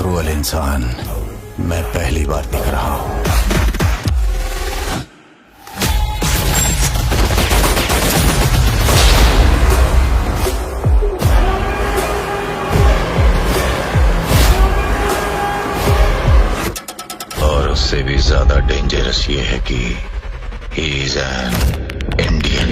Cruel इंसान मैं पहली बार दिख रहा हूं। और उससे भी ज्यादा डेंजरस ये है कि he is an Indian.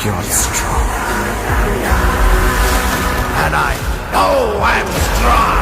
You're strong. And I know I'm strong.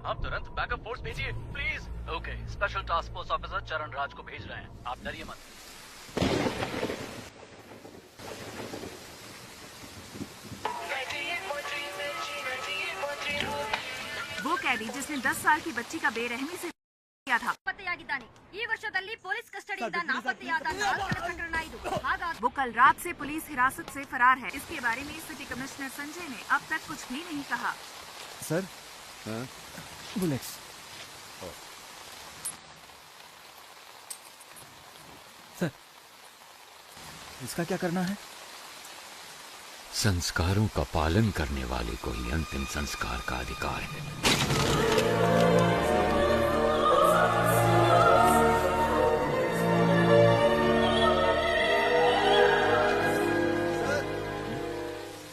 आप तुरंत बैकअप फोर्स भेजिए please. Okay, special task force officer चरण राज को भेज रहे हैं, आप डरिए मत। वो कैदी जिसने 10 साल की बच्ची का बेरहमी से किया था। ಈ ವರ್ಷದಲ್ಲಿ ಪೊಲೀಸ್ ಕಸ್ಟಡಿಯಿಂದ ನಾಪತ್ತೆಯಾದ 4 ಪ್ರಕರಣ ಇದು। ಹಾಗಾಗಿ वो कल रात से पुलिस हिरासत से फरार है। इसके बारे में सिटी कमिश्नर संजय ने अब तक कुछ भी नहीं कहा। Sir, bullets. सर, इसका क्या करना है? संस्कारों का पालन करने वाले को ही अंतिम संस्कार का अधिकार है।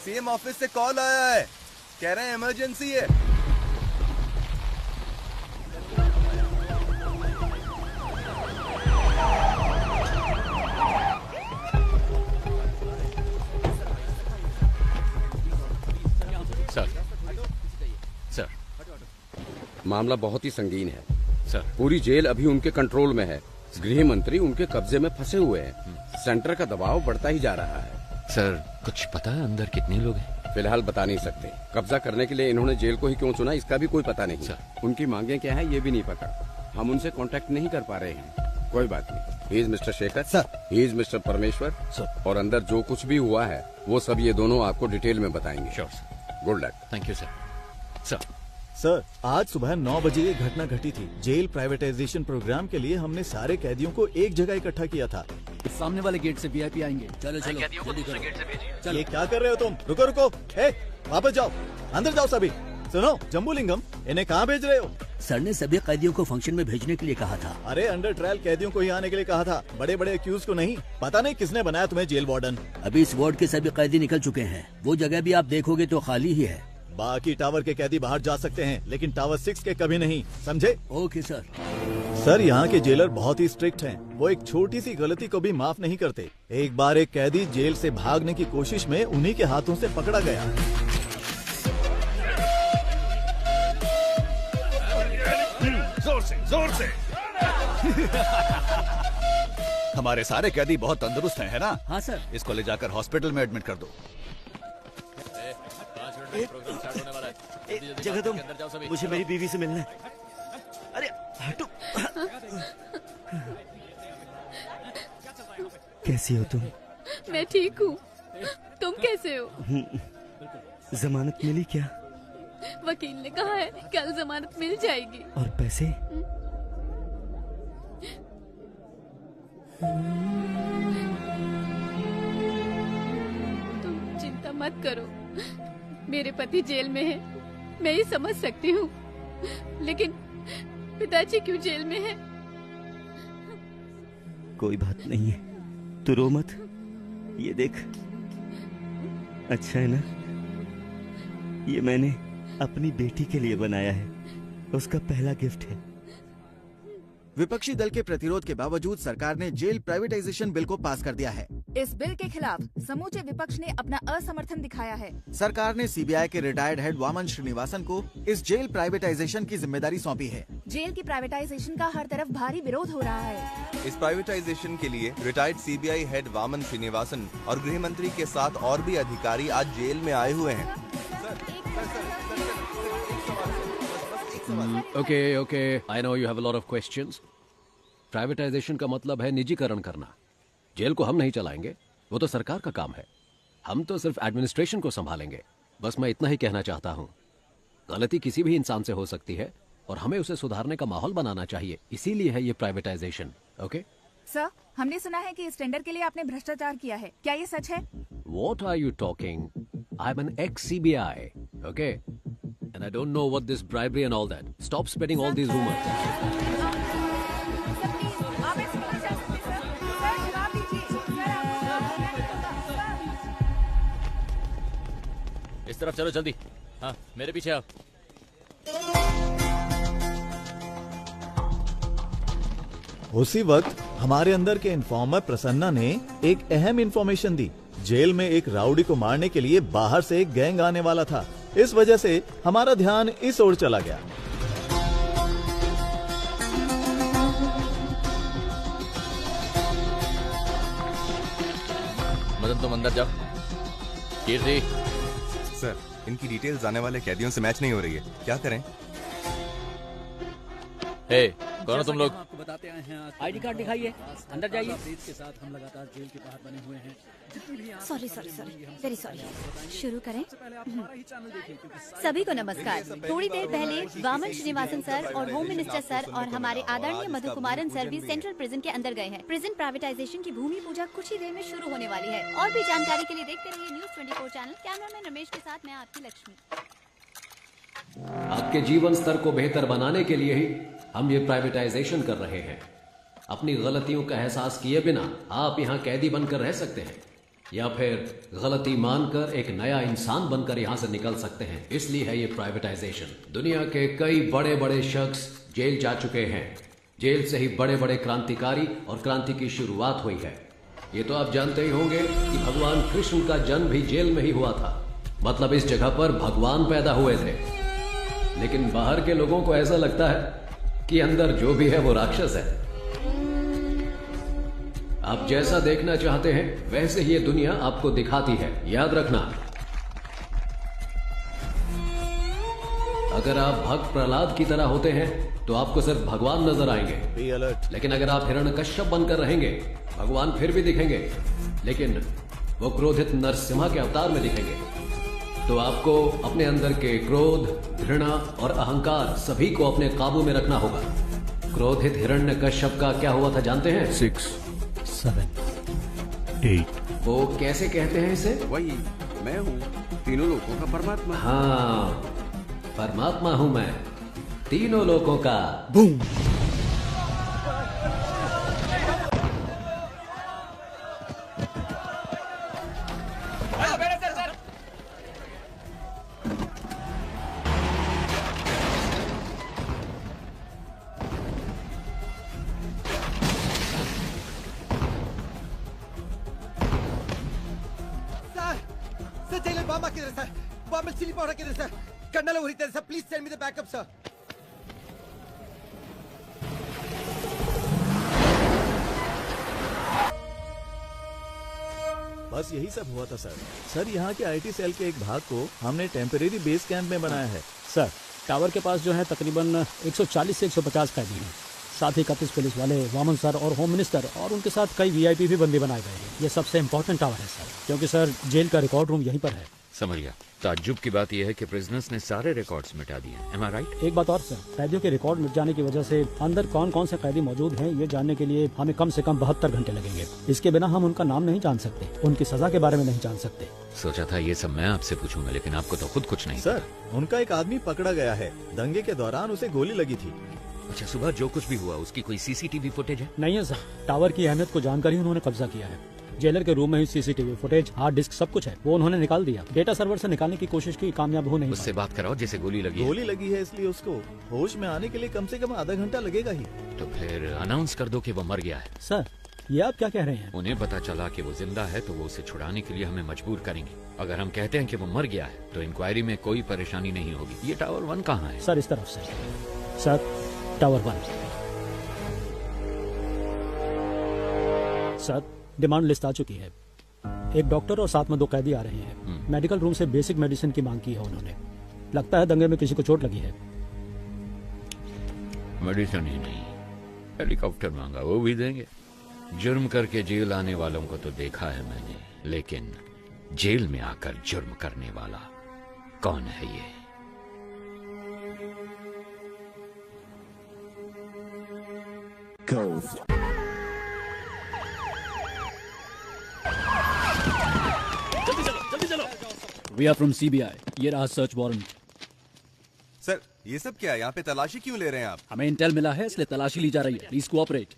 सीएम ऑफिस से कॉल आया है, कह रहे हैं इमरजेंसी है। सर, मामला बहुत ही संगीन है सर। पूरी जेल अभी उनके कंट्रोल में है। गृह मंत्री उनके कब्जे में फंसे हुए हैं। सेंटर का दबाव बढ़ता ही जा रहा है। सर, कुछ पता है अंदर कितने लोग हैं? फिलहाल बता नहीं सकते। कब्जा करने के लिए इन्होंने जेल को ही क्यों चुना, इसका भी कोई पता नहीं। सर। उनकी मांगे क्या है ये भी नहीं पता। हम उनसे कांटेक्ट नहीं कर पा रहे हैं। कोई बात नहीं। He is mister Shekhar sir. He is mister परमेश्वर सर। और अंदर जो कुछ भी हुआ है वो सब ये दोनों आपको डिटेल में बताएंगे। Sure sir. Good luck. Thank you sir. Sir, sir, आज सुबह 9 बजे ये घटना घटी थी। जेल प्राइवेटाइजेशन प्रोग्राम के लिए हमने सारे कैदियों को एक जगह इकट्ठा किया था। सामने वाले गेट से वीआईपी आएंगे। चलो चलो कैदियों को दूसरे गेट से भेजिए। ये क्या कर रहे हो तुम? रुको रुको, वापस जाओ, अंदर जाओ सभी। सुनो जम्बूलिंगम, इन्हें कहाँ भेज रहे हो? सर ने सभी कैदियों को फंक्शन में भेजने के लिए कहा था। अरे अंडर ट्रायल कैदियों को ही आने के लिए कहा था, बड़े बड़े एक्यूज को नहीं। पता नहीं किसने बनाया तुम्हें जेल वार्डन। अभी इस वार्ड के सभी कैदी निकल चुके हैं। वो जगह भी आप देखोगे तो खाली ही है। बाकी टावर के कैदी बाहर जा सकते हैं, लेकिन टावर 6 के कभी नहीं, समझे? Okay sir. सर, यहाँ के जेलर बहुत ही स्ट्रिक्ट हैं। वो एक छोटी सी गलती को भी माफ नहीं करते। एक बार एक कैदी जेल से भागने की कोशिश में उन्हीं के हाथों से पकड़ा गया। जोर से हमारे सारे कैदी बहुत तंदुरुस्त हैं, है ना? हाँ सर। इसको ले जाकर हॉस्पिटल में एडमिट कर दो। जगह तुम, मुझे मेरी बीवी से मिलना है। अरे हटो। कैसी हो तुम? मैं ठीक हूँ, तुम कैसे हो? जमानत मिली क्या? वकील ने कहा है कल जमानत मिल जाएगी। और पैसे? तुम चिंता मत करो। मेरे पति जेल में है, मैं ही समझ सकती हूँ, लेकिन पिताजी क्यों जेल में है? कोई बात नहीं है, तू रो मत। ये देख, अच्छा है ना? ये मैंने अपनी बेटी के लिए बनाया है, उसका पहला गिफ्ट है। विपक्षी दल के प्रतिरोध के बावजूद सरकार ने जेल प्राइवेटाइजेशन बिल को पास कर दिया है। इस बिल के खिलाफ समूचे विपक्ष ने अपना असमर्थन दिखाया है। सरकार ने सीबीआई के रिटायर्ड हेड वामन श्रीनिवासन को इस जेल प्राइवेटाइजेशन की जिम्मेदारी सौंपी है। जेल की प्राइवेटाइजेशन का हर तरफ भारी विरोध हो रहा है। इस प्राइवेटाइजेशन के लिए retired CBI head Vaman Srinivasan और गृह मंत्री के साथ और भी अधिकारी आज जेल में आए हुए हैं। Okay, I know you have a lot of questions. Privatisation का मतलब है निजीकरण करना। जेल को हम नहीं चलाएंगे, वो तो सरकार का काम है। हम तो सिर्फ एडमिनिस्ट्रेशन को संभालेंगे। बस मैं इतना ही कहना चाहता हूँ। गलती किसी भी इंसान से हो सकती है और हमें उसे सुधारने का माहौल बनाना चाहिए, इसीलिए है ये प्राइवेटाइजेशन। ओके सर, हमने सुना है कि इस टेंडर के लिए आपने भ्रष्टाचार किया है, क्या ये सच है? What are you talking? I'm an ex-CBI, okay? And I don't know what this bribery and all that. Stop spreading all these rumors. इस तरफ चलो जल्दी। हाँ, मेरे पीछे आओ। उसी वक्त हमारे अंदर के इन्फॉर्मर प्रसन्ना ने एक अहम इन्फॉर्मेशन दी। जेल में एक राउडी को मारने के लिए बाहर से एक गैंग आने वाला था। इस वजह से हमारा ध्यान इस ओर चला गया। मदन, तुम अंदर जाओ। कीर्ति। सर, इनकी डिटेल्स आने वाले कैदियों से मैच नहीं हो रही है, क्या करें? हे, कौन हो तुम लोग? आपको बताते आए हैं, आईडी कार्ड दिखाइए, अंदर जाइए। के साथ हम लगातार जेल के बाहर बने हुए हैं। Sorry, very sorry. शुरू करें? सभी को नमस्कार। थोड़ी देर पहले वामन श्रीनिवासन सर और होम मिनिस्टर सर और हमारे आदरणीय मधु कुमारन सर भी सेंट्रल प्रिजन के अंदर गए हैं। प्रिजन प्राइवेटाइजेशन की भूमि पूजा कुछ ही देर में शुरू होने वाली है। और भी जानकारी के लिए देखते रहिए न्यूज़ 24 चैनल। कैमरामैन रमेश के साथ मैं आपकी लक्ष्मी। आपके जीवन स्तर को बेहतर बनाने के लिए ही हम ये प्राइवेटाइजेशन कर रहे हैं। अपनी गलतियों का एहसास किए बिना आप यहाँ कैदी बनकर रह सकते हैं या फिर गलती मानकर एक नया इंसान बनकर यहाँ से निकल सकते हैं। इसलिए है ये प्राइवेटाइजेशन। दुनिया के कई बड़े बड़े शख्स जेल जा चुके हैं। जेल से ही बड़े बड़े क्रांतिकारी और क्रांति की शुरुआत हुई है। ये तो आप जानते ही होंगे कि भगवान कृष्ण का जन्म भी जेल में ही हुआ था। मतलब इस जगह पर भगवान पैदा हुए थे। लेकिन बाहर के लोगों को ऐसा लगता है कि अंदर जो भी है वो राक्षस है। आप जैसा देखना चाहते हैं वैसे ही ये दुनिया आपको दिखाती है, याद रखना। अगर आप भक्त प्रहलाद की तरह होते हैं तो आपको सिर्फ भगवान नजर आएंगे। लेकिन अगर आप हिरण्यकश्यप बनकर रहेंगे, भगवान फिर भी दिखेंगे, लेकिन वो क्रोधित नरसिम्हा के अवतार में दिखेंगे। तो आपको अपने अंदर के क्रोध, घृणा और अहंकार सभी को अपने काबू में रखना होगा। क्रोधित हिरण्यकश्यप का क्या हुआ था जानते हैं? 6, 7, 8। वो कैसे कहते हैं इसे? वही मैं हूँ, तीनों लोगों का परमात्मा। हाँ, परमात्मा हूँ मैं, तीनों लोगों का। Boom. Please send me the backup, sir. बस यही सब हुआ था सर। यहाँ के आईटी सेल के एक भाग को हमने टेम्परेरी बेस कैंप में बनाया है। सर, टावर के पास जो है तकरीबन 140 से 150 कैदी हैं। साथ ही 31 पुलिस वाले, वामन सर और होम मिनिस्टर और उनके साथ कई वीआईपी भी बंदी बनाए गए हैं। ये सबसे इम्पोर्टेंट टावर है सर, क्योंकि सर जेल का रिकॉर्ड रूम यहीं पर है। समझ गया। ताज्जुब की बात यह है कि प्रिजनर्स ने सारे रिकॉर्ड्स मिटा दिए हैं। Am I right? एक बात और सर, कैदियों के रिकॉर्ड मिट जाने की वजह से अंदर कौन कौन से कैदी मौजूद हैं ये जानने के लिए हमें कम से कम 72 घंटे लगेंगे। इसके बिना हम उनका नाम नहीं जान सकते, उनकी सजा के बारे में नहीं जान सकते। सोचा था ये सब मैं आपसे पूछूंगा, लेकिन आपको तो खुद कुछ नहीं सर, उनका एक आदमी पकड़ा गया है। दंगे के दौरान उसे गोली लगी थी। अच्छा, सुबह जो कुछ भी हुआ उसकी कोई सीसीटीवी फुटेज है? नहीं है सर, टावर की अहमियत को जानकर ही उन्होंने कब्जा किया है। जेलर के रूम में ही सीसीटीवी फुटेज, हार्ड डिस्क, सब कुछ है। वो उन्होंने निकाल दिया। डेटा सर्वर से निकालने की कोशिश की, कामयाब हो नहीं। उससे बात कराओ जिसे गोली लगी है, इसलिए उसको होश में आने के लिए कम से कम आधा घंटा लगेगा ही। तो फिर अनाउंस कर दो कि वो मर गया है। सर, ये आप क्या कह रहे हैं? उन्हें पता चला कि वो जिंदा है तो वो उसे छुड़ाने के लिए हमें मजबूर करेंगे। अगर हम कहते हैं कि वो मर गया है तो इंक्वायरी में कोई परेशानी नहीं होगी। ये टावर 1 कहाँ है? सर, इस तरफ से। Sir, tower 1। Sir, demand list आ चुकी है। एक डॉक्टर और साथ में 2 कैदी आ रहे हैं। मेडिकल रूम से बेसिक मेडिसिन की मांग की है उन्होंने। लगता है दंगे में किसी को चोट लगी है। मेडिसिन ही नहीं, हेलीकॉप्टर मांगा, वो भी देंगे। जुर्म करके जेल आने वालों को तो देखा है मैंने, लेकिन जेल में आकर जुर्म करने वाला कौन है ये? जल्दी चलो। We are from CBI. ये रहा सर्च वारंट। सर, ये सब क्या है? यहाँ पे तलाशी क्यों ले रहे हैं आप? हमें इंटेल मिला है, इसलिए तलाशी ली जा रही है। Please cooperate.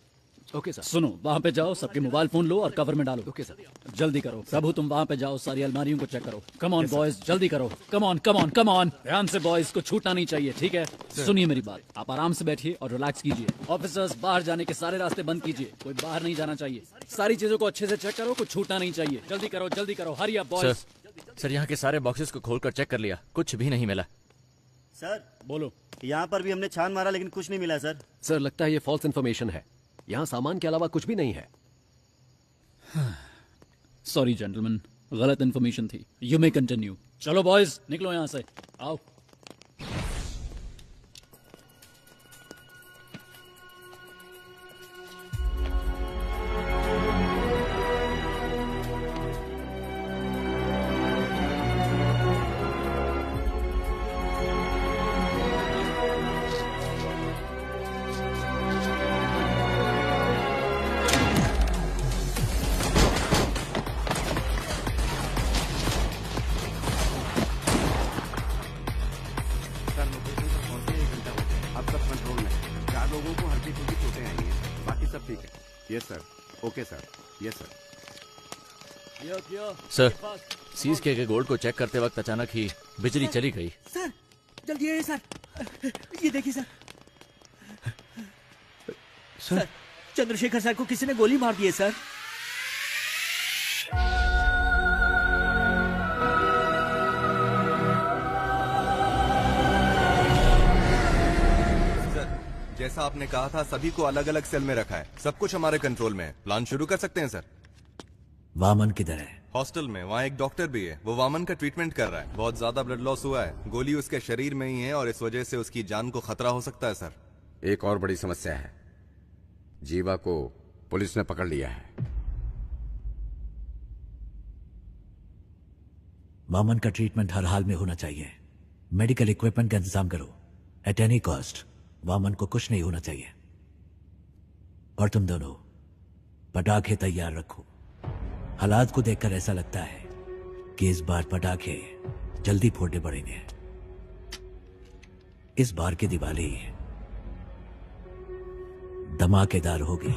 Okay sir. सुनो, वहाँ पे जाओ, सबके मोबाइल फोन लो और कवर में डालो। Okay sir. जल्दी करो। प्रभु, तुम वहाँ पे जाओ, सारी अलमारियों को चेक करो। कम ऑन बॉयज, जल्दी करो। Come on, come on, come on. ध्यान से बॉयज, को छूटना नहीं चाहिए, ठीक है? सुनिए मेरी बात, आप आराम से बैठिए और रिलैक्स कीजिए। ऑफिसर्स, बाहर जाने के सारे रास्ते बंद कीजिए। कोई बाहर नहीं जाना चाहिए। सारी चीजों को अच्छे से चेक करो, कुछ छूटना नहीं चाहिए। जल्दी करो, जल्दी करो। Hurry up boys. सर, यहाँ के सारे बॉक्सेस को खोलकर चेक कर लिया, कुछ भी नहीं मिला। सर, बोलो। यहाँ पर भी हमने छान मारा लेकिन कुछ नहीं मिला सर। सर, लगता है ये फॉल्स इन्फॉर्मेशन है। यहाँ सामान के अलावा कुछ भी नहीं है। सॉरी जेंटलमैन, गलत इन्फॉर्मेशन थी। You may continue. चलो बॉयज, निकलो यहाँ से। आओ। सर, सीज किए गए गोल्ड को चेक करते वक्त अचानक ही बिजली चली गई। सर, जल्दी आइए सर। ये देखिए सर। सर, चंद्रशेखर सर को किसी ने गोली मार दी है सर। जैसा आपने कहा था, सभी को अलग अलग सेल में रखा है। सब कुछ हमारे कंट्रोल में है। प्लान शुरू कर सकते हैं सर। वामन किधर है? हॉस्टल में। वहाँ एक डॉक्टर भी है, वो वामन का ट्रीटमेंट कर रहा है। बहुत ज्यादा ब्लड लॉस हुआ है, गोली उसके शरीर में ही है और इस वजह से उसकी जान को खतरा हो सकता है सर। एक और बड़ी समस्या है, जीवा को पुलिस ने पकड़ लिया है। वामन का ट्रीटमेंट हर हाल में होना चाहिए। मेडिकल इक्विपमेंट का इंतजाम करो। एट एनी कॉस्ट वामन को कुछ नहीं होना चाहिए। और तुम दोनों पटाखे तैयार रखो। हालात को देखकर ऐसा लगता है कि इस बार पटाखे जल्दी फोड़ने पड़ेंगे। इस बार की दिवाली धमाकेदार होगी।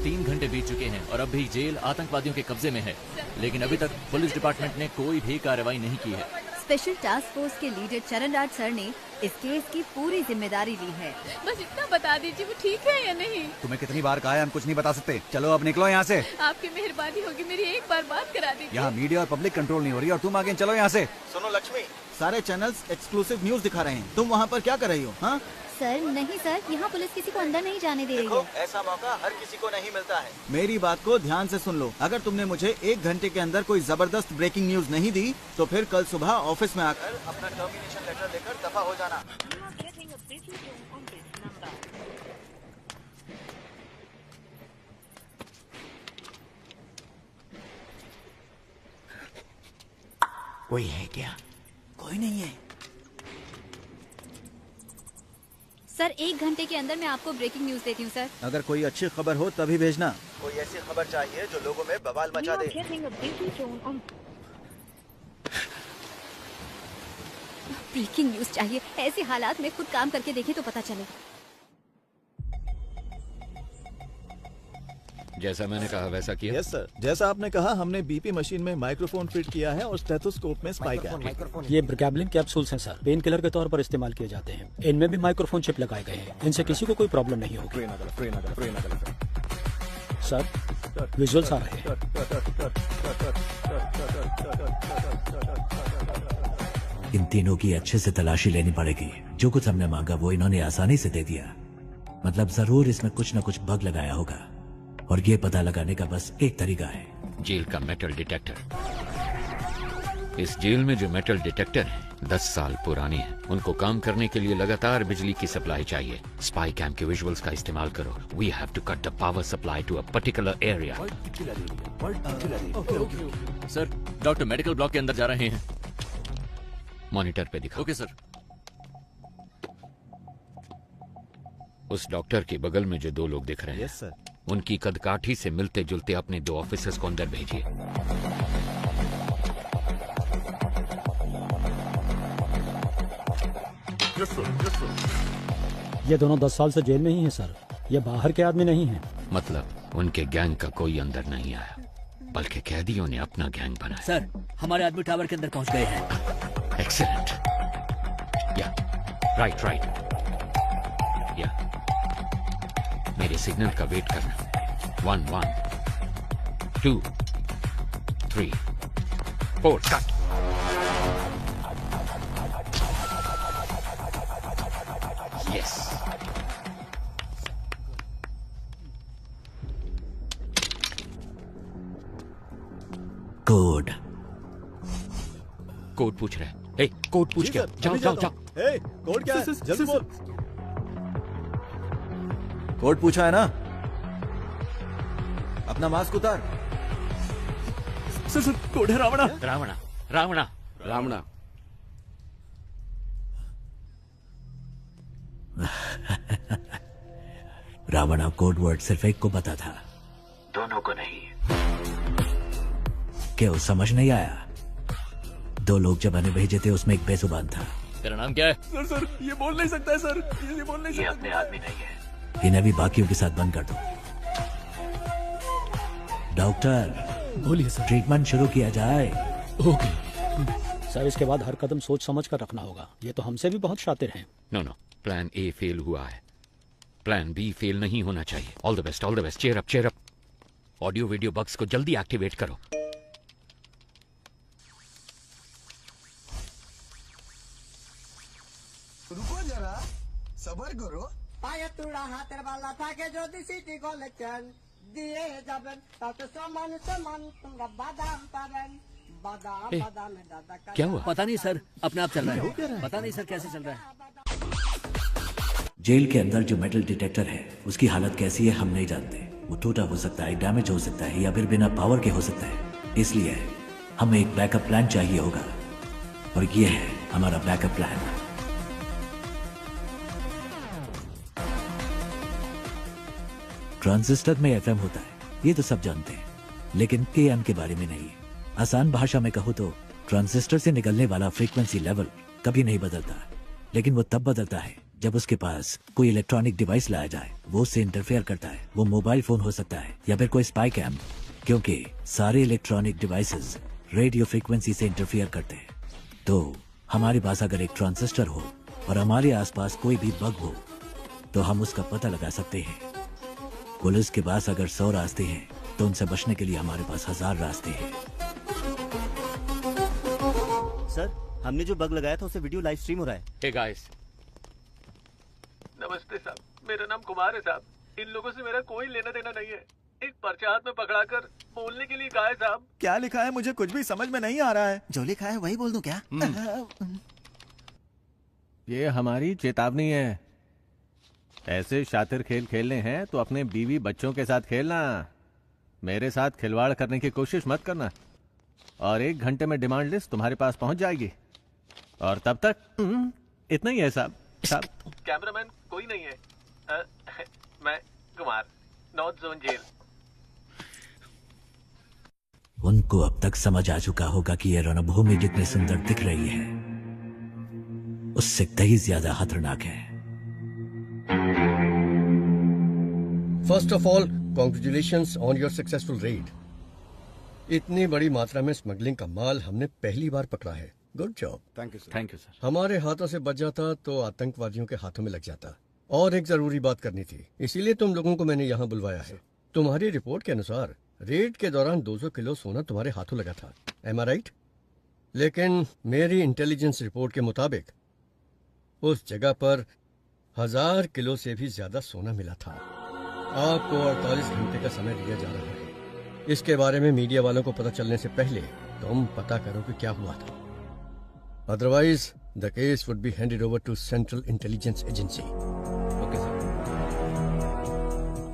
3 घंटे बीत चुके हैं और अब भी जेल आतंकवादियों के कब्जे में है, लेकिन अभी तक पुलिस डिपार्टमेंट ने कोई भी कार्रवाई नहीं की है। स्पेशल टास्क फोर्स के लीडर चरण राज सर ने इस केस की पूरी जिम्मेदारी ली है। बस इतना बता दीजिए वो ठीक है या नहीं। तुम्हें कितनी बार कहा है, हम कुछ नहीं बता सकते। चलो अब निकलो यहाँ से। आपकी मेहरबानी होगी, मेरी एक बार बात करा दीजिए। यहाँ मीडिया और पब्लिक कंट्रोल नहीं हो रही और तुम आगे चलो यहाँ से। सुनो लक्ष्मी, सारे चैनल्स एक्सक्लूसिव न्यूज दिखा रहे हैं, तुम वहाँ पर क्या कर रही हो? हाँ सर, नहीं सर, यहाँ पुलिस किसी को अंदर नहीं जाने दे रही है। ऐसा मौका हर किसी को नहीं मिलता है। मेरी बात को ध्यान से सुन लो। अगर तुमने मुझे 1 घंटे के अंदर कोई जबरदस्त ब्रेकिंग न्यूज नहीं दी तो फिर कल सुबह ऑफिस में आकर अपना टर्मिनेशन लेटर लेकर दफा हो जाना। कोई है क्या? कोई नहीं है। सर 1 घंटे के अंदर मैं आपको ब्रेकिंग न्यूज देती हूँ सर। अगर कोई अच्छी खबर हो तभी भेजना। कोई ऐसी खबर चाहिए जो लोगों में बवाल मचा दे। ब्रेकिंग न्यूज चाहिए। ऐसे हालात में खुद काम करके देखें तो पता चले। जैसा मैंने कहा वैसा किया? यस सर, जैसा आपने कहा हमने बीपी मशीन में माइक्रोफोन फिट किया है और स्टेथोस्कोप में स्पाइक है। ये ब्रिगैबलिन कैप्सूल्स हैं सर, पेन किलर के तौर पर इस्तेमाल किए जाते हैं। इनमें भी माइक्रोफोन चिप लगाए गए हैं। इनसे किसी को कोई प्रॉब्लम नहीं होगी। सर विजुअल्स आ रहे हैं। इन तीनों की अच्छे से तलाशी लेनी पड़ेगी। जो कुछ हमने मांगा वो इन्होंने आसानी से दे दिया। मतलब जरूर इसमें कुछ न कुछ बग लगाया होगा और ये पता लगाने का बस एक तरीका है, जेल का मेटल डिटेक्टर। इस जेल में जो मेटल डिटेक्टर है 10 साल पुरानी है। उनको काम करने के लिए लगातार बिजली की सप्लाई चाहिए। स्पाई कैम के विजुअल्स का इस्तेमाल करो। We have to cut the power supply to a particular area. Sir doctor medical block के अंदर जा रहे हैं। मॉनिटर पे दिखाओ। Okay sir. उस डॉक्टर के बगल में जो 2 लोग दिख रहे हैं, यस सर, उनकी कदकाठी से मिलते जुलते अपने 2 ऑफिसर्स को अंदर भेजिए। ये दोनों 10 साल से जेल में ही हैं सर। ये बाहर के आदमी नहीं हैं। मतलब उनके गैंग का कोई अंदर नहीं आया, बल्कि कैदियों ने अपना गैंग बनाया। सर हमारे आदमी टावर के अंदर पहुंच गए हैं। एक्सीलेंट। या राइट या मेरे सिग्नल का वेट करना। 1 1 2 3 4 कट। यस। कोड कोड पूछ रहे हैं। ए, कोड पूछ क्या? जाओ जाओ जाओ। ए, कोड क्या है? जल्दी बोल। कोड पूछा है ना? अपना मास्क उतार। सर कोड है रावणा। रावणा रावणा रावणा। रावणा कोड वर्ड सिर्फ एक को पता था, दोनों को नहीं। क्या समझ नहीं आया? 2 लोग जब हमें भेजे थे उसमें एक बेजुबान था। तेरा नाम क्या है? सर ये बोल नहीं सकता है सर। ये बोल नहीं ये सकता। अपने आदमी नहीं है। इन्हें भी बाकियों के साथ बंद कर दो। डॉक्टर बोलिए सर। ट्रीटमेंट शुरू किया जाए। ओके सर, इसके बाद हर कदम सोच समझ कर रखना होगा। ये तो हमसे भी बहुत शातिर हैं। नो प्लान ए फेल हुआ है, प्लान बी फेल नहीं होना चाहिए। All the best, all the best. Cheer up, cheer up. Audio video bugs को जल्दी एक्टिवेट करो। रुको जरा, सबर करो। पाया तुड़ा हाथेर वाला থাকে যদি সিটি কলেকশন দিয়ে যাবেন তাতে সমান সমান তোমরা বাদাম পাবেন। বাদাम ए, बादाम में दादा का क्या हुआ? पता नहीं सर, अपने आप चल रहा है। पता नहीं सर कैसे चल रहा है। जेल के अंदर जो मेटल डिटेक्टर है उसकी हालत कैसी है हम नहीं जानते। वो टूटा हो सकता है, डैमेज हो सकता है या फिर बिना पावर के हो सकता है। इसलिए हमें एक बैकअप प्लान चाहिए होगा और ये है हमारा बैकअप प्लान। ट्रांजिस्टर में एफएम होता है, ये तो सब जानते हैं, लेकिन केएम के बारे में नहीं। आसान भाषा में कहूँ तो ट्रांजिस्टर से निकलने वाला फ्रीक्वेंसी लेवल कभी नहीं बदलता, लेकिन वो तब बदलता है जब उसके पास कोई इलेक्ट्रॉनिक डिवाइस लाया जाए। वो उससे इंटरफेयर करता है। वो मोबाइल फोन हो सकता है या फिर कोई स्पाई कैम, क्योंकि सारे इलेक्ट्रॉनिक डिवाइसेस रेडियो फ्रीक्वेंसी से इंटरफेयर करते हैं। तो हमारे पास अगर एक ट्रांजिस्टर हो और हमारे आसपास कोई भी बग हो तो हम उसका पता लगा सकते हैं। पुलिस के पास अगर 100 रास्ते हैं तो उनसे बचने के लिए हमारे पास 1000 रास्ते हैं। सर हमने जो बग लगाया था उसे वीडियो लाइव स्ट्रीम हो रहा है। हे गाइस, नमस्ते साहब, मेरा नाम कुमार है साहब। इन लोगों से मेरा कोई लेना देना नहीं है। एक पर्चा हाथ में पकड़ाकर बोलने के लिए कहा है साहब। क्या लिखा है मुझे कुछ भी समझ में नहीं आ रहा है। जो लिखा है वही बोल दूं क्या? ये हमारी चेतावनी है। ऐसे शातिर खेल खेलने हैं तो अपने बीवी बच्चों के साथ खेलना, मेरे साथ खिलवाड़ करने की कोशिश मत करना। और 1 घंटे में डिमांड लिस्ट तुम्हारे पास पहुंच जाएगी। और तब तक इतना ही है साहब। कैमरामैन कोई नहीं है। मैं कुमार, नॉर्थ जोन जेल। उनको अब तक समझ आ चुका होगा कि ये रणभूमि जितनी सुंदर दिख रही है उससे कहीं ज्यादा खतरनाक है। First of all congratulations on your successful red. इतनी बड़ी मात्रा में स्मगलिंग का माल हमने पहली बार पकड़ा है। Good job. Thank you sir. Thank you sir. हमारे हाथों से बच जाता तो आतंकवादियों के हाथों में लग जाता। और एक जरूरी बात करनी थी, इसीलिए तुम लोगों को मैंने यहाँ बुलवाया है। तुम्हारी रिपोर्ट के अनुसार रेड के दौरान 200 किलो सोना तुम्हारे हाथों लगा था। एम आई राइट? लेकिन मेरी इंटेलिजेंस रिपोर्ट के मुताबिक उस जगह पर 1000 किलो से भी ज्यादा सोना मिला था। आपको 48 घंटे का समय दिया जा रहा है। इसके बारे में मीडिया वालों को पता चलने से पहले तुम पता करो कि क्या हुआ था। Otherwise the case would be handed over to central intelligence agency. Okay sir.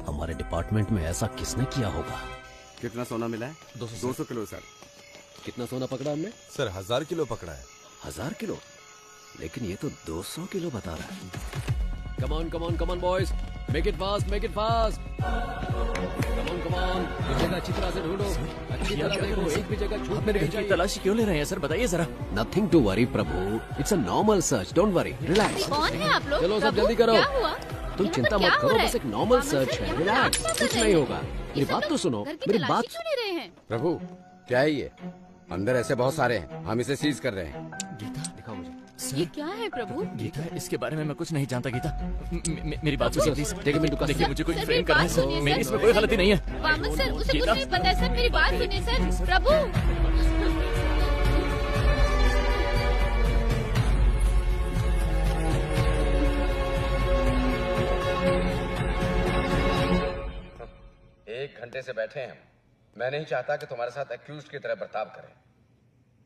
हमारे डिपार्टमेंट में ऐसा किसने किया होगा? कितना सोना मिला है? 200 किलो सर। कितना सोना पकड़ा हमने? सर 1000 किलो पकड़ा है। 1000 किलो? लेकिन ये तो 200 किलो बता रहा है। Come on boys, make it fast. Come on, जगह अच्छी तरह से ढूंढो, अच्छी तरह देखो, एक भी जगह छूट मेरे घर की तलाशी क्यों ले रहे हैं सर, बताइए जरा। Nothing to worry Prabhu, it's a normal search, don't worry, relax. कौन है आप लोग? चलो सब जल्दी करो। क्या हुआ? तुम चिंता मत करो, बस एक नॉर्मल सर्च है, रिलैक्स, कुछ नहीं होगा। मेरी बात तो सुनो, मेरी बात। क्यों ले रहे हैं? प्रभु क्या है ये? अंदर ऐसे बहुत सारे हैं, हम इसे सीज कर रहे हैं। गीता दिखाओ मुझे। ये क्या है प्रभु? गीता, इसके बारे में मैं कुछ नहीं जानता गीता। मेरी बात सुनिए प्लीज। देखिए देखिए मुझे कोई सर, फ्रेम मेरी करना बात सुनिए, है, मेरी सर। इसमें कोई गलती नहीं है। वामन सर, उसे कुछ गीता। नहीं पता है सर, मेरी बात सुनिए सर। प्रभु एक घंटे से बैठे हैं। मैं नहीं चाहता कि तुम्हारे साथ एक्यूज्ड की तरह बर्ताव करें,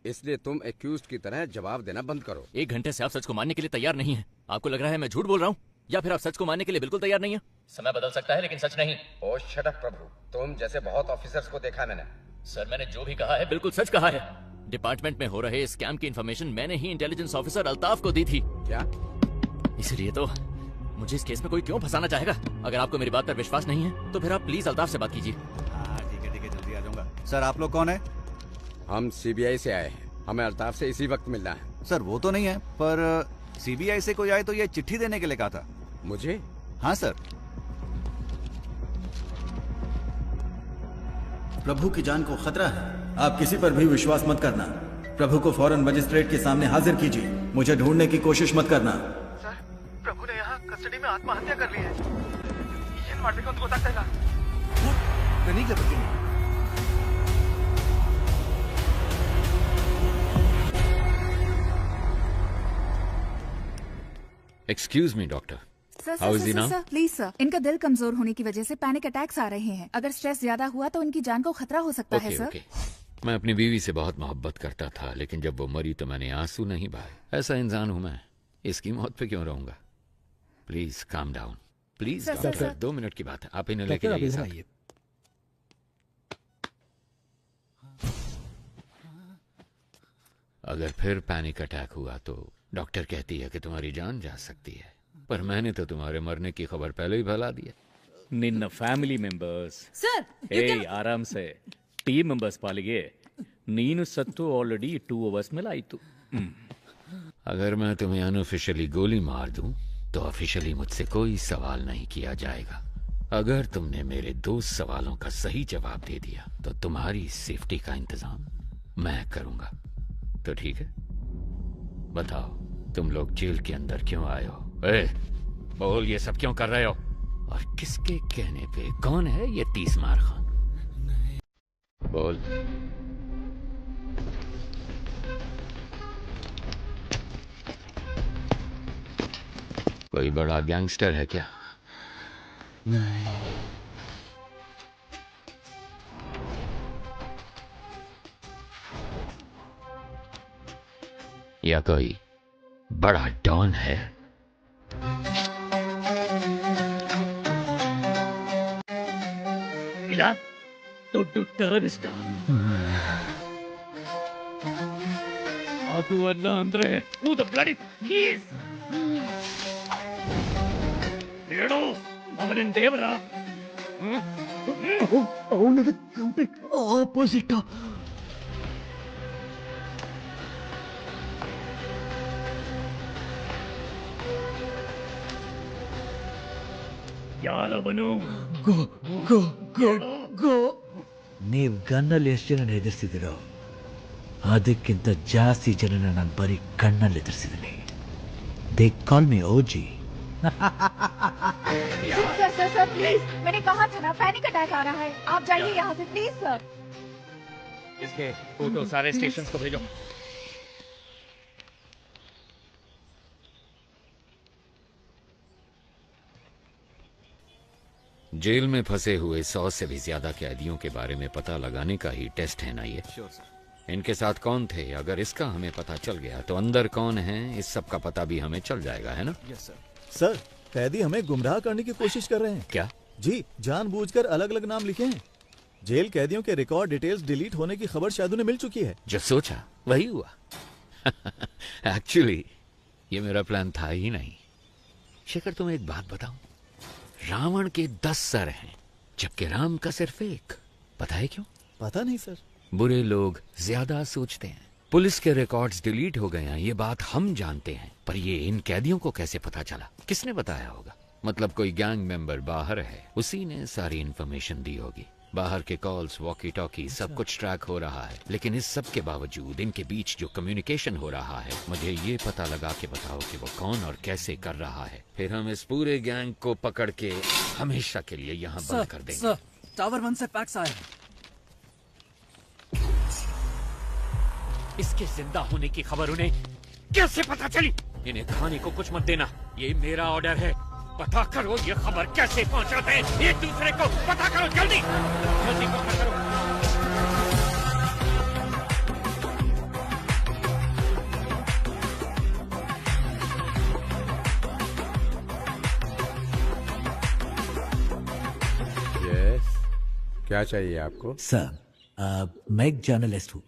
इसलिए तुम एक्यूज्ड की तरह जवाब देना बंद करो। 1 घंटे से आप सच को मानने के लिए तैयार नहीं है। आपको लग रहा है मैं झूठ बोल रहा हूँ, या फिर आप सच को मानने के लिए बिल्कुल तैयार नहीं है? समय बदल सकता है लेकिन सच नहीं। ओ शट अप प्रभु, तुम जैसे बहुत ऑफिसर्स को देखा मैंने। सर मैंने जो भी कहा है बिल्कुल सच कहा है। डिपार्टमेंट में हो रहे स्कैम की इंफॉर्मेशन मैंने ही इंटेलिजेंस ऑफिसर अल्ताफ को दी थी। क्या? इसलिए तो मुझे इस केस में कोई क्यों फंसाना चाहेगा? अगर आपको मेरी बात पर विश्वास नहीं है तो फिर आप प्लीज अल्ताफ से बात कीजिए। ठीक है जल्दी आ जाऊंगा। सर आप लोग कौन है? हम सीबीआई से आए हैं, हमें अल्ताफ से इसी वक्त मिलना है। सर वो तो नहीं है, पर सीबीआई से कोई आए तो ये चिट्ठी देने के लिए कहा था। मुझे? हाँ सर। प्रभु की जान को खतरा है, आप किसी पर भी विश्वास मत करना। प्रभु को फौरन मजिस्ट्रेट के सामने हाजिर कीजिए, मुझे ढूंढने की कोशिश मत करना। सर प्रभु ने यहाँ कस्टडी में आत्महत्या कर ली है। ಏನ್ ಮಾಡ್ಬೇಕು ಅಂತ ಗೊತ್ತಾಗ್ತಾ ಇಲ್ಲ। ನನಗೆ ಬರ್ತೀನಿ। Excuse me doctor, sir how is sir he now? Sir please sir, इनका दिल कमजोर होने की वजह से पैनिक अटैक्स आ रहे हैं। अगर स्ट्रेस ज्यादा हुआ तो इनकी जान को खतरा हो सकता है सर। ओके, मैं अपनी बीवी से बहुत मोहब्बत करता था, लेकिन जब वो मरी तो मैंने आंसू नहीं बहाए। ऐसा इंसान हूं मैं, इसकी मौत पे क्यों रहूंगा? Please calm down, please sir, doctor. Sir. 2 minute की बात है, आप इन्हें लेके जाइए साथ। अगर फिर पैनिक अटैक हुआ तो डॉक्टर कहती है कि तुम्हारी जान जा सकती है, पर मैंने तो तुम्हारे मरने की खबर पहले ही फैला दी है। ನಿನ್ನ ಫ್ಯಾಮಿಲಿ ಮೆಂಬರ್ಸ್ सर ಆರಾಮ್ ಸೆ ಟೀಮ್ ಮೆಂಬರ್ಸ್ ಪಾಲಿಗೆ ನೀನು ಸತ್ತು ಆಲ್ರೆಡಿ 2 ಅವರ್ಸ್ ಮೇಲೆ ಆಯ್ತು। अगर मैं तुम्हें अनऑफिशियली गोली मार दूं तो ऑफिशियली मुझसे कोई सवाल नहीं किया जाएगा। अगर तुमने मेरे 2 सवालों का सही जवाब दे दिया तो तुम्हारी सेफ्टी का इंतजाम मैं करूंगा। तो ठीक है, बताओ तुम लोग जेल के अंदर क्यों आए हो? बोल, ये सब क्यों कर रहे हो? और किसके कहने पे? कौन है ये 30 मार खान? बोल। कोई बड़ा गैंगस्टर है क्या? नहीं। या कोई बड़ा डॉन है? ಇಲ್ಲ ದೊಡ್ಡ terrorist tu Andre. Who the bloody keys? Leonardo, ಅವನ ದೇವರ. ಅವನದು ಕಂಪ್ಲೀಟ್ ಆಪೋಸಿಟ್. ಯಾರವನು? ಗೋ ಗೋ ಗೋ ಗೋ. ನೀವು ಗನ್ನಲ್ಲಿ ಎಷ್ಟು ಜನ ಎದುರಿಸಿದಿರೋ ಅದಕ್ಕಿಂತ ಜಾಸ್ತಿ ಜನನ ನಾನು ಬರೀ ಕಣ್ಣಲ್ಲಿ ಎದುರಿಸಿದ್ದೀನಿ. They call me OG. Sir sir sir please, मैंने कहा था ना पैनिक अटैक आ रहा है, आप जाइए यहाँ से प्लीज सर. इसके फोटो सारे स्टेशन को भेजो. जेल में फंसे हुए 100 से भी ज्यादा कैदियों के बारे में पता लगाने का ही टेस्ट है ना ये. इनके साथ कौन थे? अगर इसका हमें पता चल गया तो अंदर कौन है इस सब का पता भी हमें चल जाएगा, है ना? Yes sir. सर, कैदी हमें गुमराह करने की कोशिश कर रहे हैं. क्या? जी, जानबूझकर अलग अलग नाम लिखे हैं. जेल कैदियों के रिकॉर्ड डिटेल्स डिलीट होने की खबर शायद उन्हें मिल चुकी है. जो सोचा वही हुआ. एक्चुअली ये मेरा प्लान था ही नहीं. शेखर, तुम्हें एक बात बताऊं, रावण के 10 सर हैं जबकि राम का सिर्फ एक. पता है क्यों? पता नहीं सर. बुरे लोग ज्यादा सोचते हैं. पुलिस के रिकॉर्ड्स डिलीट हो गए हैं ये बात हम जानते हैं, पर ये इन कैदियों को कैसे पता चला? किसने बताया होगा? मतलब कोई गैंग मेंबर बाहर है, उसी ने सारी इन्फॉर्मेशन दी होगी. बाहर के कॉल्स, वॉकी टॉकी सब कुछ ट्रैक हो रहा है, लेकिन इस सब के बावजूद इनके बीच जो कम्युनिकेशन हो रहा है, मुझे ये पता लगा के बताओ कि वो कौन और कैसे कर रहा है. फिर हम इस पूरे गैंग को पकड़ के हमेशा के लिए यहाँ बंद कर देंगे. सर, टावर 1 से फैक्स आया है. इसके जिंदा होने की खबर उन्हें कैसे पता चली? इन्हें खाने को कुछ मत देना, ये मेरा ऑर्डर है. पता करो ये खबर कैसे पहुंचाते हैं एक दूसरे को. पता करो जल्दी जल्दी पता करो. यस, क्या चाहिए आपको? सर, मैं एक जर्नलिस्ट हूँ.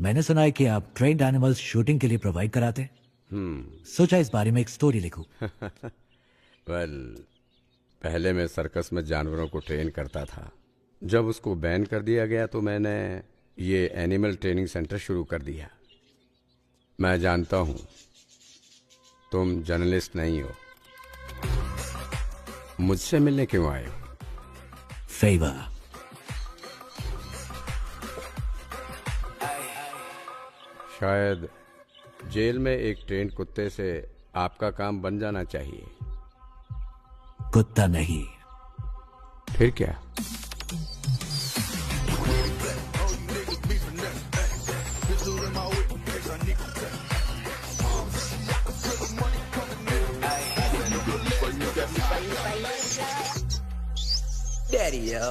मैंने सुना है कि आप ट्रेन्ड एनिमल्स शूटिंग के लिए प्रोवाइड कराते हैं. सोचा इस बारे में एक स्टोरी लिखूं. वेल, पहले मैं सर्कस में जानवरों को ट्रेन करता था. जब उसको बैन कर दिया गया तो मैंने ये एनिमल ट्रेनिंग सेंटर शुरू कर दिया. मैं जानता हूं तुम जर्नलिस्ट नहीं हो. मुझसे मिलने क्यों आए हो? फेवर. शायद जेल में एक ट्रेंड कुत्ते से आपका काम बन जाना चाहिए. कुत्ता नहीं. फिर क्या? Daddy, yo.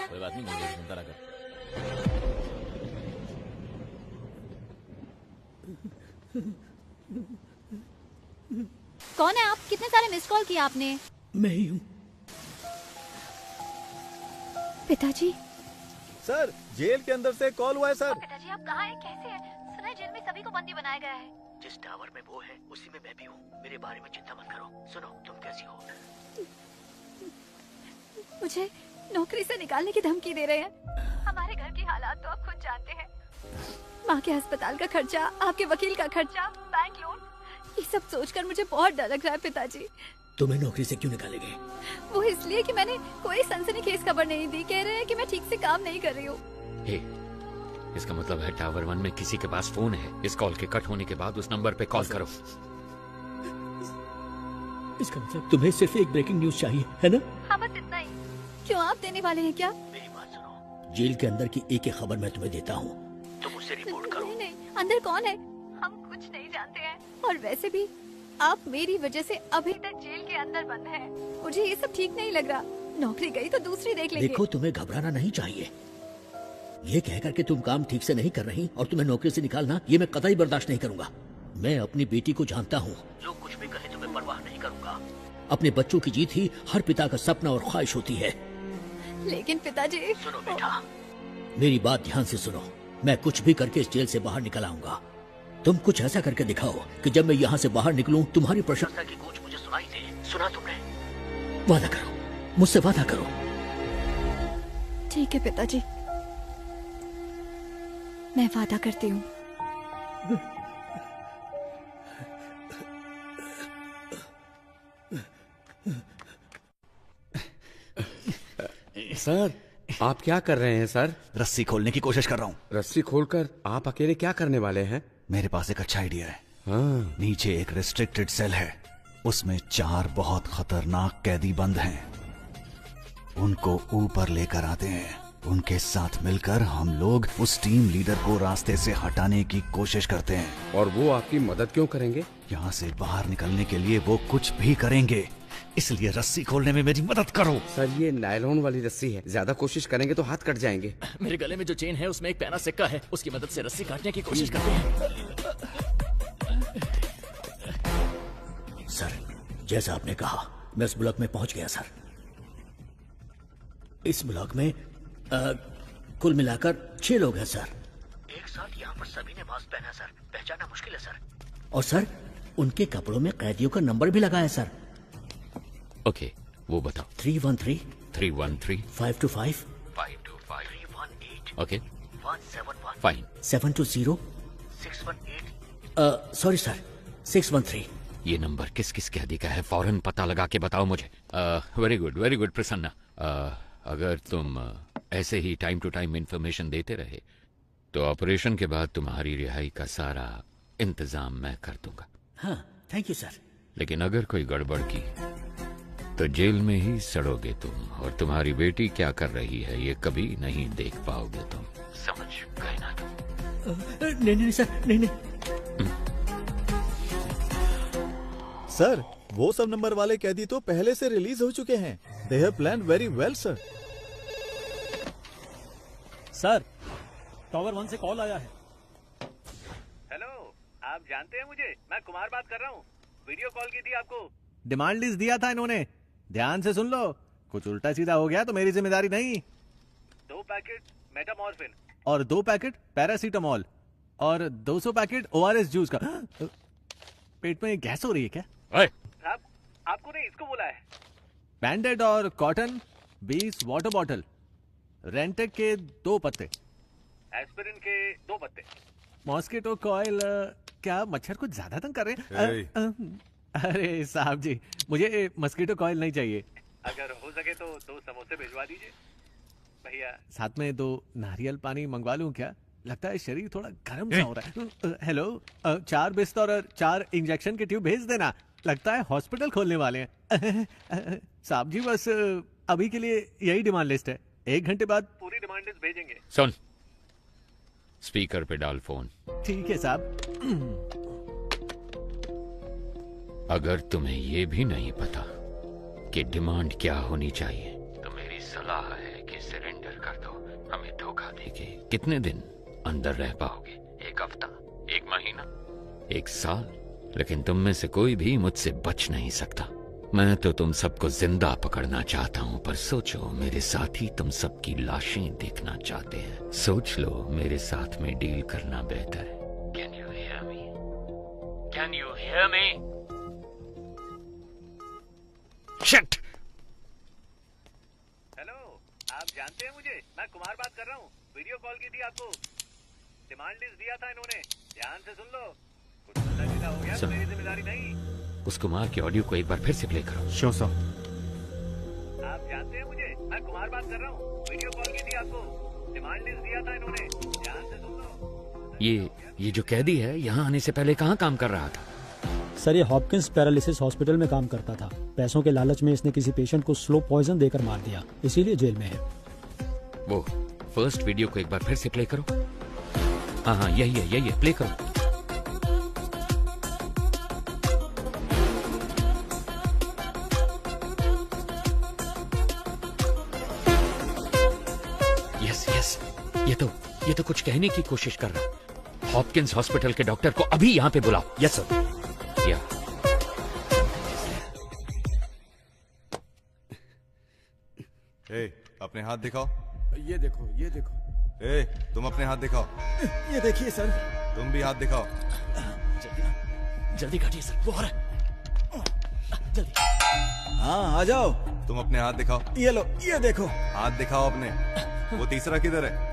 कोई बात नहीं, मुझे सुनता रहा कर. कौन है आप? कितने सारे मिस कॉल किए आपने? मैं ही हूँ. पिताजी. सर, जेल के अंदर से कॉल हुआ है सर. पिताजी आप कहाँ हैं? कैसे हैं? सुना है जेल में सभी को बंदी बनाया गया है. जिस टावर में वो है उसी में मैं भी हूँ. मेरे बारे में चिंता मत करो. सुनो, तुम कैसी हो? मुझे नौकरी से निकालने की धमकी दे रहे हैं. हमारे घर की हालात तो आप खुद जानते हैं. माँ के अस्पताल का खर्चा, आपके वकील का खर्चा, बैंक लोन, ये सब सोचकर मुझे बहुत डर लग रहा है पिताजी. तुम्हें नौकरी से क्यों निकालेंगे? वो इसलिए कि मैंने कोई सनसनीखेज खबर नहीं दी. कह रहे हैं कि मैं ठीक से काम नहीं कर रही हूँ. इसका मतलब है टावर 1 में किसी के पास फोन है. इस कॉल के कट होने के बाद उस नंबर पे कॉल करो. इसका मतलब तुम्हें सिर्फ एक ब्रेकिंग न्यूज चाहिए, है ना? हाँ, बस इतना ही. क्यों, आप देने वाले हैं क्या? मेरी बात सुनो. जेल के अंदर की एक खबर मैं तुम्हें देता हूँ, तुम उससे रिपोर्ट करो. नहीं, अंदर कौन है? हम कुछ नहीं जानते हैं. और वैसे भी आप मेरी वजह से अभी तक जेल के अंदर बंद हैं। मुझे ये सब ठीक नहीं लग रहा। नौकरी गई तो दूसरी देख लेंगे। देखो, तुम्हें घबराना नहीं चाहिए। ये कहकर के तुम काम ठीक से नहीं कर रही और तुम्हें नौकरी से निकालना, ये मैं कतई बर्दाश्त नहीं करूंगा। मैं अपनी बेटी को जानता हूँ, जो कुछ भी कहे तुम्हें परवाह नहीं करूंगा। अपने बच्चों की जीत ही हर पिता का सपना और ख्वाहिश होती है। लेकिन पिताजी, सुनो बेटा, मेरी बात ध्यान से सुनो। मैं कुछ भी करके इस जेल से बाहर निकल आऊंगा। तुम कुछ ऐसा करके दिखाओ कि जब मैं यहाँ से बाहर निकलूं, तुम्हारी प्रशंसा की गूंज मुझे सुनाई दे। सुना तुमने? वादा करो, मुझसे वादा करो। ठीक है पिताजी, मैं वादा करती हूँ। सर, आप क्या कर रहे हैं सर? रस्सी खोलने की कोशिश कर रहा हूँ। रस्सी खोलकर आप अकेले क्या करने वाले हैं? मेरे पास एक अच्छा आइडिया है। हाँ। नीचे एक रिस्ट्रिक्टेड सेल है, उसमें 4 बहुत खतरनाक कैदी बंद हैं। उनको ऊपर लेकर आते हैं। उनके साथ मिलकर हम लोग उस टीम लीडर को रास्ते से हटाने की कोशिश करते हैं। और वो आपकी मदद क्यों करेंगे? यहाँ से बाहर निकलने के लिए वो कुछ भी करेंगे, इसलिए रस्सी खोलने में मेरी मदद करो। सर, ये नायलॉन वाली रस्सी है, ज्यादा कोशिश करेंगे तो हाथ कट जाएंगे। मेरे गले में जो चेन है उसमें एक पैना सिक्का है, उसकी मदद से रस्सी काटने की कोशिश करते हैं। सर, जैसा आपने कहा, मैं इस ब्लॉक में पहुंच गया सर। इस ब्लॉक में कुल मिलाकर 6 लोग हैं सर। एक साथ यहाँ पर सभी ने मास्क पहना सर, पहचानना मुश्किल है सर। और सर, उनके कपड़ों में कैदियों का नंबर भी लगा है सर। ओके, वो बताओ। 313 313 525 525 318 ओके 171 फाइन 720 618 सॉरी सर 613। ये नंबर किस किस कैदी का है, फौरन पता लगा के बताओ मुझे। Very good Prasanna. अगर तुम ऐसे ही टाइम टू टाइम इंफॉर्मेशन देते रहे तो ऑपरेशन के बाद तुम्हारी रिहाई का सारा इंतजाम मैं कर दूंगा। हाँ, थैंक यू सर। लेकिन अगर कोई गड़बड़ की तो जेल में ही सड़ोगे तुम, और तुम्हारी बेटी क्या कर रही है ये कभी नहीं देख पाओगे तुम। समझ गए ना तुम? नहीं सर, नहीं। सर, वो सब नंबर वाले कैदी तो पहले से रिलीज हो चुके हैं। They have planned very well sir. Sir, tower 1 से कॉल आया है। हेलो, आप जानते हैं मुझे? मैं कुमार बात कर रहा हूँ। वीडियो कॉल की थी आपको। डिमांड लिस्ट दिया था इन्होंने, ध्यान से सुन लो। कुछ उल्टा सीधा हो गया तो मेरी जिम्मेदारी नहीं। 2 पैकेट मेटामॉर्फिन और 2 पैकेट पैरासीटामोल और 200 पैकेट ORS जूस का। पेट में गैस हो रही है क्या? साहब, आपको नहीं, इसको बोला है। बैंडेड और कॉटन 20 वाटर बॉटल, रेंटेक के 2 पत्ते, एस्पिरिन के 2 पत्ते, मॉस्किटो कॉइल। क्या मच्छर कुछ ज्यादा तंग कर रहे हैं? अरे साहब जी, मुझे मस्कीटो कॉइल नहीं चाहिए। अगर हो सके तो 2 समोसे भिजवा दीजिए भैया। साथ में 2 नारियल पानी मंगवा लूं क्या? लगता है शरीर थोड़ा गर्म सा हो रहा है। हेलो, 4 बिस्तर और 4 इंजेक्शन के ट्यूब भेज देना। लगता है हॉस्पिटल खोलने वाले हैं। साहब जी, बस अभी के लिए यही डिमांड लिस्ट है। 1 घंटे बाद पूरी डिमांड लिस्ट भेजेंगे। सुन, स्पीकर पे डाल फोन। ठीक है साहब। अगर तुम्हें ये भी नहीं पता कि डिमांड क्या होनी चाहिए तो मेरी सलाह है कि सरेंडर कर दो। हमें धोखा देके कितने दिन अंदर रह पाओगे? 1 हफ्ता, 1 महीना, 1 साल? लेकिन तुम में से कोई भी मुझसे बच नहीं सकता। मैं तो तुम सबको जिंदा पकड़ना चाहता हूं, पर सोचो, मेरे साथ ही तुम सबकी लाशें देखना चाहते हैं। सोच लो, मेरे साथ में डील करना बेहतर है। Can you hear me? Can you hear me? Shit! Hello, आप जानते हैं मुझे? मैं कुमार बात कर रहा हूँ। वीडियो कॉल की थी आपको। डिमांड लिस्ट दिया था इन्होंने, ध्यान से सुन लो। कुछ उल्टा सीधा हो गया तो मेरी जिम्मेदारी नहीं। उस कुमार के ऑडियो को एक बार फिर से प्ले करो। Sure sir. आप जानते हैं मुझे? मैं कुमार बात कर रहा हूँ। वीडियो कॉल की थी आपको। डिमांड लिस्ट दिया था इन्होंने, ध्यान से सुन लो। ये जो कैदी है यहाँ आने से पहले कहाँ काम कर रहा था? सर, ये हॉपकिंस पैरालिसिस हॉस्पिटल में काम करता था। पैसों के लालच में इसने किसी पेशेंट को स्लो पॉइजन देकर मार दिया, इसीलिए जेल में है। वो फर्स्ट वीडियो को एक बार फिर से प्ले करो। हाँ, यही है, प्ले करो। ये तो कुछ कहने की कोशिश कर रहा। हॉपकिंस हॉस्पिटल के डॉक्टर को अभी यहाँ पे बुलाओ। Yes sir. या अपने हाथ दिखाओ। ये देखो, ये देखो। तुम अपने हाथ दिखाओ। ये देखिए सर। तुम भी हाथ दिखाओ। जल्दी काटिए सर, वो हो रहा है। जल्दी। हाँ, आ जाओ। तुम अपने हाथ दिखाओ। ये लो, ये देखो। हाथ दिखाओ अपने। वो तीसरा किधर है?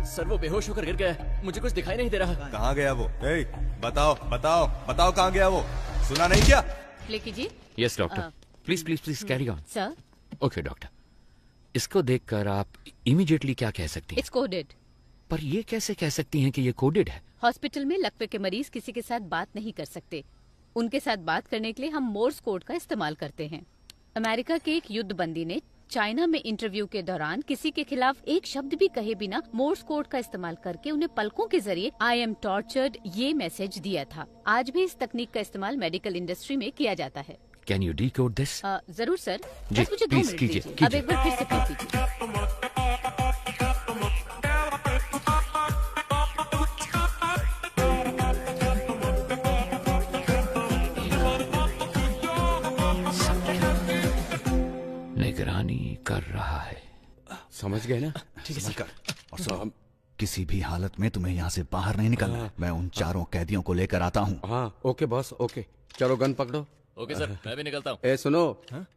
सर वो बेहोश होकर गिर गया है, मुझे कुछ दिखाई नहीं दे रहा। कहाँ गया वो? बताओ बताओ बताओ, कहाँ गया वो? सुना नहीं क्या? प्ले कीजिए। Yes doctor, please please please carry on. Sir. Okay doctor, इसको देखकर आप इमीडिएटली क्या कह सकती हैं? It's coded. पर ये कैसे कह सकती हैं कि ये कोडेड है? हॉस्पिटल में लकवे के मरीज किसी के साथ बात नहीं कर सकते। उनके साथ बात करने के लिए हम मोर्स कोड का इस्तेमाल करते हैं। अमेरिका के एक युद्ध बंदी ने चाइना में इंटरव्यू के दौरान किसी के खिलाफ एक शब्द भी कहे बिना मोर्स कोड का इस्तेमाल करके उन्हें पलकों के जरिए आई एम टॉर्चर्ड ये मैसेज दिया था। आज भी इस तकनीक का इस्तेमाल मेडिकल इंडस्ट्री में किया जाता है। Can you decode this? जरूर सर, जी, बस मुझे 2 प्लीज मिनट कीजिए, दीजिए। अब एक बार फिर से प्ले कीजिए। निगरानी कर रहा है। समझ गए ना? ठीक है सर। और साहब, किसी भी हालत में तुम्हें यहाँ से बाहर नहीं निकलना है। मैं उन चारों कैदियों को लेकर आता हूँ। हाँ ओके बॉस, ओके। चलो गन पकड़ो। ओके सर, मैं भी निकलता हूँ। ए सुनो,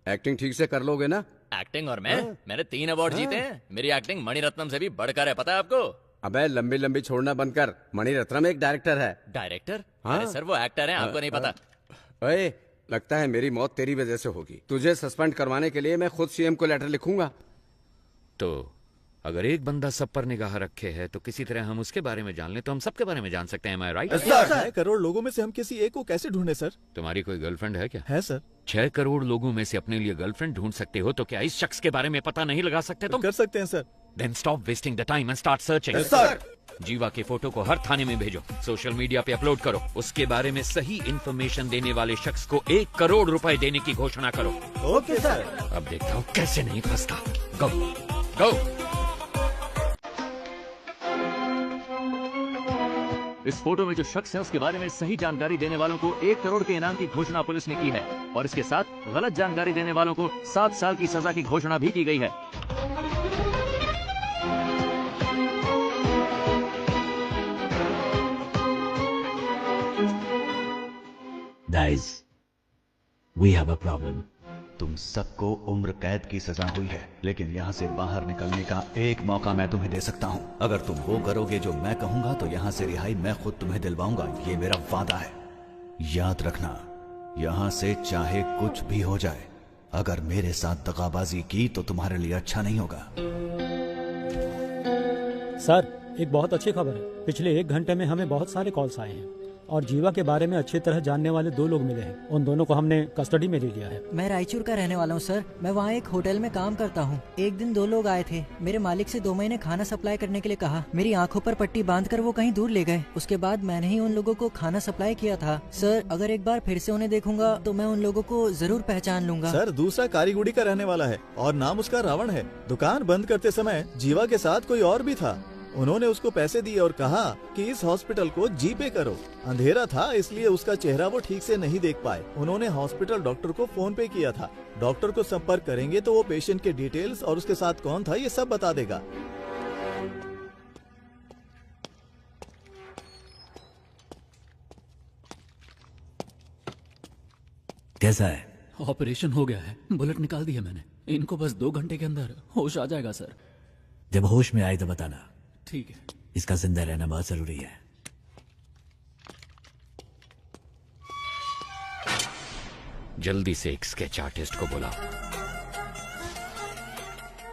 एक्टिंग ठीक से कर लोगे ना? एक्टिंग और मैंने 3 अवार्ड जीते हैं। मेरी एक्टिंग मणिरत्नम से भी बढ़कर है, पता है आपको? अबे लंबी लंबी छोड़ना बंद कर। मणिरत्नम एक डायरेक्टर है। डायरेक्टर? हाँ? अरे सर वो एक्टर हैं, आपको नहीं पता। ओए, लगता है मेरी मौत तेरी वजह से होगी। तुझे सस्पेंड करवाने के लिए मैं खुद सीएम को लेटर लिखूंगा। तो अगर एक बंदा सब पर निगाह रखे है तो किसी तरह हम उसके बारे में जान लें तो हम सबके बारे में जान सकते हैं। Am I right? 6 करोड़ लोगों में से हम किसी एक को कैसे ढूंढे सर? तुम्हारी कोई गर्लफ्रेंड है क्या? है सर। 6 करोड़ लोगों में से अपने लिए गर्लफ्रेंड ढूंढ सकते हो तो क्या इस शख्स के बारे में पता नहीं लगा सकते तुम? कर सकते हैं sir. Then stop wasting the time and start searching. Yes, sir. जीवा की फोटो को हर थाने में भेजो, सोशल मीडिया पे अपलोड करो, उसके बारे में सही इंफॉर्मेशन देने वाले शख्स को 1 करोड़ रुपए देने की घोषणा करो। Okay sir. अब देखता हूँ कैसे नहीं फंसता। गो गो। इस फोटो में जो शख्स है उसके बारे में सही जानकारी देने वालों को 1 करोड़ के इनाम की घोषणा पुलिस ने की है और इसके साथ गलत जानकारी देने वालों को 7 साल की सजा की घोषणा भी की गई है। Guys, we have a problem. तुम सबको उम्र कैद की सजा हुई है, लेकिन यहाँ से बाहर निकलने का एक मौका मैं तुम्हें दे सकता हूँ। अगर तुम वो करोगे जो मैं कहूँगा तो यहाँ से रिहाई मैं खुद तुम्हें दिलवाऊंगा। ये मेरा वादा है। याद रखना, यहाँ से चाहे कुछ भी हो जाए, अगर मेरे साथ दगाबाजी की तो तुम्हारे लिए अच्छा नहीं होगा। सर, एक बहुत अच्छी खबर है। पिछले 1 घंटे में हमें बहुत सारे कॉल्स आए हैं और जीवा के बारे में अच्छी तरह जानने वाले 2 लोग मिले हैं। उन दोनों को हमने कस्टडी में ले लिया है। मैं रायचूर का रहने वाला हूँ सर। मैं वहाँ एक होटल में काम करता हूँ। एक दिन 2 लोग आए थे। मेरे मालिक से 2 महीने खाना सप्लाई करने के लिए कहा। मेरी आंखों पर पट्टी बांधकर वो कहीं दूर ले गए। उसके बाद मैंने ही उन लोगों को खाना सप्लाई किया था। सर, अगर एक बार फिर से उन्हें देखूंगा तो मैं उन लोगों को जरूर पहचान लूंगा। सर, दूसरा कारीगुड़ी का रहने वाला है और नाम उसका रावण है। दुकान बंद करते समय जीवा के साथ कोई और भी था। उन्होंने उसको पैसे दिए और कहा कि इस हॉस्पिटल को जीपे करो। अंधेरा था इसलिए उसका चेहरा वो ठीक से नहीं देख पाए। उन्होंने हॉस्पिटल डॉक्टर को फोन पे किया था। डॉक्टर को संपर्क करेंगे तो वो पेशेंट के डिटेल्स और उसके साथ कौन था ये सब बता देगा। कैसा है? ऑपरेशन हो गया है, बुलेट निकाल दी है मैंने। इनको बस 2 घंटे के अंदर होश आ जाएगा सर। जब होश में आए तो बताना। ठीक है। इसका जिंदा रहना बहुत जरूरी है। जल्दी से एक स्केच आर्टिस्ट को बुलाओ।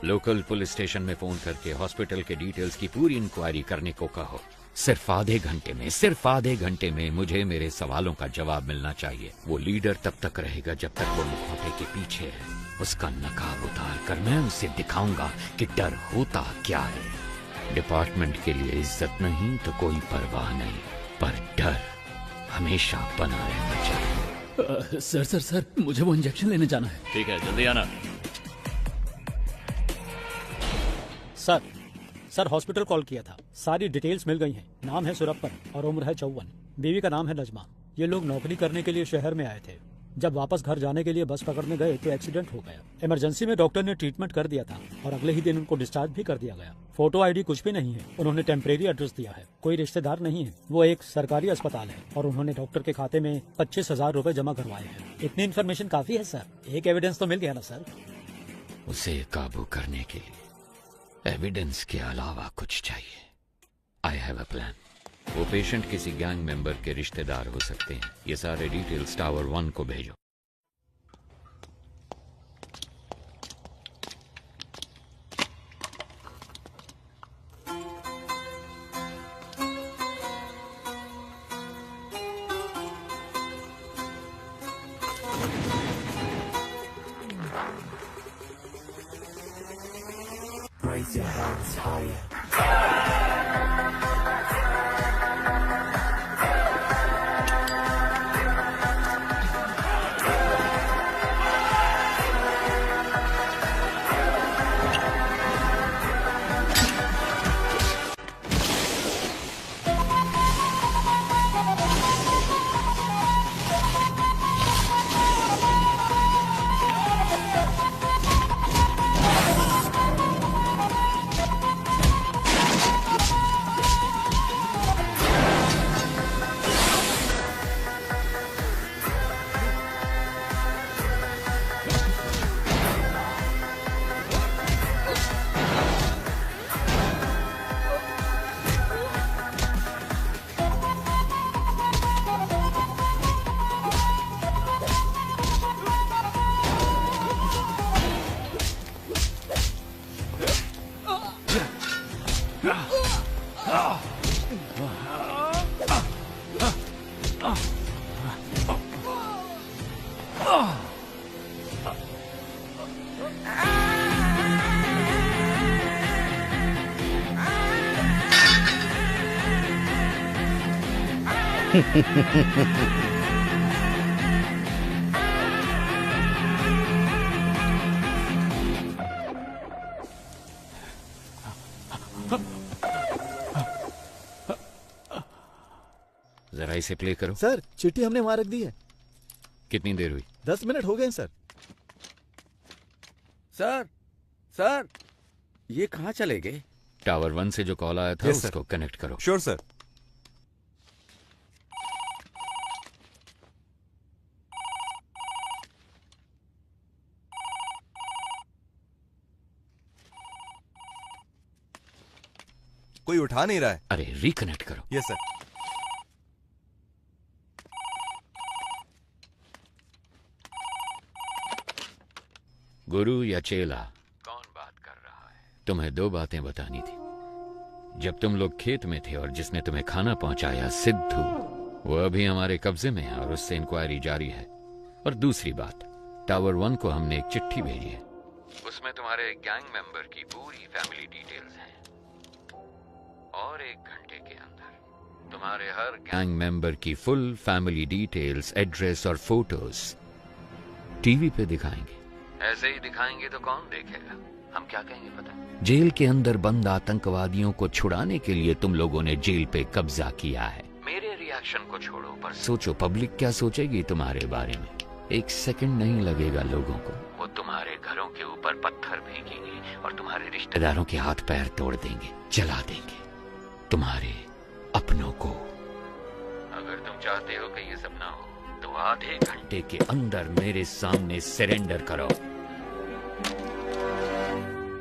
लोकल पुलिस स्टेशन में फोन करके हॉस्पिटल के डिटेल्स की पूरी इंक्वायरी करने को कहो। सिर्फ आधे घंटे में मुझे मेरे सवालों का जवाब मिलना चाहिए। वो लीडर तब तक रहेगा जब तक वो मुखौटे के पीछे है। उसका नकाब उतार कर मैं उसे दिखाऊंगा कि डर होता क्या है। डिपार्टमेंट के लिए इज्जत नहीं तो कोई परवाह नहीं, पर डर हमेशा बना रहना चाहिए। सर, मुझे वो इंजेक्शन लेने जाना है। ठीक है, जल्दी आना। सर हॉस्पिटल कॉल किया था, सारी डिटेल्स मिल गई हैं। नाम है सुरप्पन और उम्र है 54। बीवी का नाम है नजमा। ये लोग नौकरी करने के लिए शहर में आए थे। जब वापस घर जाने के लिए बस पकड़ने गए तो एक्सीडेंट हो गया। इमरजेंसी में डॉक्टर ने ट्रीटमेंट कर दिया था और अगले ही दिन उनको डिस्चार्ज भी कर दिया गया। फोटो आईडी कुछ भी नहीं है। उन्होंने टेम्परेरी एड्रेस दिया है, कोई रिश्तेदार नहीं है। वो एक सरकारी अस्पताल है और उन्होंने डॉक्टर के खाते में 25,000 रूपए जमा करवाए हैं। इतनी इन्फॉर्मेशन काफी है सर, एक एविडेंस तो मिल गया ना सर। उसे काबू करने के लिए एविडेंस के अलावा कुछ चाहिए। I have a plan. वो पेशेंट किसी गैंग मेंबर के रिश्तेदार हो सकते हैं। ये सारे डिटेल्स टावर 1 को भेजो। Raise your hands higher. जरा इसे प्ले करो। सर चिट्ठी हमने वहां रख दी है। कितनी देर हुई? 10 मिनट हो गए सर। सर ये कहाँ चले गए? टावर 1 से जो कॉल आया था उसको कनेक्ट करो। Sure sir. कोई उठा नहीं रहा है। अरे रिकनेक्ट करो। Yes sir. गुरु या चेला? कौन बात कर रहा है? तुम्हें 2 बातें बतानी थी। जब तुम लोग खेत में थे और जिसने तुम्हें खाना पहुंचाया सिद्धू, वो अभी हमारे कब्जे में है और उससे इंक्वायरी जारी है। और दूसरी बात, टावर 1 को हमने एक चिट्ठी भेजी है, उसमें तुम्हारे गैंग मेंबर की पूरी फैमिली डिटेल्स हैं। और 1 घंटे के अंदर तुम्हारे हर गैंग मेंबर की फुल फैमिली डिटेल्स, एड्रेस और फोटोज टीवी पे दिखाएंगे। ऐसे ही दिखाएंगे तो कौन देखेगा? हम क्या कहेंगे पता? जेल के अंदर बंद आतंकवादियों को छुड़ाने के लिए तुम लोगों ने जेल पे कब्जा किया है। मेरे रिएक्शन को छोड़ो, पर सोचो पब्लिक क्या सोचेगी तुम्हारे बारे में। 1 सेकंड नहीं लगेगा लोगों को, वो तुम्हारे घरों के ऊपर पत्थर फेंकेंगे और तुम्हारे रिश्तेदारों के हाथ पैर तोड़ देंगे, जला देंगे तुम्हारे अपनों को। अगर तुम चाहते हो कि ये सब ना हो तो आधे घंटे के अंदर मेरे सामने सरेंडर करो।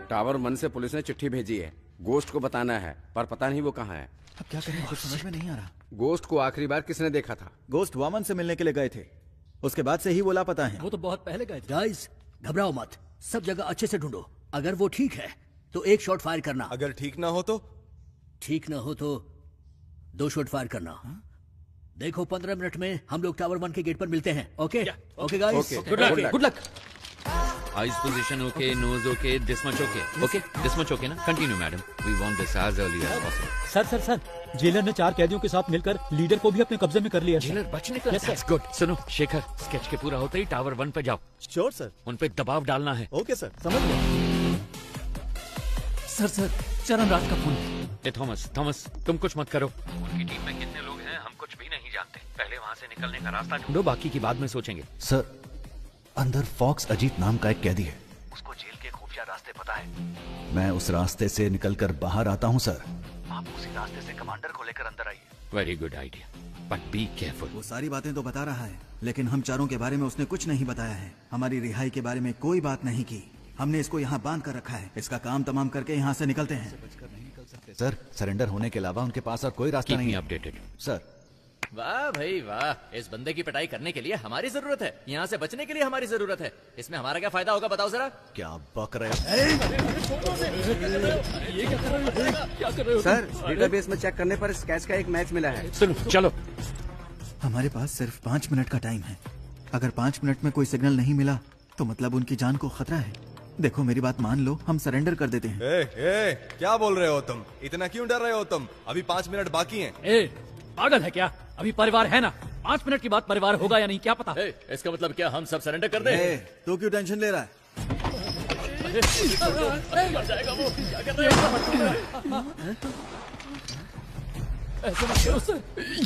टावर 1 से पुलिस ने चिट्ठी भेजी है, गोश्त को बताना है, पर पता नहीं वो कहाँ है। अब क्या करें, कुछ समझ में नहीं आ रहा। गोश्त को आखिरी बार किसने देखा था? गोश्त वामन से मिलने के लिए गए थे, उसके बाद से ही वो लापता है। वो तो बहुत पहले गए थे। गाइस घबराओ मत, सब जगह अच्छे से ढूंढो। अगर वो ठीक है तो 1 शॉट फायर करना। अगर ठीक ना हो तो? ठीक ना हो तो 2 शॉट फायर करना। देखो 15 मिनट में हम लोग टावर 1 के गेट पर मिलते हैं। Okay okay guys, good luck. Eyes position okay, nose okay, this much okay. Okay this much okay ना? Continue madam, we want this as early as possible. Sir jailer ने 4 कैदियों के साथ मिलकर लीडर को भी अपने कब्जे में कर लिया। जेलर बचने का? That's good. सुनो शेखर, स्केच के पूरा होते ही टावर 1 पे जाओ। Sure sir. उन पे दबाव डालना है। ओके सर, समझ गया। सर चरण राज का फोन। थॉमस थॉमस तुम कुछ मत करो। उनकी टीम में कितने लोग हैं हम कुछ भी नहीं जानते। पहले वहाँ से निकलने का रास्ता ढूंढो, बाकी की बाद में सोचेंगे। सर, अंदर फॉक्स अजीत नाम का एक कैदी है। उसको जेल के खुफिया रास्ते पता है। मैं उस रास्ते से निकलकर बाहर आता हूँ सर। आप उसी रास्ते से कमांडर को लेकर अंदर आइए। Very good idea, but be careful. वो सारी बातें तो बता रहा है, लेकिन हम चारों के बारे में उसने कुछ नहीं बताया है। हमारी रिहाई के बारे में कोई बात नहीं की। हमने इसको यहाँ बांध कर रखा है। इसका काम तमाम करके यहाँ से निकलते हैं। सर, सरेंडर होने के अलावा उनके पास और कोई रास्ता नहीं है। Updated sir. वाह भाई वाह, इस बंदे की पिटाई करने के लिए हमारी जरूरत है, यहाँ से बचने के लिए हमारी जरूरत है। इसमें हमारा क्या फायदा होगा बताओ जरा। क्या बक रहे हो? ये क्या कर रहे हो? सर, डेटाबेस में चेक करने पर स्केच का एक मैच मिला है। सुनो चलो। हमारे पास सिर्फ 5 मिनट का टाइम है। अगर 5 मिनट में कोई सिग्नल नहीं मिला तो मतलब उनकी जान को खतरा है। देखो मेरी बात मान लो, हम सरेंडर कर देते हैं। क्या बोल रहे हो तुम? इतना क्यों डर रहे हो तुम? अभी 5 मिनट बाकी हैं। पागल है क्या? अभी परिवार है ना, 5 मिनट के बाद परिवार होगा या नहीं क्या पता। इसका मतलब क्या हम सब सरेंडर कर दें? तो क्यों टेंशन ले रहा है? जाएगा वो, क्या कर रहे हैं? ऐसा मत करो सर,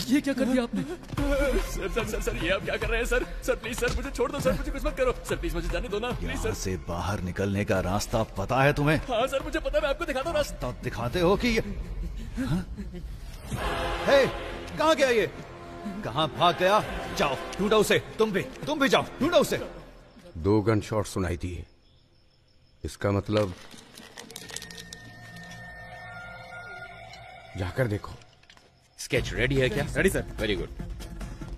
ये क्या कर दिया आपने? सर सर सर सर ये आप क्या कर रहे हैं सर? सर प्लीज सर मुझे छोड़ दो सर, मुझे कुछ मत करो सर, प्लीज मुझे जाने दो ना प्लीज सर। से बाहर निकलने का रास्ता पता है तुम्हें? हाँ सर मुझे पता है, मैं आपको दिखाता हूँ रास्ता। दिखाते हो कि हे, कहाँ गया ये? कहाँ भाग गया? जाओ ढूंढो उसे। तुम भी जाओ ढूंढो उसे। 2 गन शॉट सुनाई दिए। इसका मतलब जाकर देखो। स्केच रेडी है क्या? Ready sir. Very good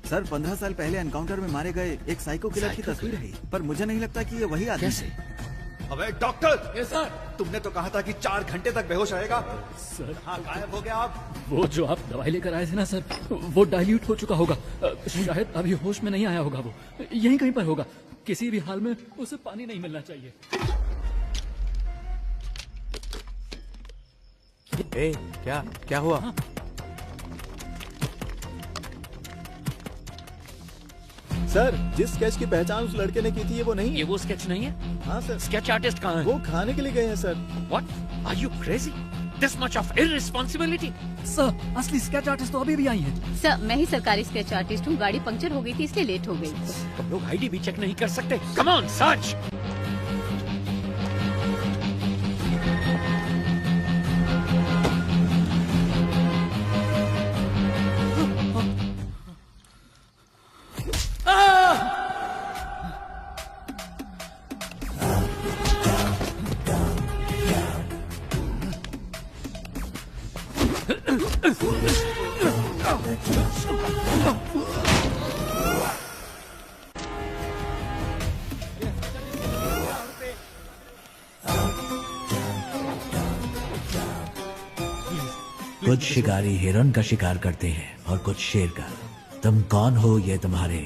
sir, 15 साल पहले एनकाउंटर में मारे गए एक साइको किलर की तस्वीर है, पर मुझे नहीं लगता कि ये वही आदमी है। अबे डॉक्टर! Yes sir. तुमने तो कहा था कि 4 घंटे तक बेहोश रहेगा। सर कहाँ गायब हो गया आप? वो जो आप दवाई लेकर आए थे ना सर, वो डाइल्यूट हो चुका होगा। शायद अभी होश में नहीं आया होगा। वो यहीं कहीं पर होगा। किसी भी हाल में उसे पानी नहीं मिलना चाहिए। क्या हुआ? हाँ। सर, जिस स्केच की पहचान उस लड़के ने की थी, ये वो नहीं है। ये वो स्केच नहीं है? हाँ सर। स्केच आर्टिस्ट कहाँ है? वो खाने के लिए गए हैं sir. What? Are you crazy? This much of irresponsibility? Sir, असली स्केच आर्टिस्ट तो अभी भी आई हैं। सर, मैं ही सरकारी स्केच आर्टिस्ट हूँ। गाड़ी पंक्चर हो गई थी इसलिए लेट हो गई। तुम लोग आईडी भी चेक नहीं कर सकते? Come on, search. कुछ शिकारी हिरन का शिकार करते हैं और कुछ शेर का। तुम कौन हो ये तुम्हारे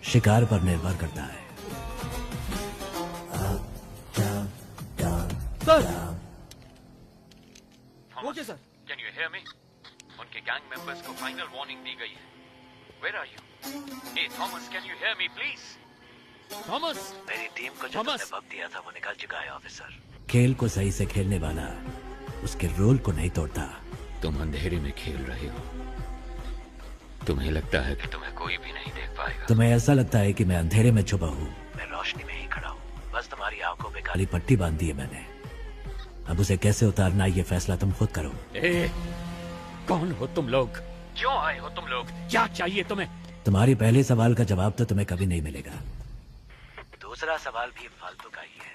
शिकार पर निर्भर करता है। Sir. Okay sir. Can you hear me? उनके गैंग मेंबर्स को फाइनल वार्निंग दी गई है। Where are you? Hey Thomas, can you hear me please? Thomas। मेरी टीम को जो तुमने वक्त दिया था वो निकल चुका है ऑफिसर। खेल को सही से खेलने वाला उसके रोल को नहीं तोड़ता। तुम अंधेरे में खेल रहे हो। तुम्हें लगता है कि तुम्हें कोई भी नहीं देख पाएगा। तुम्हें ऐसा लगता है कि मैं अंधेरे में छुपा हूँ। मैं रोशनी में ही खड़ा हूँ, बस तुम्हारी आंखों पे काली पट्टी बांध दी है मैंने। अब उसे कैसे उतारना ये फैसला तुम खुद करो। कौन हो तुम लोग? क्यों आए हो तुम लोग? क्या चाहिए तुम्हें? तुम्हारी पहले सवाल का जवाब तो तुम्हें कभी नहीं मिलेगा। दूसरा सवाल भी फालतू का ही है,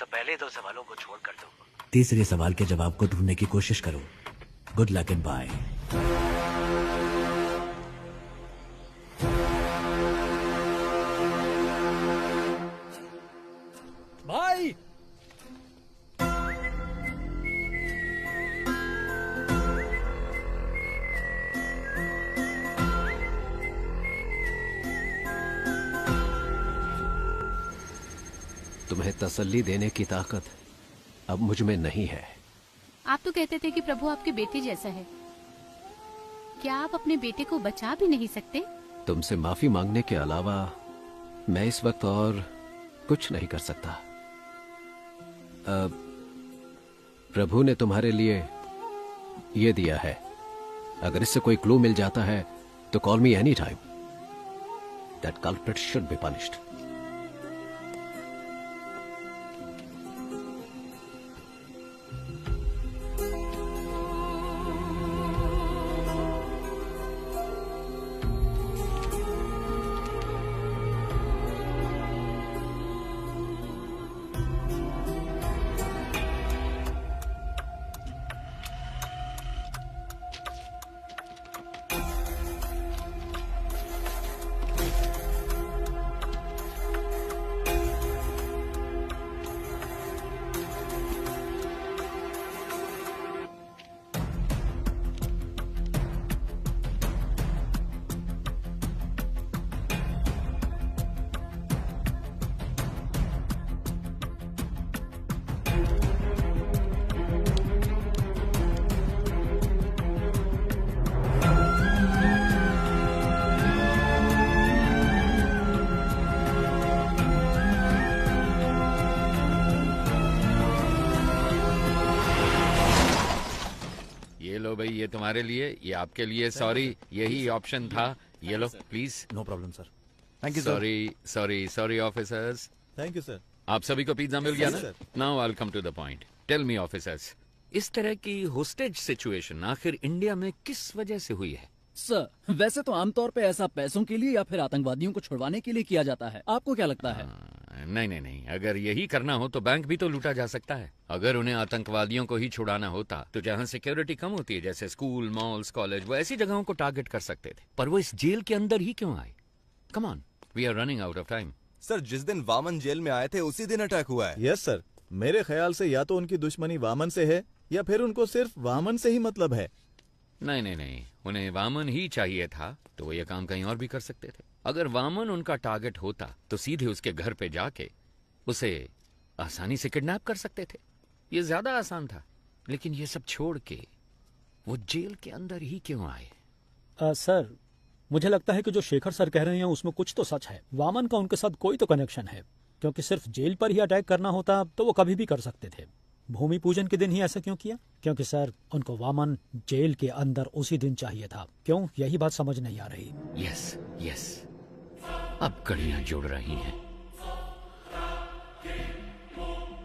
तो पहले 2 सवालों को छोड़ कर दो। तीसरे सवाल के जवाब को ढूंढने की कोशिश करो। Good luck and bye. भाई तुम्हें तसल्ली देने की ताकत अब मुझ में नहीं है। आप तो कहते थे कि प्रभु आपके बेटे जैसा है। क्या आप अपने बेटे को बचा भी नहीं सकते? तुमसे माफी मांगने के अलावा मैं इस वक्त और कुछ नहीं कर सकता। प्रभु ने तुम्हारे लिए ये दिया है। अगर इससे कोई क्लू मिल जाता है तो call me any time. That culprit should be punished. लो भाई, ये तुम्हारे लिए, ये आपके लिए। सॉरी, यही ऑप्शन था। ये लो please. No problem sir. Thank you. Sorry officers. Thank you sir. आप सभी को पिज्जा मिल गया Yes, ना? sir. Now I will come to the point. Tell me officers, इस तरह की होस्टेज सिचुएशन आखिर इंडिया में किस वजह से हुई है? सर, वैसे तो आमतौर पे ऐसा पैसों के लिए या फिर आतंकवादियों को छुड़वाने के लिए किया जाता है। आपको क्या लगता है? नहीं, अगर यही करना हो तो बैंक भी तो लूटा जा सकता है। अगर उन्हें आतंकवादियों को ही छुड़ाना होता तो जहाँ सिक्योरिटी कम होती है, जैसे स्कूल, मॉल्स, कॉलेज, वो ऐसी जगहों को टारगेट कर सकते थे। पर वो इस जेल के अंदर ही क्यों आए? Come on, we are running out of time. Sir, जिस दिन वामन जेल में आए थे उसी दिन अटैक हुआ है। यस सर, मेरे ख्याल से या तो उनकी दुश्मनी वामन से है या फिर उनको सिर्फ वामन से ही मतलब है। नहीं, उन्हें वामन ही चाहिए था तो वो ये काम कहीं और भी कर सकते थे। अगर वामन उनका टारगेट होता तो सीधे उसके घर पे जाके उसे आसानी से किडनैप कर सकते थे। ये ज्यादा आसान था। लेकिन ये सब छोड़ के वो जेल के अंदर ही क्यों आए? सर, मुझे लगता है कि जो शेखर सर कह रहे हैं उसमें कुछ तो सच है। वामन का उनके साथ कोई तो कनेक्शन है, क्योंकि सिर्फ जेल पर ही अटैक करना होता तो वो कभी भी कर सकते थे। भूमि पूजन के दिन ही ऐसा क्यों किया? क्योंकि सर, उनको वामन जेल के अंदर उसी दिन चाहिए था। क्यों? यही बात समझ नहीं आ रही। यस, अब कड़ियां जुड़ रही हैं।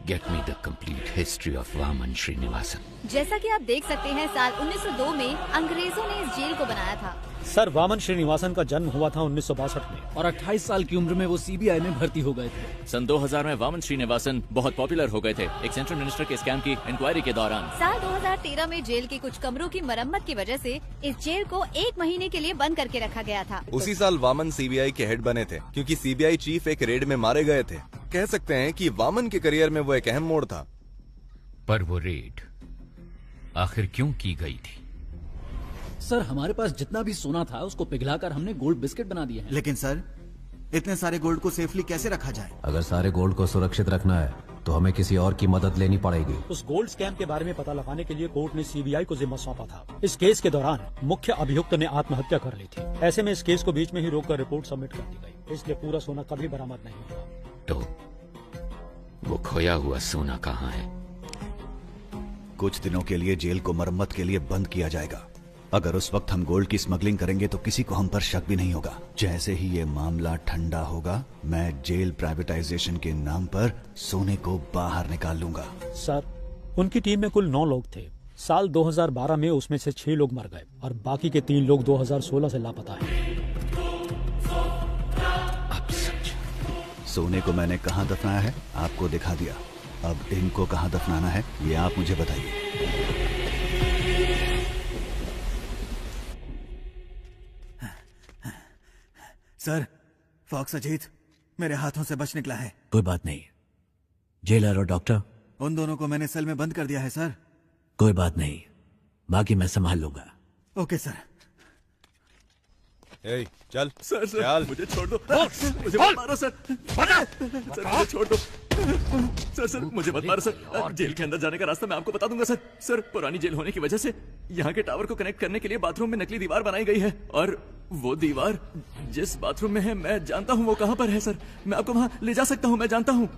Get me the complete history of Vaman Srinivasan. जैसा कि आप देख सकते हैं, साल 1902 में अंग्रेजों ने इस जेल को बनाया था। सर, वामन श्रीनिवासन का जन्म हुआ था 1962 में और 28 साल की उम्र में वो सीबीआई में भर्ती हो गए थे। सन 2000 में वामन श्रीनिवासन बहुत पॉपुलर हो गए थे एक सेंट्रल मिनिस्टर के स्कैम की इंक्वायरी के दौरान। साल 2013 में जेल के कुछ कमरों की मरम्मत की वजह से इस जेल को 1 महीने के लिए बंद करके रखा गया था। उसी साल वामन सीबीआई के हेड बने थे, क्योंकि सीबीआई चीफ एक रेड में मारे गए थे। कह सकते हैं कि वामन के करियर में वो एक अहम मोड़ था। पर वो रेड आखिर क्यों की गई थी? सर, हमारे पास जितना भी सोना था उसको पिघलाकर हमने गोल्ड बिस्किट बना दिए हैं। लेकिन सर, इतने सारे गोल्ड को सेफली कैसे रखा जाए? अगर सारे गोल्ड को सुरक्षित रखना है तो हमें किसी और की मदद लेनी पड़ेगी। उस गोल्ड स्कैम के बारे में पता लगाने के लिए कोर्ट ने सीबीआई को जिम्मा सौंपा था। इस केस के दौरान मुख्य अभियुक्त ने आत्महत्या कर ली थी। ऐसे में इस केस को बीच में ही रोककर रिपोर्ट सबमिट कर दी गई, इसलिए पूरा सोना कभी बरामद नहीं हुआ। तो वो खोया हुआ सोना कहाँ है? कुछ दिनों के लिए जेल को मरम्मत के लिए बंद किया जाएगा। अगर उस वक्त हम गोल्ड की स्मगलिंग करेंगे तो किसी को हम पर शक भी नहीं होगा। जैसे ही ये मामला ठंडा होगा, मैं जेल प्राइवेटाइजेशन के नाम पर सोने को बाहर निकाल लूंगा। सर, उनकी टीम में कुल 9 लोग थे। साल 2012 में उसमें से 6 लोग मर गए और बाकी के 3 लोग 2016 से लापता हैं। सोने को मैंने कहाँ दफनाया है आपको दिखा दिया। अब इनको कहाँ दफनाना है ये आप मुझे बताइए। सर, फॉक्स अजीत मेरे हाथों से बच निकला है। कोई बात नहीं, जेलर और डॉक्टर उन दोनों को मैंने सेल में बंद कर दिया है सर। कोई बात नहीं, बाकी मैं संभाल लूंगा। Okay sir. चल सर, मुझे छोड़ दो। मुझे मत मारो सर। सर, मुझे छोड़ दो। सर, मुझे मत मारो सर। जेल के अंदर जाने का रास्ता मैं आपको बता दूंगा सर। सर, पुरानी जेल होने की वजह से यहाँ के टावर को कनेक्ट करने के लिए बाथरूम में नकली दीवार बनाई गई है, और वो दीवार जिस बाथरूम में है मैं जानता हूँ वो कहाँ पर है सर। मैं आपको वहाँ ले जा सकता हूँ, मैं जानता हूँ।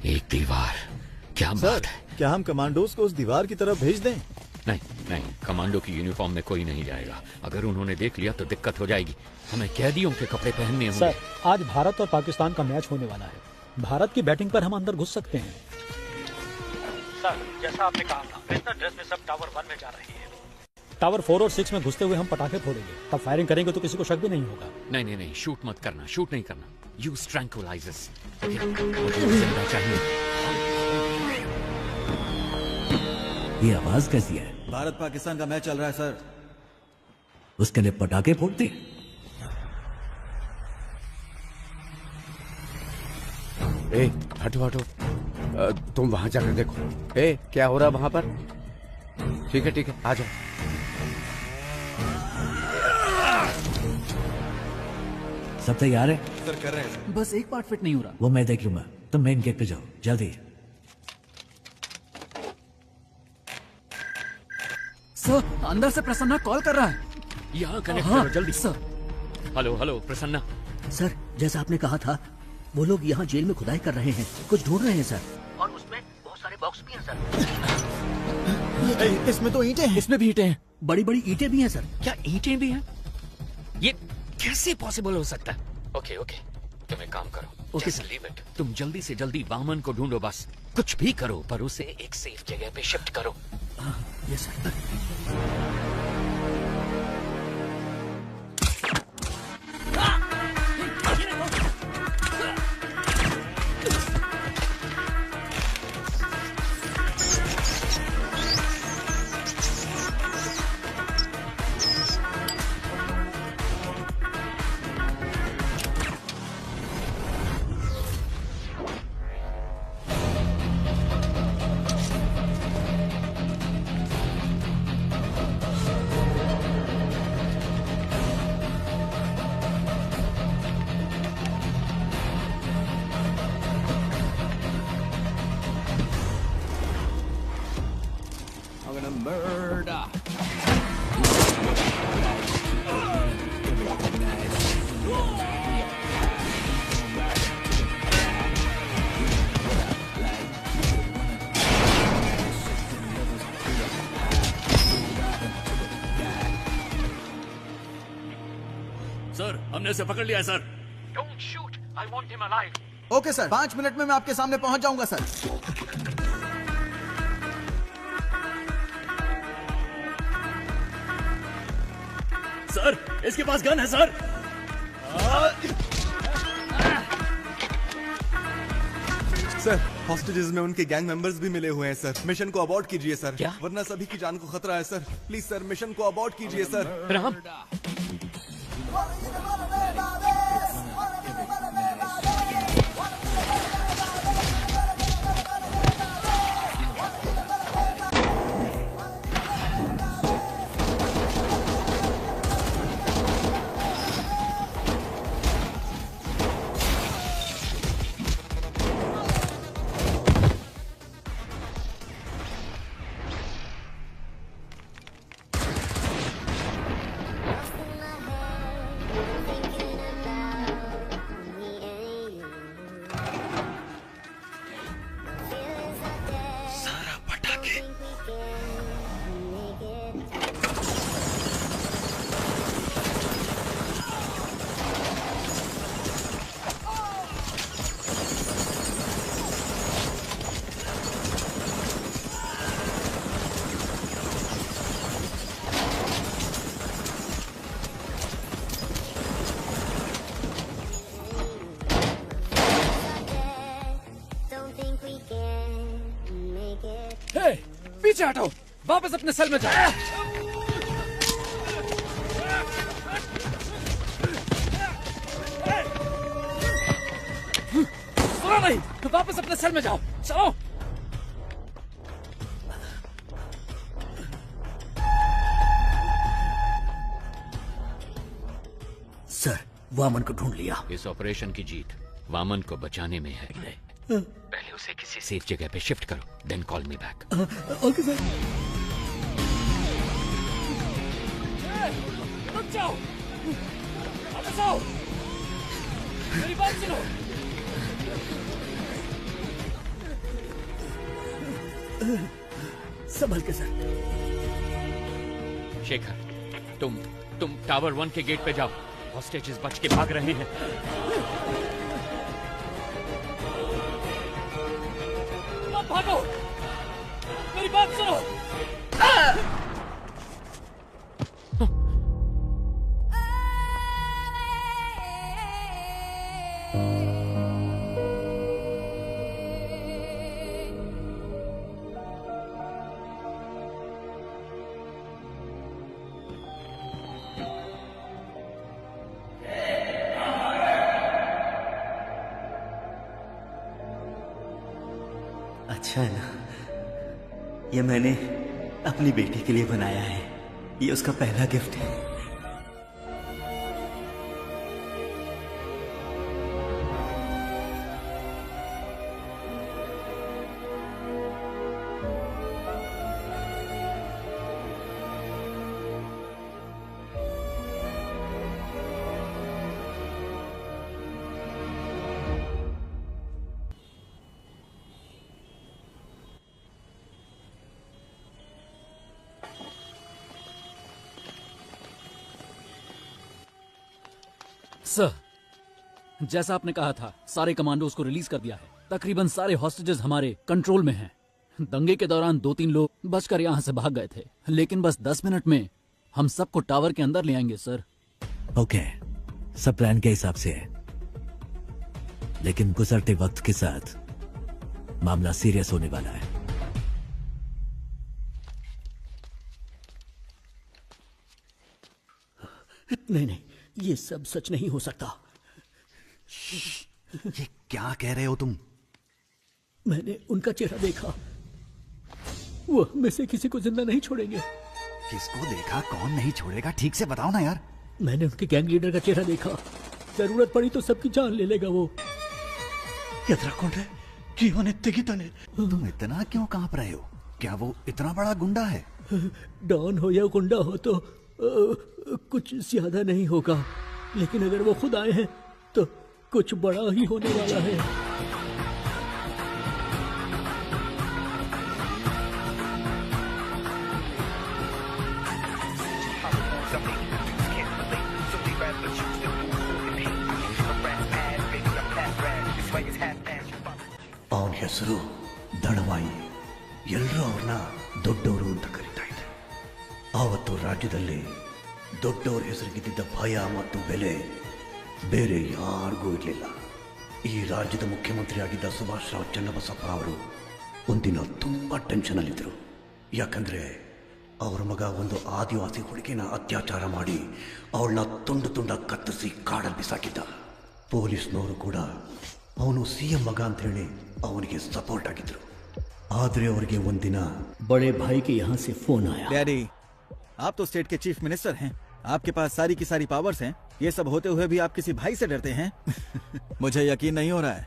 एक दीवार क्या बात है? क्या हम कमांडोज को उस दीवार की तरफ भेज दें? नहीं नहीं, कमांडो की यूनिफॉर्म में कोई नहीं जाएगा। अगर उन्होंने देख लिया तो दिक्कत हो जाएगी। हमें कैदियों के कपड़े पहनने होंगे। सर, आज भारत और पाकिस्तान का मैच होने वाला है। भारत की बैटिंग पर हम अंदर घुस सकते हैं। सर, जैसा आपने कहा था, वेस्टर्न ड्रेस में सब टावर 1 में जा रहे हैं। टावर 4 और 6 में घुसते हुए हम पटाखे फोड़ेंगे, तब फायरिंग करेंगे तो किसी को शक भी नहीं होगा। नहीं नहीं नहीं, शूट मत करना, शूट नहीं करना। Use tranquillisers. जिंदा चाहिए। ये आवाज कैसी है? भारत पाकिस्तान का मैच चल रहा है सर। उसके लिए पटाखे फोड़ते? ए, हटो हटो। तुम वहां जाकर देखो। ए, क्या हो रहा वहां पर? ठीक है आ जाओ। सब तैयार है? सर कर रहे हैं सर। बस एक पार्ट फिट नहीं हो रहा। वो मैं देख लूंगा, तुम मेन गेट पे जाओ जल्दी। सर, अंदर से प्रसन्ना कॉल कर रहा है। यहाँ कनेक्ट करो जल्दी। Sir. Hello hello Prasanna. Sir, जैसा आपने कहा था, वो लोग यहाँ जेल में खुदाई कर रहे हैं, कुछ ढूंढ रहे हैं सर। और उसमें बहुत सारे बॉक्स भी हैं सर। इसमें तो ईंटें हैं। इसमें भी ईंटें हैं। बड़ी बड़ी ईंटें भी हैं सर। क्या ईंटें भी हैं? ये कैसे पॉसिबल हो सकता है? ओके ओके, तुम एक काम करो। Okay sir, leave it. तुम जल्दी से जल्दी वामन को ढूंढो, बस कुछ भी करो, पर उसे एक सेफ जगह पे शिफ्ट करो। Yes sir. सर, हमने उसे पकड़ लिया है sir. Don't shoot. I want him alive. Okay sir, 5 minute में मैं आपके सामने पहुंच जाऊंगा सर। सर, इसके पास गन है सर। सर, हॉस्टेजेस में उनके गैंग मेंबर्स भी मिले हुए हैं सर। मिशन को अबॉर्ट कीजिए सर। क्या? वरना सभी की जान को खतरा है सर। प्लीज सर, मिशन को अबॉर्ट कीजिए सर। राम। पीछे हटो, वापस अपने सेल में जाओ। सुना नहीं, वापस अपने सेल में जाओ। चलो। सर, वामन को ढूंढ लिया। इस ऑपरेशन की जीत वामन को बचाने में है। पहले उसे किसी सेफ जगह पे शिफ्ट करो, then call me back. Okay sir. रुक जाओ, वापस आओ, मेरी बात सुनो। संभल के सर। शेखर, तुम टावर 1 के गेट पे जाओ। हॉस्टेजेस बच के भाग रहे हैं। मत भागो, मेरी बात सुनो। अच्छा है ना, ये मैंने अपनी बेटी के लिए बनाया है। ये उसका पहला गिफ्ट है। सर, जैसा आपने कहा था, सारे कमांडोज को रिलीज कर दिया है। तकरीबन सारे हॉस्टेजेस हमारे कंट्रोल में हैं। दंगे के दौरान 2-3 लोग बचकर यहाँ से भाग गए थे, लेकिन बस 10 मिनट में हम सबको टावर के अंदर ले आएंगे सर। ओके, सब प्लान के हिसाब से है, लेकिन गुजरते वक्त के साथ मामला सीरियस होने वाला है। नहीं नहीं, ये सब सच नहीं हो सकता। ये क्या कह रहे हो तुम? मैंने उनका चेहरा देखा। वो में से किसी को जिंदा नहीं छोड़ेंगे। किसको देखा? कौन नहीं छोड़ेगा? ठीक से बताओ ना यार। मैंने उनके गैंग लीडर का चेहरा देखा। जरूरत पड़ी तो सबकी जान ले लेगा वो। तुम इतना क्यों कांप रहे हो? क्या वो इतना बड़ा गुंडा है? डॉन हो या गुंडा हो तो कुछ ज्यादा नहीं होगा, लेकिन अगर वो खुद आए हैं तो कुछ बड़ा ही होने वाला है। ಅವನ ಹೆಸರು ದಳವಾಯಿ. ಎಲ್ಲರೂ ಅವ್ರನ್ನ ದೊಡ್ಡವರು ಅಂತ ಕರೀತಾ ಇದ್ರು. ಆವತ್ತು ರಾಜ್ಯದಲ್ಲಿ ದೊಡ್ಡವ್ರ ಹೆಸರಿಗಿದ್ದ ಭಯ ಮತ್ತು ಬೆಲೆ ಬೇರೆ ಯಾರಿಗೂ ಇರಲಿಲ್ಲ. ಈ ರಾಜ್ಯದ ಮುಖ್ಯಮಂತ್ರಿ ಆಗಿದ್ದ ಸುಭಾಷ್ ರಾವ್ ಚನ್ನಬಸಪ್ಪ ಅವರು ಒಂದಿನ ತುಂಬಾ ಟೆನ್ಷನ್ ಅಲ್ಲಿದ್ದರು. ಯಾಕಂದ್ರೆ ಅವರ ಮಗ ಒಂದು ಆದಿವಾಸಿ ಹುಡುಗಿನ ಅತ್ಯಾಚಾರ ಮಾಡಿ ಅವಳನ್ನ ತುಂಡು ತುಂಡ ಕತ್ತರಿಸಿ ಕಾಡಲ್ಲಿ ಬಿಸಾಕಿದ್ದ. ಪೊಲೀಸ್ನವರು ಕೂಡ ಅವನು ಸಿಎಂ ಮಗ ಅಂತ ಹೇಳಿ ಅವನಿಗೆ ಸಪೋರ್ಟ್ ಆಗಿದ್ರು. ಆದ್ರೆ ಅವರಿಗೆ ಒಂದಿನ बड़े भाई के यहाँ से फोन आया। डैडी, आप तो स्टेट के चीफ मिनिस्टर हैं, आपके पास सारी की सारी पावर्स हैं। ये सब होते हुए भी आप किसी भाई से डरते हैं? मुझे यकीन नहीं हो रहा है।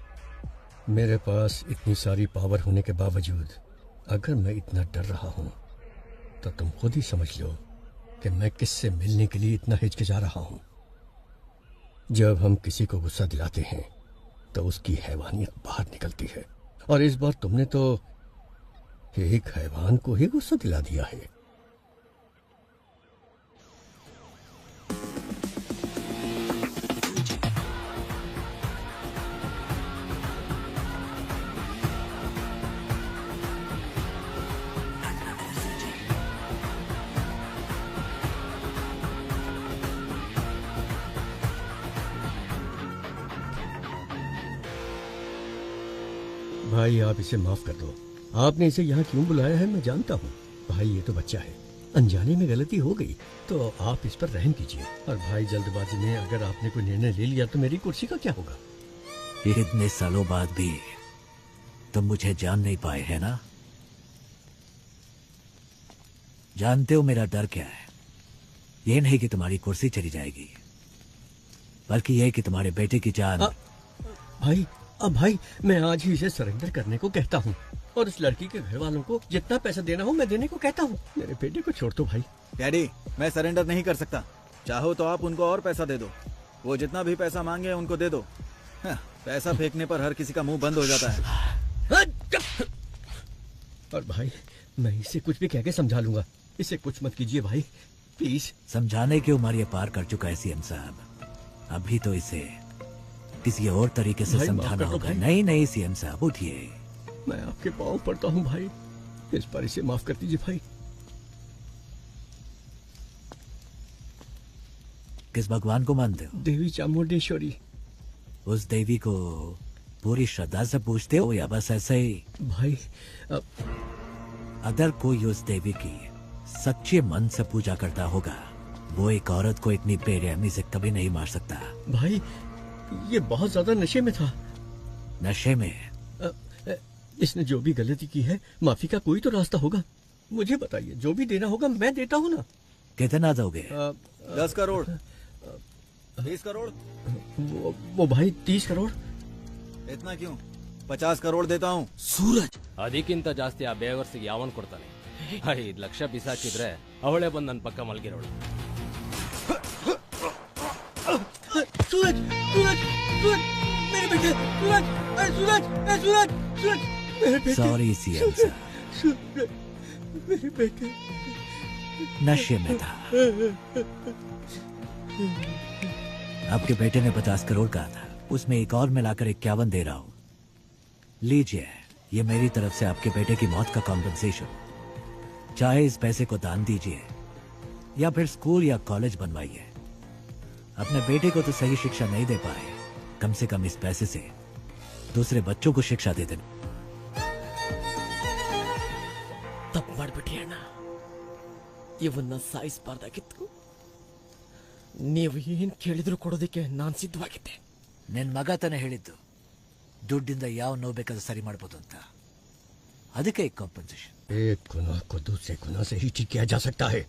मेरे पास इतनी सारी पावर होने के बावजूद अगर मैं इतना डर रहा हूँ तो तुम खुद ही समझ लो कि मैं किससे मिलने के लिए इतना हिचकिचा रहा हूँ। जब हम किसी को गुस्सा दिलाते हैं तो उसकी हैवानियत बाहर निकलती है, और इस बार तुमने तो एक हैवान को ही गुस्सा दिला दिया है। भाई आप इसे माफ कर दो। आपने इसे यहाँ क्यों बुलाया है मैं जानता हूँ। भाई ये तो बच्चा है, अनजाने में गलती हो गई तो आप इस पर रहम कीजिए। और भाई जल्दबाजी में अगर आपने कोई निर्णय ले लिया तो मेरी कुर्सी का क्या होगा? इतने सालों बाद भी तुम मुझे जान नहीं पाए है ना? जानते हो मेरा डर क्या है? ये नहीं कि तुम्हारी कुर्सी चली जाएगी, बल्कि यह कि तुम्हारे बेटे की जान। भाई अब भाई मैं आज ही इसे सरेंडर करने को कहता हूँ, और इस लड़की के घर वालों को जितना पैसा देना हो मैं देने को कहता हूँ। मेरे बेटे को छोड़ दो भाई। डैडी, मैं सरेंडर नहीं कर सकता। चाहो तो आप उनको और पैसा दे दो। वो जितना भी पैसा मांगे उनको दे दो। पैसा फेंकने पर हर किसी का मुंह बंद हो जाता है। और भाई मैं इसे कुछ भी कह के समझा लूंगा, इसे कुछ मत कीजिए भाई प्लीज। समझाने की उम्र ये पार कर चुका है सीएम साहब, अभी तो इसे किसी और तरीके से भाई, माफ समझाना कर दो होगा। भाई। नहीं नहीं सीएम साहब उठिए। मैं आपके पाँव पड़ता हूँ भाई, इस बार इसे माफ कर दीजिए भाई। किस भगवान को मानते हो? देवी चामुंडेश्वरी। उस देवी को पूरी श्रद्धा से पूछते हो या बस ऐसे ही? भाई अगर कोई उस देवी की सच्चे मन से पूजा करता होगा, वो एक औरत को इतनी बेरहमी से कभी नहीं मार सकता। भाई ये बहुत ज्यादा नशे में था। नशे में? इसने जो भी गलती की है, माफी का कोई तो रास्ता होगा। मुझे बताइए, जो भी देना होगा मैं देता हूँ ना। कितना दोगे? 10 करोड़ 20 करोड़ वो भाई 30 करोड़। इतना क्यों? 50 करोड़ देता हूँ। ಸೂರಜ್ ಅದಕ್ಕಿಂತ ಜಾಸ್ತಿ ಆ ಬೇವರ್ಸಿಗೆ ಯಾವನ್ ಕೊಡ್ತಾನೆ? 5 ಲಕ್ಷ ಬಿಸಾಕಿದ್ರೆ ಅವಳೇ ಬಂದು ನನ್ನ ಪಕ್ಕ ಮಲಗಿರೋಳು. सूरज सूरज सूरज मेरे बेटे, सूरज सूरज सूरज सूरज मेरे बेटे। सॉरी सीएम साहब, सूरज मेरे बेटे नशे में था। आपके बेटे ने 50 करोड़ कहा था, उसमें एक और मिलाकर 51 दे रहा हूं। लीजिए, ये मेरी तरफ से आपके बेटे की मौत का कॉम्पेंसेशन। चाहे इस पैसे को दान दीजिए या फिर स्कूल या कॉलेज बनवाइए। अपने बेटे को तो सही शिक्षा नहीं दे पाए, कम से कम इस पैसे से दूसरे बच्चों को शिक्षा दे देना। ತಪ್ಪು ಮಾಡ್ಬಿಟ್ಟಿ ಅಣ್ಣ, ಇವನ್ನ ಸಾಯಿಸಬಾರ್ದಾಗಿತ್ತು. ನೀವು ಏನ್ ಕೇಳಿದ್ರು ಕೊಡೋದಕ್ಕೆ ನಾನು ಸಿದ್ಧವಾಗಿದ್ದೆ. ನಿನ್ ಮಗ ತಾನೇ ಹೇಳಿದ್ದು ದುಡ್ಡಿಂದ ಯಾವ ನೋವು ಬೇಕಾದ್ರೂ ಸರಿ ಮಾಡ್ಬೋದು ಅಂತ, ಅದಕ್ಕೆ ಕಾಂಪನ್ಸೇಷನ್। एक गुनाह को दूसरे गुनाह से ही ठीक किया जा सकता है।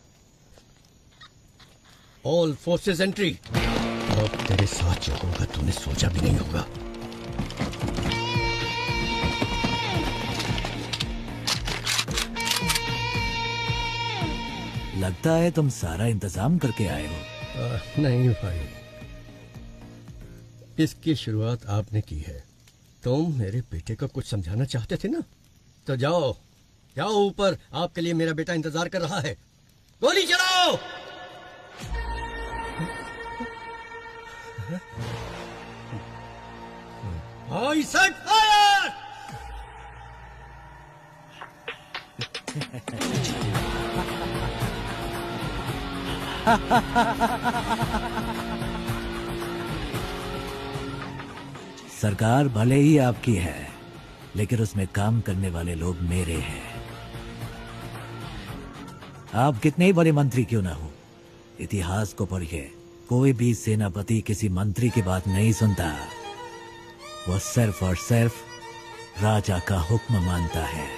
All forces entry. अब तेरे साथ जो होगा तूने सोचा भी नहीं होगा। लगता है तुम सारा इंतजाम करके आए हो। नहीं भाई, इसकी शुरुआत आपने की है। तुम मेरे बेटे को कुछ समझाना चाहते थे ना, तो जाओ जाओ ऊपर, आपके लिए मेरा बेटा इंतजार कर रहा है। गोली चलाओ। आई सेट फायर। सरकार भले ही आपकी है, लेकिन उसमें काम करने वाले लोग मेरे हैं। आप कितने ही बड़े मंत्री क्यों ना हो, इतिहास को पढ़िए, कोई भी सेनापति किसी मंत्री की बात नहीं सुनता। वो सिर्फ और सिर्फ राजा का हुक्म मानता है।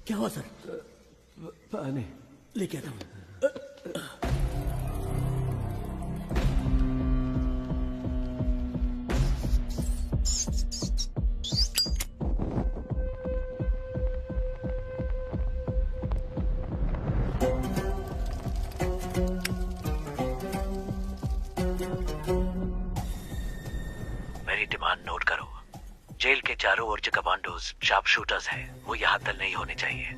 क्या हुआ सर? पानी लेके आता हूँ। मेरी डिमांड नोट करो। जेल के चारों ओर जो कमांडोज शार्प शूटर्स हैं, वो यहाँ तक नहीं होने चाहिए।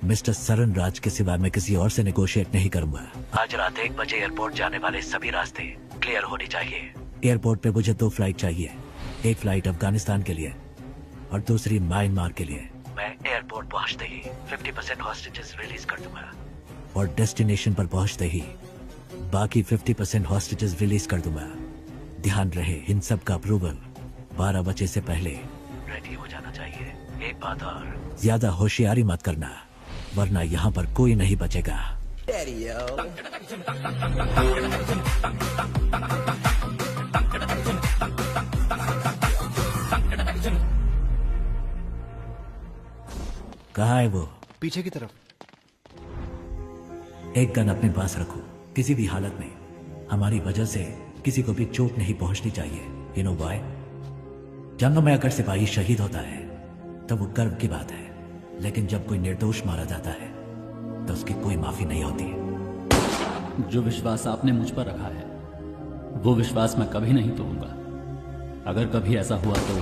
मिस्टर सरन राज के सिवा मैं किसी और से नेगोशिएट नहीं करूंगा। आज रात 1 बजे एयरपोर्ट जाने वाले सभी रास्ते क्लियर होने चाहिए। एयरपोर्ट पे मुझे 2 फ्लाइट चाहिए, एक फ्लाइट अफगानिस्तान के लिए और दूसरी म्यांमार के लिए। मैं एयरपोर्ट पहुंचते ही 50% हॉस्टेजेस रिलीज कर दूंगा और डेस्टिनेशन पर पहुंचते ही बाकी 50% हॉस्टेजेस रिलीज कर दूंगा। ध्यान रहे, इन सब का अप्रूवल 12 बजे से पहले रेडी हो जाना चाहिए। एक बात और, ज्यादा होशियारी मत करना, वरना यहाँ पर कोई नहीं बचेगा। कहाँ है वो? पीछे की तरफ। एक गन अपने पास रखो, किसी भी हालत में हमारी वजह से किसी को भी चोट नहीं पहुंचनी चाहिए। You know why? जंग में अगर सिपाही शहीद होता है तो वो गर्व की बात है, लेकिन जब कोई निर्दोष मारा जाता है तो उसकी कोई माफी नहीं होती। जो विश्वास आपने मुझ पर रखा है वो विश्वास मैं कभी नहीं तोड़ूंगा। अगर कभी ऐसा हुआ तो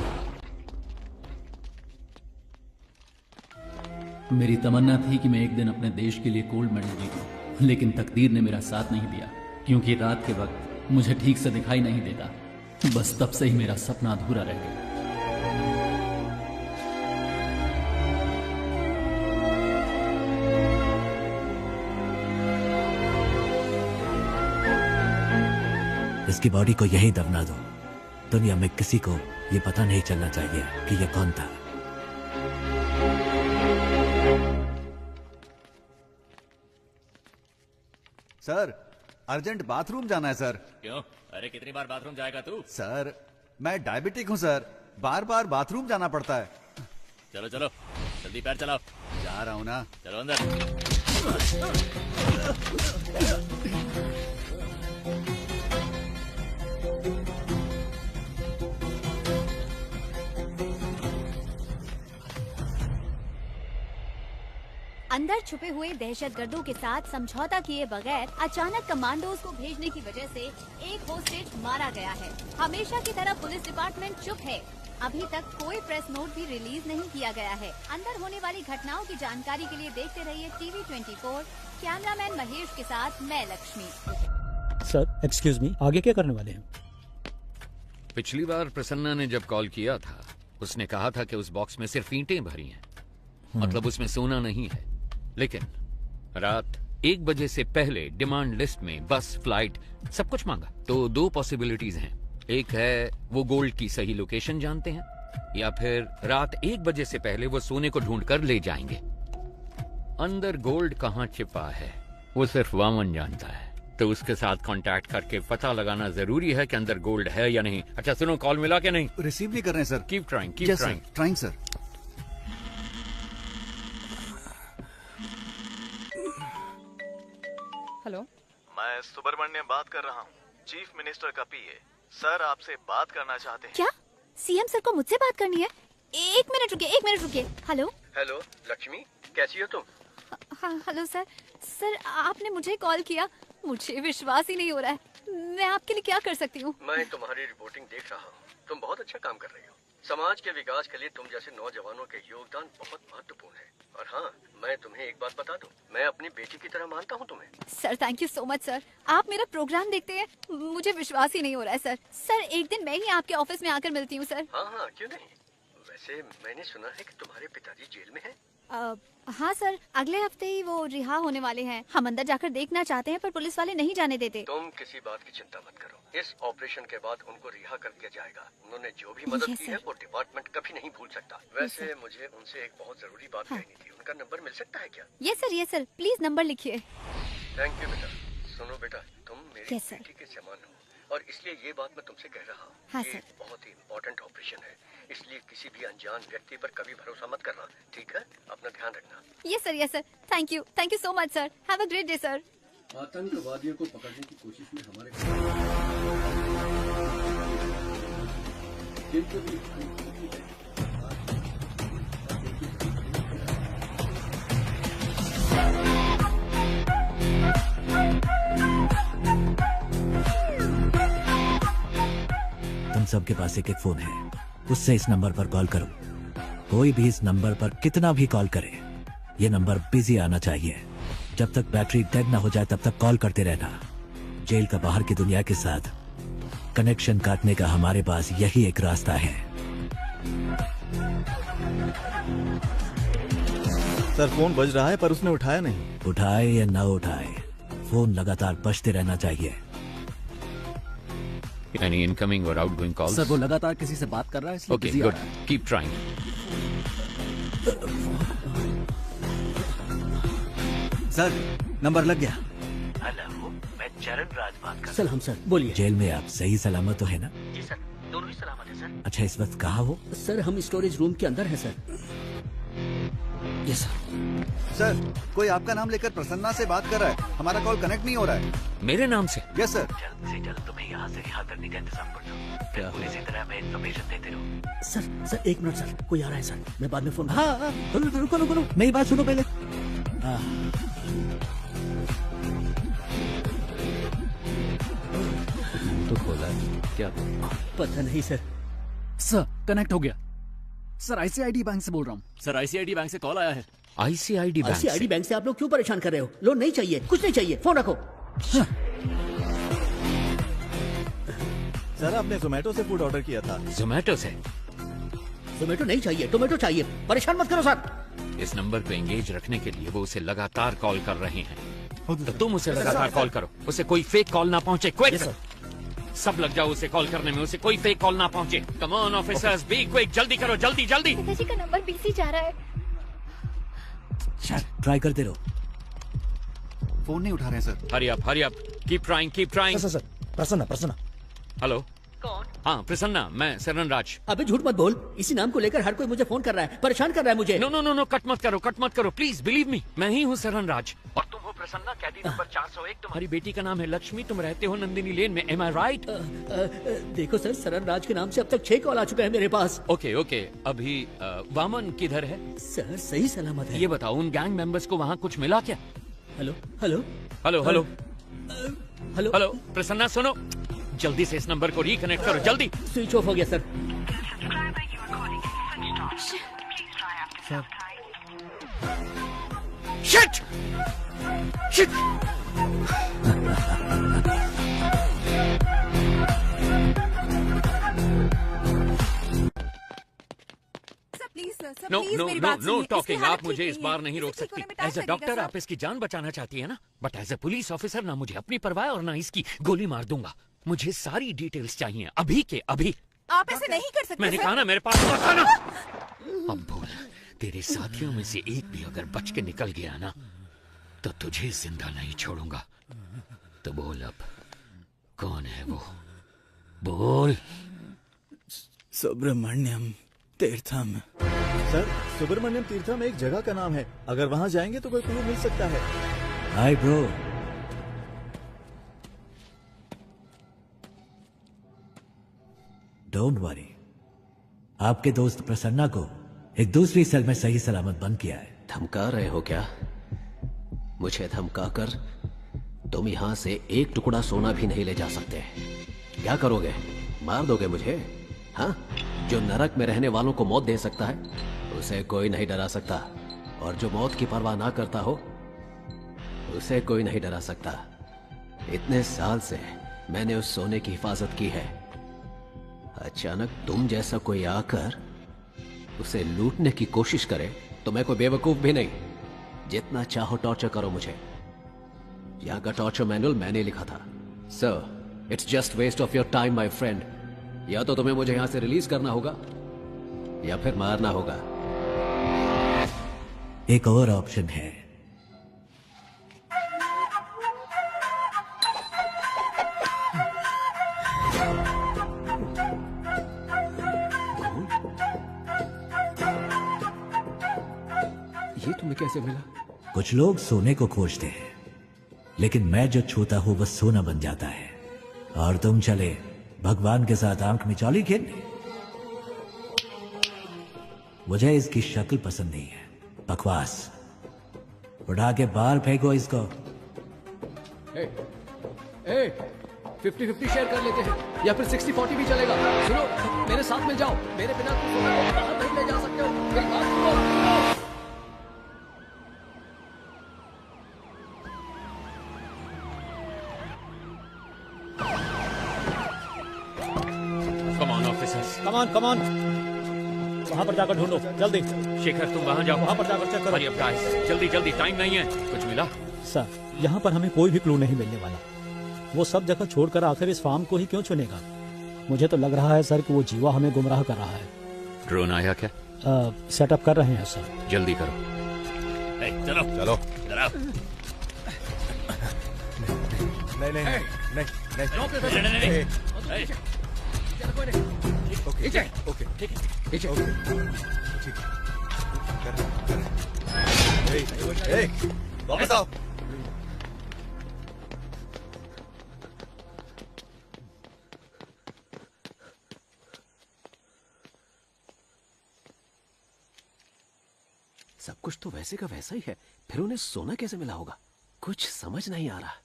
मेरी तमन्ना थी कि मैं एक दिन अपने देश के लिए गोल्ड मेडल जीतूं, लेकिन तकदीर ने मेरा साथ नहीं दिया, क्योंकि रात के वक्त मुझे ठीक से दिखाई नहीं देता। बस तब से ही मेरा सपना अधूरा रह गया। इसकी बॉडी को यही दफना दो। दुनिया में किसी को ये पता नहीं चलना चाहिए कि ये कौन था। सर, अर्जेंट बाथरूम जाना है सर। क्यों? अरे कितनी बार बाथरूम जाएगा तू? सर, मैं डायबिटिक हूँ सर, बार बार बाथरूम जाना पड़ता है। चलो चलो जल्दी पैर चलाओ। जा रहा हूँ ना। चलो अंदर। अंदर छुपे हुए दहशतगर्दों के साथ समझौता किए बगैर अचानक कमांडोज को भेजने की वजह से एक होस्टेज मारा गया है। हमेशा की तरह पुलिस डिपार्टमेंट चुप है। अभी तक कोई प्रेस नोट भी रिलीज नहीं किया गया है। अंदर होने वाली घटनाओं की जानकारी के लिए देखते रहिए TV 24। कैमरामैन महेश के साथ मैं लक्ष्मी। सर एक्सक्यूज मी, आगे क्या करने वाले हैं? पिछली बार प्रसन्ना ने जब कॉल किया था उसने कहा था कि उस बॉक्स में सिर्फ ईंटें भरी हैं, मतलब उसमें सोना नहीं है। लेकिन रात 1 बजे से पहले डिमांड लिस्ट में बस, फ्लाइट सब कुछ मांगा। तो 2 पॉसिबिलिटीज हैं। एक है वो गोल्ड की सही लोकेशन जानते हैं, या फिर रात 1 बजे से पहले वो सोने को ढूंढ कर ले जाएंगे। अंदर गोल्ड कहाँ छिपा है वो सिर्फ वामन जानता है, तो उसके साथ कांटेक्ट करके पता लगाना जरूरी है कि अंदर गोल्ड है या नहीं। अच्छा सुनो, कॉल मिला क्या? नहीं रिसीव नहीं कर रहे हैं sir. Keep trying, keep trying. Trying sir. Hello, मैं सुब्रमण्यम बात कर रहा हूँ, चीफ मिनिस्टर का पीए। सर आपसे बात करना चाहते हैं। क्या सीएम सर को मुझसे बात करनी है? 1 मिनट रुकिए। हेलो हेलो लक्ष्मी, कैसी हो तुम? हाँ हेलो सर। सर आपने मुझे कॉल किया, मुझे विश्वास ही नहीं हो रहा है। मैं आपके लिए क्या कर सकती हूँ? मैं तुम्हारी रिपोर्टिंग देख रहा हूँ, तुम बहुत अच्छा काम कर रही हो। समाज के विकास के लिए तुम जैसे नौजवानों के योगदान बहुत महत्वपूर्ण है। और हाँ, मैं तुम्हें एक बात बता दूं, मैं अपनी बेटी की तरह मानता हूँ तुम्हें। Sir thank you so much sir. आप मेरा प्रोग्राम देखते हैं, मुझे विश्वास ही नहीं हो रहा है सर। सर एक दिन मैं ही आपके ऑफिस में आकर मिलती हूँ सर। हाँ क्यों नहीं। वैसे मैंने सुना है कि तुम्हारे पिताजी जेल में हैं। हाँ सर, अगले हफ्ते ही वो रिहा होने वाले हैं। हम अंदर जाकर देखना चाहते हैं पर पुलिस वाले नहीं जाने देते। तुम किसी बात की चिंता मत करो, इस ऑपरेशन के बाद उनको रिहा कर दिया जाएगा। उन्होंने जो भी मदद की है वो डिपार्टमेंट कभी नहीं भूल सकता। वैसे मुझे उनसे एक बहुत जरूरी बात कहनी थी, उनका नंबर मिल सकता है क्या? यस सर, प्लीज नंबर लिखिए। थैंक यू बेटा। सुनो बेटा, तुम मेरी बेटी के समान हो और इसलिए ये बात मैं तुमसे कह रहा हूँ। हाँ, ये बहुत ही इम्पोर्टेंट ऑपरेशन है, इसलिए किसी भी अनजान व्यक्ति पर कभी भरोसा मत करना, ठीक है? अपना ध्यान रखना। Yes sir. Thank you so much sir. Have a great day sir. आतंकवादियों को पकड़ने की कोशिश में हमारे तुम सबके पास एक फोन है, उससे इस नंबर पर कॉल करो। कोई भी इस नंबर पर कितना भी कॉल करे, ये नंबर बिजी आना चाहिए। जब तक बैटरी डेड ना हो जाए तब तक कॉल करते रहना। जेल का बाहर की दुनिया के साथ कनेक्शन काटने का हमारे पास यही एक रास्ता है। सर फोन बज रहा है पर उसने उठाया नहीं। उठाए या ना उठाए, फोन लगातार बजते रहना चाहिए। Any incoming or outgoing calls? Sir वो लगातार किसी से बात कर रहा है इसलिए Okay, busy आ good. रहा है। Keep trying. सर नंबर लग गया। हेलो, मैं चरण राज बात कर रहा हूँ। सलाम सर, बोलिए। जेल में आप सही सलामत तो है ना? जी सर, दोनों ही सलामत है सर। अच्छा इस वक्त कहाँ हो? सर हम स्टोरेज रूम के अंदर है सर। Yes sir. सर कोई आपका नाम लेकर प्रसन्ना से बात कर रहा है, हमारा कॉल कनेक्ट नहीं हो रहा है। मेरे नाम से? Yes sir. जल्द से जल्द तुम्हें यहाँ से रिहा करने का इंतजाम कर दो, फिर पुलिस की तरह हमें इन्फॉर्मेशन देते रहो। सर एक मिनट सर, कोई आ रहा है सर, मैं बाद में फोन। हाँ रुको रुको रुको, मेरी बात सुनो पहले। तो खोला है क्या? पता नहीं सर। सर कनेक्ट हो गया। सर आईसीआईडी बैंक से बोल रहा हूँ। सर आईसीआईडी बैंक से कॉल आया है। आईसीआईडी बैंक से आप लोग क्यों परेशान कर रहे हो? लोन नहीं चाहिए, कुछ नहीं चाहिए, फोन रखो। सर आपने जोमेटो से फूड ऑर्डर किया था। जोमेटो से? जोमेटो नहीं चाहिए, टोमेटो चाहिए। परेशान मत करो सर। इस नंबर पे एंगेज रखने के लिए वो उसे लगातार कॉल कर रहे हैं, तो तुम उसे लगातार कॉल करो, उसे कोई फेक कॉल ना पहुंचे। क्विक सब लग जाओ उसे कॉल करने में, उसे कोई फेक कॉल ना पहुंचे। Come on officers, be quick, जल्दी करो, जल्दी जल्दी। पिताजी का नंबर बिजी जा रहा है। ट्राई करते रहो। फोन नहीं उठा रहे हैं sir. Hurry up, keep trying, keep trying. Sir Prasanna. Hello कौन? हाँ प्रसन्ना, मैं सरन राज। अबे झूठ मत बोल, इसी नाम को लेकर हर कोई मुझे फोन कर रहा है, परेशान कर रहा है मुझे। नो, कट मत करो, प्लीज बिलीव मी, मैं ही हूँ सरन राज। और तुम हो प्रसन्ना, कैदी नंबर 401। तुम्हारी बेटी का नाम है लक्ष्मी, तुम रहते हो नंदिनी लेन में, एम आई राइट? देखो सर, सरन राज के नाम से अब तक 6 कॉल आ चुके हैं मेरे पास। ओके, अभी वामन किधर है? सर सही सलामत है। ये बताओ, उन गैंग मेंबर्स को वहाँ कुछ मिला क्या? हेलो। प्रसन्ना सुनो, जल्दी से इस नंबर को रिकनेक्ट करो, जल्दी। स्विच ऑफ हो गया सर। शिट! Know talking. आप मुझे इस बार नहीं रोक सकती। एज अ डॉक्टर आप इसकी जान बचाना चाहती है ना, but as a police officer ना मुझे अपनी परवाह और ना इसकी गोली मार दूंगा। मुझे सारी डिटेल्स चाहिए, अभी के अभी। आप ऐसे नहीं कर सकते। मैंने कहा ना, मेरे पास मत आना। अब बोल, तेरे साथियों में से एक भी अगर बच के निकल गया ना, तो तुझे जिंदा नहीं छोड़ूंगा। तो बोल अब, कौन है वो? बोल। सुब्रमण्यम तीर्थम। सर सुब्रमण्यम तीर्थम एक जगह का नाम है, अगर वहाँ जाएंगे तो कोई क्लू मिल सकता है। Hi bro. डोंट वरी, आपके दोस्त प्रसन्ना को एक दूसरी सेल में सही सलामत बंद किया है। धमका रहे हो क्या? मुझे धमकाकर तुम यहाँ से एक टुकड़ा सोना भी नहीं ले जा सकते। क्या करोगे? मार दोगे मुझे? हाँ? जो नरक में रहने वालों को मौत दे सकता है, उसे कोई नहीं डरा सकता, और जो मौत की परवाह ना करता हो, उसे कोई नहीं डरा सकता। इतने साल से मैंने उस सोने की हिफाजत की है। अचानक तुम जैसा कोई आकर उसे लूटने की कोशिश करे तो मैं कोई बेवकूफ भी नहीं। जितना चाहो टॉर्चर करो मुझे। यहां का टॉर्चर मैनुअल मैंने लिखा था। Sir, it's just waste of your time my friend. या तो तुम्हें मुझे यहां से रिलीज करना होगा या फिर मारना होगा। एक और ऑप्शन है। ये तुम्हें कैसे मिला? कुछ लोग सोने को खोजते हैं, लेकिन मैं जो छूता हूं वह सोना बन जाता है। और तुम चले भगवान के साथ आंख मिचौली खेलने। मुझे इसकी शक्ल पसंद नहीं है। बकवास। उठा के बाहर फेंको इसको। 50-50 शेयर कर लेते हैं, या फिर 60-40 भी चलेगा। सुनो, मेरे साथ मिल जाओ। मेरे बिना तुम सोना को बाहर नहीं ले जा सकते हो। मेरी बात सुनो। कम ऑन वहां पर जाकर ढूंढो जल्दी। शेखर तुम वहां जाओ, वहां पर जाकर चेक करो। हरी अप गाइस, जल्दी जल्दी, टाइम नहीं है। कुछ मिला? सर, यहाँ पर हमें कोई भी क्लू नहीं मिलने वाला। वो सब जगह छोड़कर आखिर इस फार्म को ही क्यों चुनेगा? मुझे तो लग रहा है सर कि वो जीवा हमें गुमराह कर रहा है। ड्रोन आया क्या? सेटअप कर रहे हैं सर। जल्दी करो। चलो चलो जरा। नहीं। ओके ठीक है। वापस आओ। सब कुछ तो वैसे का वैसा ही है, फिर उन्हें सोना कैसे मिला होगा? कुछ समझ नहीं आ रहा।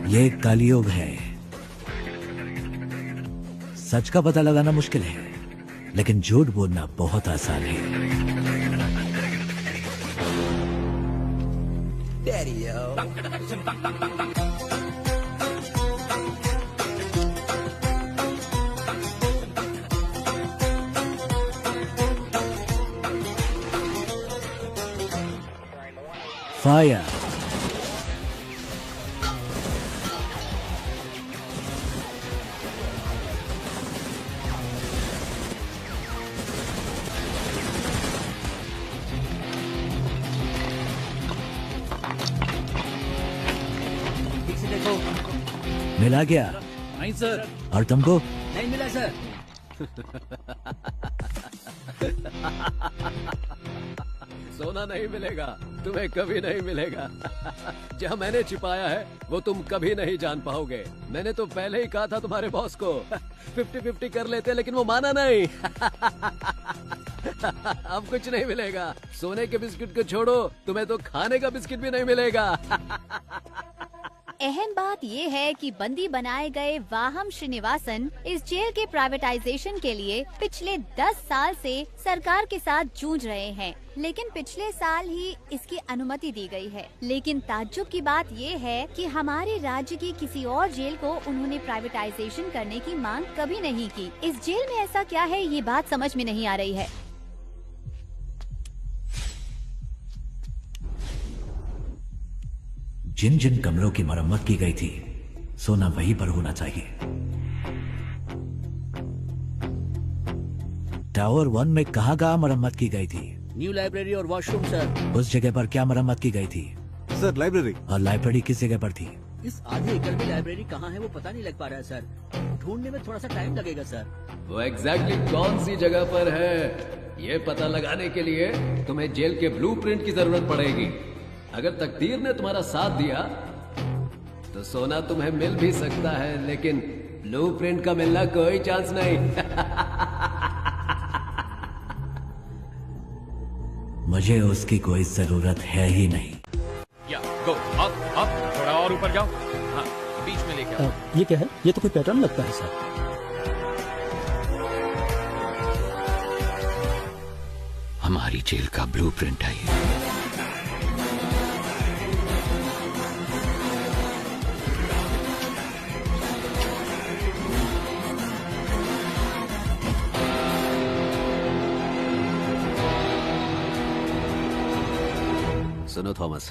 ये एक कलयुग है। सच का पता लगाना मुश्किल है, लेकिन झूठ बोलना बहुत आसान है। फायर। मिला क्या? नहीं सर। और तुमको? नहीं मिला सर। सोना नहीं मिलेगा, तुम्हें कभी नहीं मिलेगा। जहाँ मैंने छिपाया है वो तुम कभी नहीं जान पाओगे। मैंने तो पहले ही कहा था तुम्हारे बॉस को 50-50 कर लेते, लेकिन वो माना नहीं। अब कुछ नहीं मिलेगा। सोने के बिस्किट को छोड़ो, तुम्हें तो खाने का बिस्किट भी नहीं मिलेगा। अहम बात ये है कि बंदी बनाए गए वाहम श्रीनिवासन इस जेल के प्राइवेटाइजेशन के लिए पिछले 10 साल से सरकार के साथ जूझ रहे हैं, लेकिन पिछले साल ही इसकी अनुमति दी गई है। लेकिन ताज्जुब की बात ये है कि हमारे राज्य की किसी और जेल को उन्होंने प्राइवेटाइजेशन करने की मांग कभी नहीं की। इस जेल में ऐसा क्या है, ये बात समझ में नहीं आ रही है। जिन जिन कमरों की मरम्मत की गई थी, सोना वहीं पर होना चाहिए। टावर 1 में कहाँ मरम्मत की गई थी? न्यू लाइब्रेरी और वॉशरूम सर। उस जगह पर क्या मरम्मत की गई थी? Sir library. और लाइब्रेरी किस जगह पर थी? इस आधे एकड़ में लाइब्रेरी कहाँ है वो पता नहीं लग पा रहा है सर। ढूंढने में थोड़ा सा टाइम लगेगा सर। वो एग्जैक्टली कौन सी जगह पर है, ये पता लगाने के लिए तुम्हें जेल के ब्लूप्रिंट की जरूरत पड़ेगी। अगर तकदीर ने तुम्हारा साथ दिया तो सोना तुम्हें मिल भी सकता है, लेकिन ब्लूप्रिंट का मिलना कोई चांस नहीं। मुझे उसकी कोई जरूरत है ही नहीं। या गो अप थोड़ा और ऊपर जाओ। हाँ, बीच में लेके आओ। ये क्या है? ये तो कोई पैटर्न लगता है सर। हमारी जेल का ब्लूप्रिंट है ये। सुनो थॉमस,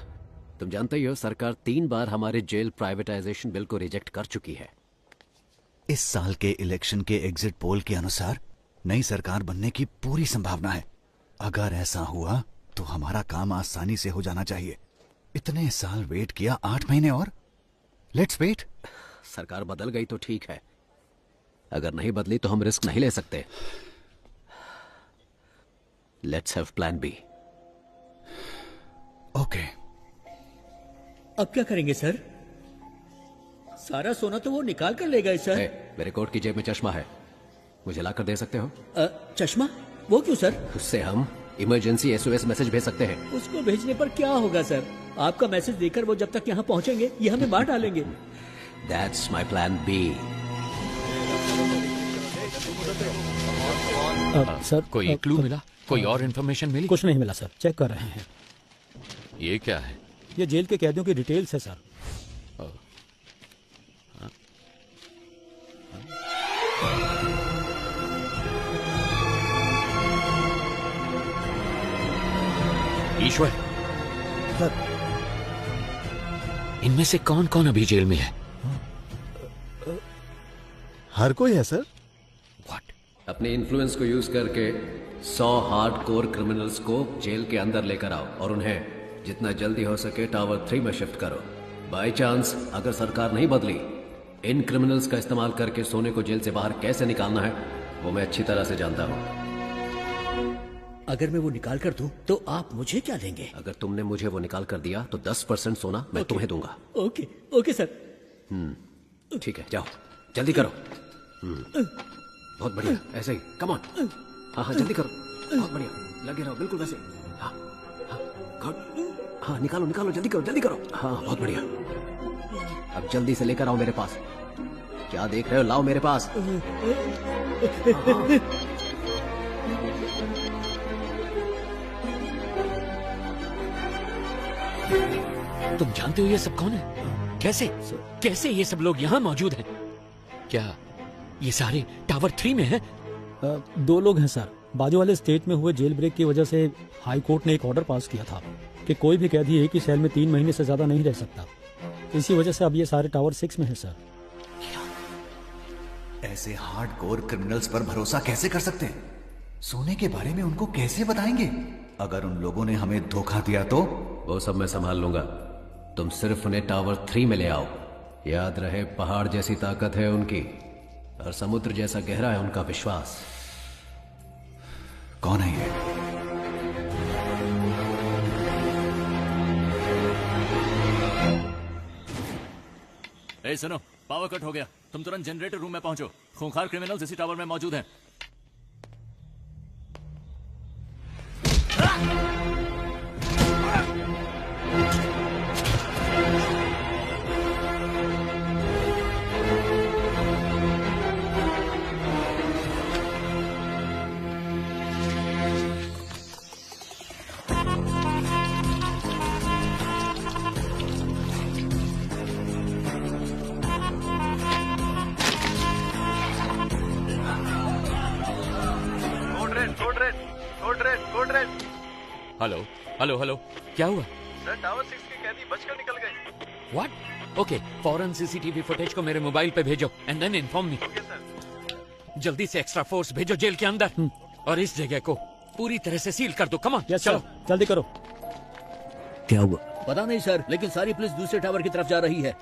तुम जानते ही हो सरकार 3 बार हमारे जेल प्राइवेटाइजेशन बिल को रिजेक्ट कर चुकी है। इस साल के इलेक्शन के एग्जिट पोल के अनुसार नई सरकार बनने की पूरी संभावना है। अगर ऐसा हुआ तो हमारा काम आसानी से हो जाना चाहिए। इतने साल वेट किया, 8 महीने और। Let's wait. सरकार बदल गई तो ठीक है, अगर नहीं बदली तो हम रिस्क नहीं ले सकते। Let's have plan B. Okay. अब क्या करेंगे सर? सारा सोना तो वो निकाल कर ले गए सर। मेरे कोट की जेब में चश्मा है, मुझे लाकर दे सकते हो? चश्मा? वो क्यों सर? उससे हम इमरजेंसी SOS मैसेज भेज सकते हैं। उसको भेजने पर क्या होगा सर? आपका मैसेज देकर वो जब तक यहाँ पहुँचेंगे ये हमें मार डालेंगे। That's my plan B. Sir कोई क्लू मिला? कोई और इन्फॉर्मेशन मिली? कुछ नहीं मिला सर, चेक कर रहे हैं। ये क्या है? ये जेल के कैदियों की डिटेल्स है सर। ईश्वर सर, इनमें से कौन कौन अभी जेल में है? हर कोई है सर। अपने इन्फ्लुएंस को यूज करके 100 हार्डकोर क्रिमिनल्स को जेल के अंदर लेकर आओ और उन्हें जितना जल्दी हो सके टावर 3 में शिफ्ट करो। बाय चांस अगर सरकार नहीं बदली, इन क्रिमिनल्स का इस्तेमाल करके सोने को जेल से बाहर कैसे निकालना है वो मैं अच्छी तरह से जानता हूं। अगर मैं वो निकाल कर दूं तो आप मुझे क्या देंगे? अगर तुमने मुझे वो निकाल कर दिया तो 10% सोना मैं तुम्हें दूंगा। Okay okay sir. ठीक है, जाओ जल्दी करो। बहुत बढ़िया, ऐसे ही, कम ऑन। हाँ हाँ जल्दी करो, बहुत बढ़िया, लगे रहो बिल्कुल वैसे। हाँ हाँ गुड, हाँ निकालो निकालो, जल्दी करो जल्दी करो। हाँ बहुत बढ़िया, अब जल्दी से लेकर आओ मेरे पास। क्या देख रहे हो, लाओ मेरे पास। तुम जानते हो ये सब कौन है? कैसे कैसे ये सब लोग यहाँ मौजूद हैं? क्या ये सारे टावर 3 में हैं? 2 लोग हैं सर। बाजू वाले स्टेट में हुए जेल ब्रेक की वजह से हाई कोर्ट ने एक ऑर्डर पास किया था कि कोई भी कैदी एक ही सेल में 3 महीने से ज्यादा नहीं रह सकता। इसी वजह से अब ये सारे टावर 6 में है सर। ऐसे हार्डकोर क्रिमिनल्स पर भरोसा कैसे कर सकते हैं? सोने के बारे में उनको कैसे बताएंगे? अगर उन लोगों ने हमें धोखा दिया तो? वो सब मैं संभाल लूंगा, तुम सिर्फ उन्हें टावर 3 में ले आओ। याद रहे, पहाड़ जैसी ताकत है उनकी और समुद्र जैसा गहरा है उनका विश्वास। कौन है ये? ए सुनो, पावर कट हो गया, तुम तुरंत जनरेटर रूम में पहुंचो। खूंखार क्रिमिनल्स इसी टावर में मौजूद हैं। हेलो हेलो हेलो, क्या हुआ? सर टावर 6 के कैदी बचकर निकल गए। व्हाट? ओके, फौरन सीसीटीवी फुटेज को मेरे मोबाइल पे भेजो and then inform me. Okay sir. जल्दी से एक्स्ट्रा फोर्स भेजो जेल के अंदर और इस जगह को पूरी तरह से सील कर दो। कम ऑन, चलो जल्दी करो। क्या हुआ? पता नहीं सर, लेकिन सारी पुलिस दूसरे टावर की तरफ जा रही है।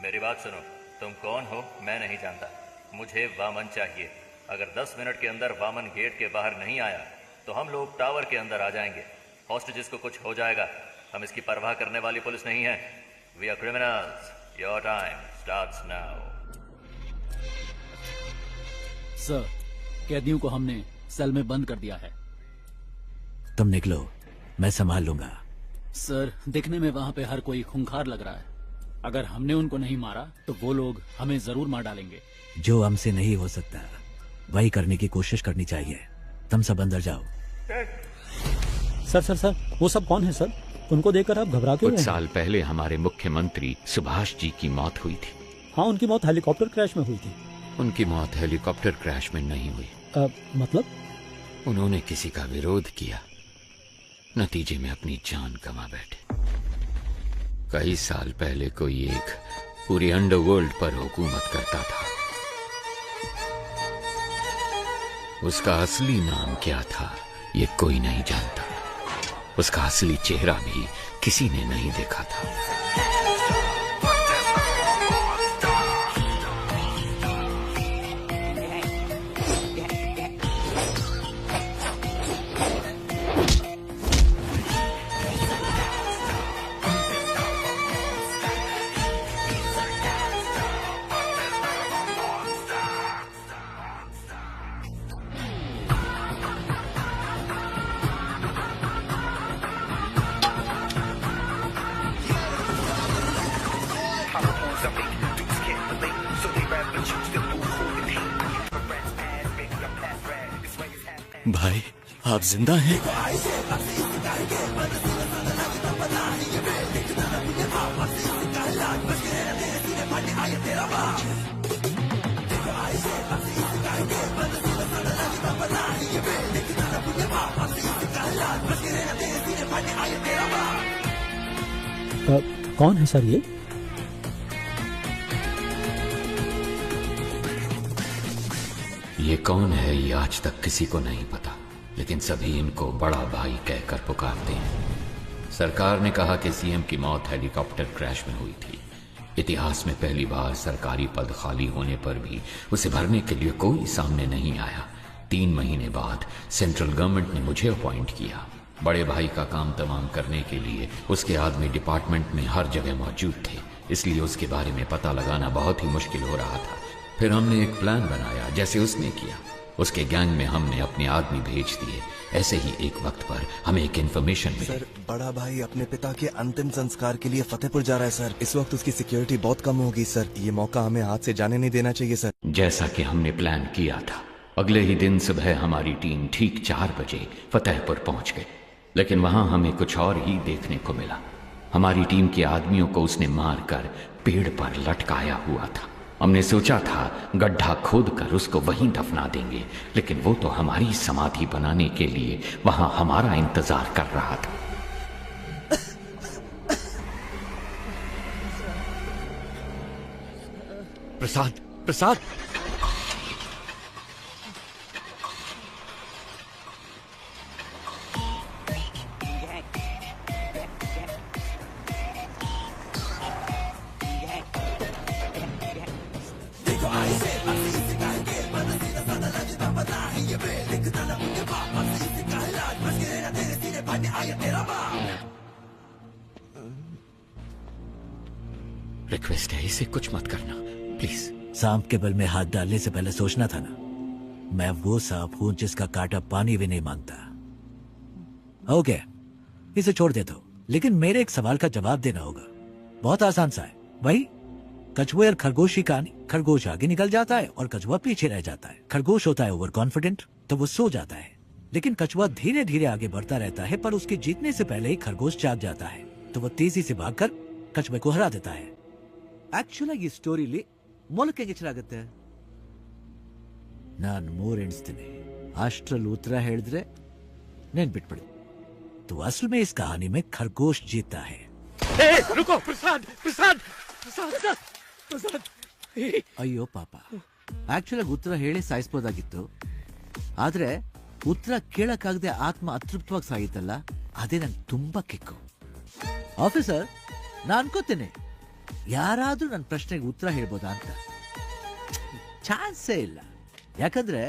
मेरी बात सुनो, तुम कौन हो मैं नहीं जानता, मुझे वामन चाहिए। अगर 10 मिनट के अंदर वामन गेट के बाहर नहीं आया तो हम लोग टावर के अंदर आ जाएंगे। हॉस्टेजेस को कुछ हो जाएगा, हम इसकी परवाह करने वाली पुलिस नहीं है। We are criminals, your time starts now. Sir, कैदियों को हमने सेल में बंद कर दिया है। तुम निकलो, मैं संभाल लूंगा। सर, दिखने में वहाँ पे हर कोई खूंखार लग रहा है। अगर हमने उनको नहीं मारा तो वो लोग हमें जरूर मार डालेंगे। जो हमसे नहीं हो सकता वही करने की कोशिश करनी चाहिए। तुम सब अंदर जाओ। सर सर सर, वो सब कौन है सर? उनको देखकर आप घबरा क्यों? कुछ साल पहले हमारे मुख्यमंत्री सुभाष जी की मौत हुई थी। हाँ, उनकी मौत हेलीकॉप्टर क्रैश में हुई थी। उनकी मौत हेलीकॉप्टर क्रैश में नहीं हुई। मतलब? उन्होंने किसी का विरोध किया, नतीजे में अपनी जान गंवा बैठे। कई साल पहले कोई एक पूरे अंडरवर्ल्ड पर हुकूमत करता था। उसका असली नाम क्या था ये कोई नहीं जानता। उसका असली चेहरा भी किसी ने नहीं देखा था। भाई, आप जिंदा हैं? कौन है सर ये? ये कौन है ये आज तक किसी को नहीं पता, लेकिन सभी इनको बड़ा भाई कहकर पुकारते हैं। सरकार ने कहा कि सीएम की मौत हेलीकॉप्टर क्रैश में हुई थी। इतिहास में पहली बार सरकारी पद खाली होने पर भी उसे भरने के लिए कोई सामने नहीं आया। 3 महीने बाद सेंट्रल गवर्नमेंट ने मुझे अपॉइंट किया। बड़े भाई का काम तमाम करने के लिए उसके आदमी डिपार्टमेंट में हर जगह मौजूद थे, इसलिए उसके बारे में पता लगाना बहुत ही मुश्किल हो रहा था। फिर हमने एक प्लान बनाया जैसे उसने किया। उसके गैंग में हमने अपने आदमी भेज दिए। ऐसे ही एक वक्त पर हमें एक इन्फॉर्मेशन मिली। सर, बड़ा भाई अपने पिता के अंतिम संस्कार के लिए फतेहपुर जा रहा है सर। इस वक्त उसकी सिक्योरिटी बहुत कम होगी सर। ये मौका हमें हाथ से जाने नहीं देना चाहिए सर। जैसा कि हमने प्लान किया था, अगले ही दिन सुबह हमारी टीम ठीक 4 बजे फतेहपुर पहुंच गई। लेकिन वहां हमें कुछ और ही देखने को मिला। हमारी टीम के आदमियों को उसने मारकर पेड़ पर लटकाया हुआ था। हमने सोचा था गड्ढा खोद कर उसको वहीं दफना देंगे, लेकिन वो तो हमारी समाधि बनाने के लिए वहां हमारा इंतजार कर रहा था। प्रसाद, प्रसाद, रिक्वेस्ट है, इसे कुछ मत करना प्लीज। सांप के बल में हाथ डालने से पहले सोचना था ना। मैं वो सांप हूं जिसका कांटा पानी भी नहीं मांगता। ओके, इसे छोड़ दे दो, लेकिन मेरे एक सवाल का जवाब देना होगा। बहुत आसान सा है, वही कछुए और खरगोश की कहानी। खरगोश आगे निकल जाता है और कछुआ पीछे रह जाता है। खरगोश होता है ओवर कॉन्फिडेंट, तो वो सो जाता है, लेकिन कछुआ धीरे धीरे आगे बढ़ता रहता है, पर उसके जीतने से पहले ही खरगोश जाग जाता है, तो वो तेजी से भागकर कछुए को हरा देता है। ಆಕ್ಚುಲ್ ಆಗಿ ಈ ಸ್ಟೋರಿಲಿ ಮೊಲಕ್ಕೆ ಎಚ್ಚರಾಗುತ್ತೆ. ನಾನು 3 ಎಣಿಸ್ತೀನಿ, ಅಷ್ಟರಲ್ಲಿ ಉತ್ತರ ಹೇಳಿದ್ರೆ ನೆನ್ಪಿಟ್ಬಿಡಿ. तो असल में इस कहानी में खरगोश जीता है. रुको, प्रसाद, प्रसाद, प्रसाद, प्रसाद. ಅಯ್ಯೋ ಪಾಪ, ಆಕ್ಚುಲ್ ಆಗಿ ಉತ್ತರ ಹೇಳಿ ಸಾಯಿಸಬಹುದಾಗಿತ್ತು, ಆದ್ರೆ ಉತ್ತರ ಕೇಳಕ್ಕಾಗದೆ ಆತ್ಮ ಅತೃಪ್ತವಾಗಿ ಸಾಯಿತಲ್ಲ, ಅದೇ ನಂಗೆ ತುಂಬಾ ಕಿಕ್ಕು. ಆಫೀಸರ್, ನಾನು ಅನ್ಕೋತೇನೆ ಯಾರಾದ್ರೂ ನನ್ನ ಪ್ರಶ್ನೆಗೆ ಉತ್ತರ ಹೇಳ್ಬೋದಾ ಅಂತ. ಚಾನ್ಸೇ ಇಲ್ಲ, ಯಾಕಂದ್ರೆ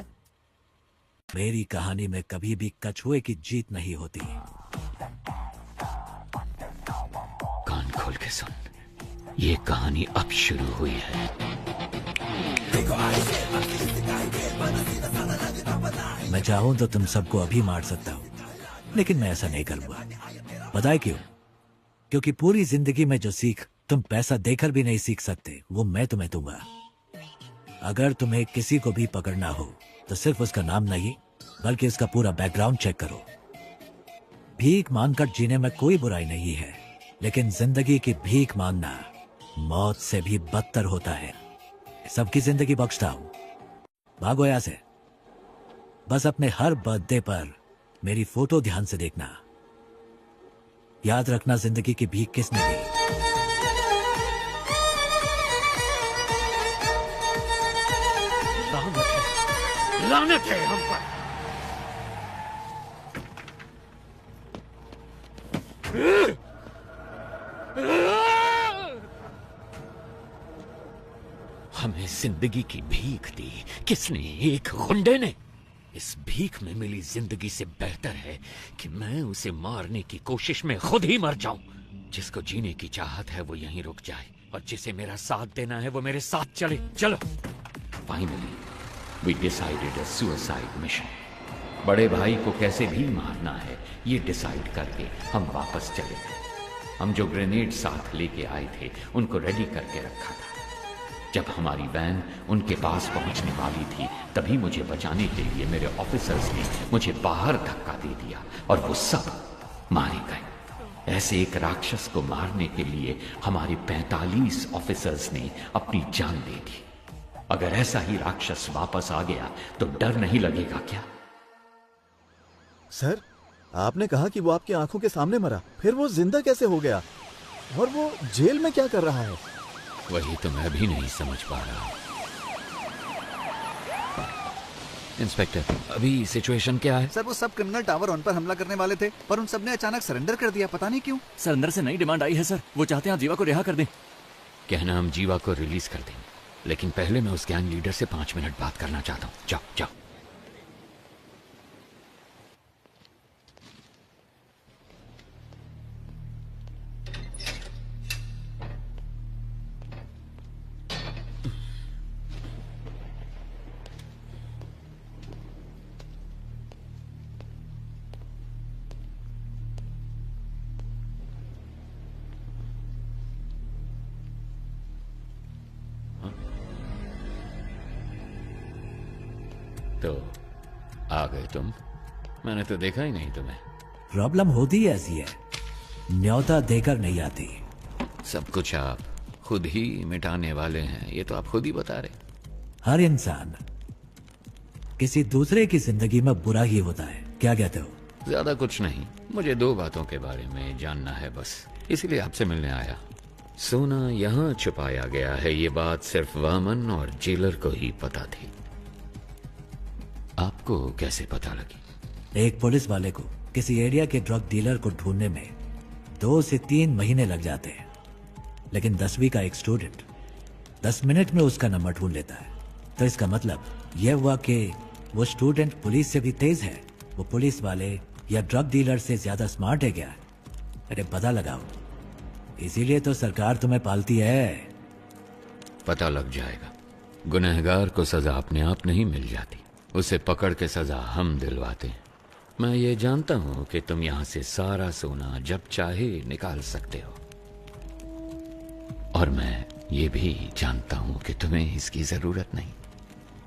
मेरी कहानी में कभी भी कछुए की जीत नहीं होती. कान खोल के सुन, ये कहानी अब शुरू हुई है. मैं चाहूं तो तुम सबको अभी मार सकता हूं, लेकिन मैं ऐसा नहीं करूंगा. पता है क्यों? क्योंकि पूरी जिंदगी में जो सीख तुम पैसा देकर भी नहीं सीख सकते, वो मैं तुम्हें दूंगा. अगर तुम्हें किसी को भी पकड़ना हो तो सिर्फ उसका नाम नहीं, बल्कि उसका पूरा बैकग्राउंड चेक करो. भीख मांगकर जीने में कोई बुराई नहीं है, लेकिन जिंदगी की भीख मांगना मौत से भी बदतर होता है. सबकी जिंदगी बख्शता हूं, भागो यहां से. बस अपने हर बर्थडे पर मेरी फोटो ध्यान से देखना. याद रखना जिंदगी की भीख किसने दी. लानत है हम पर. हमें जिंदगी की भीख दी किसने? एक गुंडे ने. इस भीख में मिली जिंदगी से बेहतर है कि मैं उसे मारने की कोशिश में खुद ही मर जाऊं. जिसको जीने की चाहत है वो यहीं रुक जाए, और जिसे मेरा साथ देना है वो मेरे साथ चले. चलो. Finally We decided a suicide mission. बड़े भाई को कैसे भी मारना है ये डिसाइड करके हम वापस चले गए. हम जो ग्रेनेड साथ लेके आए थे उनको रेडी करके रखा था. जब हमारी वैन उनके पास पहुंचने वाली थी, तभी मुझे बचाने के लिए मेरे ऑफिसर्स ने मुझे बाहर धक्का दे दिया और वो सब मारे गए. ऐसे एक राक्षस को मारने के लिए हमारे 45 ऑफिसर्स ने अपनी जान दे दी. अगर ऐसा ही राक्षस वापस आ गया तो डर नहीं लगेगा क्या? सर, आपने कहा कि वो आपकी आंखों के सामने मरा, फिर वो जिंदा कैसे हो गया? और वो जेल में क्या कर रहा है? वही तो मैं भी नहीं समझ पा रहा. इंस्पेक्टर, अभी सिचुएशन क्या है? सर, वो सब क्रिमिनल टावर 1 पर हमला करने वाले थे, पर उन सब ने अचानक सरेंडर कर दिया. पता नहीं क्यों. सर, अंदर से नई डिमांड आई है सर. वो चाहते हैं आप जीवा को रिहा कर दें. कहना हम जीवा को रिलीज कर दें, लेकिन पहले मैं उस गैंग लीडर से 5 मिनट बात करना चाहता हूँ. जाओ जाओ. आ गए तुम। मैंने तो देखा ही नहीं तुम्हें। प्रॉब्लम होती ऐसी है, न्योता देकर नहीं आती। सब कुछ आप खुद ही मिटाने वाले हैं, ये तो आप खुद ही बता रहे। हर इंसान किसी दूसरे की जिंदगी में बुरा ही होता है, क्या कहते हो? ज्यादा कुछ नहीं, मुझे 2 बातों के बारे में जानना है बस, इसीलिए आपसे मिलने आया। सोना यहाँ छुपाया गया है, ये बात सिर्फ वामन और जेलर को ही पता थी। आपको कैसे पता लगी? एक पुलिस वाले को किसी एरिया के ड्रग डीलर को ढूंढने में 2 से 3 महीने लग जाते हैं, लेकिन 10वीं का एक स्टूडेंट 10 मिनट में उसका नंबर ढूंढ लेता है। तो इसका मतलब यह हुआ कि वो स्टूडेंट पुलिस से भी तेज है, वो पुलिस वाले या ड्रग डीलर से ज्यादा स्मार्ट है क्या? अरे पता लगाओ, इसीलिए तो सरकार तुम्हें पालती है। पता लग जाएगा। गुनहगार को सजा अपने आप नहीं मिल जाती, उसे पकड़ के सजा हम दिलवाते हैं। मैं ये जानता हूं कि तुम यहां से सारा सोना जब चाहे निकाल सकते हो, और मैं ये भी जानता हूं कि तुम्हें इसकी जरूरत नहीं।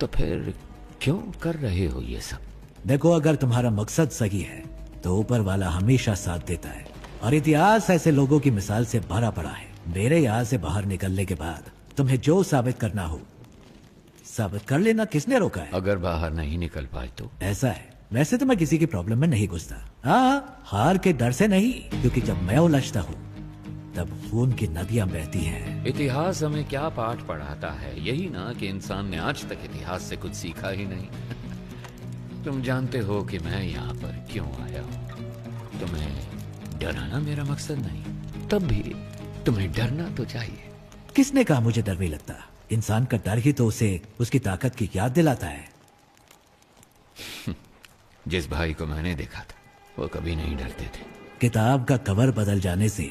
तो फिर क्यों कर रहे हो ये सब? देखो, अगर तुम्हारा मकसद सही है तो ऊपर वाला हमेशा साथ देता है, और इतिहास ऐसे लोगों की मिसाल से भरा पड़ा है। मेरे यहाँ से बाहर निकलने के बाद तुम्हें जो साबित करना हो साबित कर लेना, किसने रोका है? अगर बाहर नहीं निकल पाए तो? ऐसा है, वैसे तो मैं किसी की प्रॉब्लम में नहीं घुसता। हाँ, हार के डर से नहीं, क्योंकि जब मैं उलझता हूँ तब खून की नदियां बहती हैं। इतिहास हमें क्या पाठ पढ़ाता है? यही ना कि इंसान ने आज तक इतिहास से कुछ सीखा ही नहीं। तुम जानते हो कि मैं यहाँ पर क्यों आया हूँ। तुम्हें डराना मेरा मकसद नहीं, तब भी तुम्हें डरना तो चाहिए। किसने कहा मुझे डर नहीं लगता? इंसान का डर ही तो उसे उसकी ताकत की याद दिलाता है। जिस भाई को मैंने देखा था वो कभी नहीं डरते थे। किताब का कवर बदल जाने से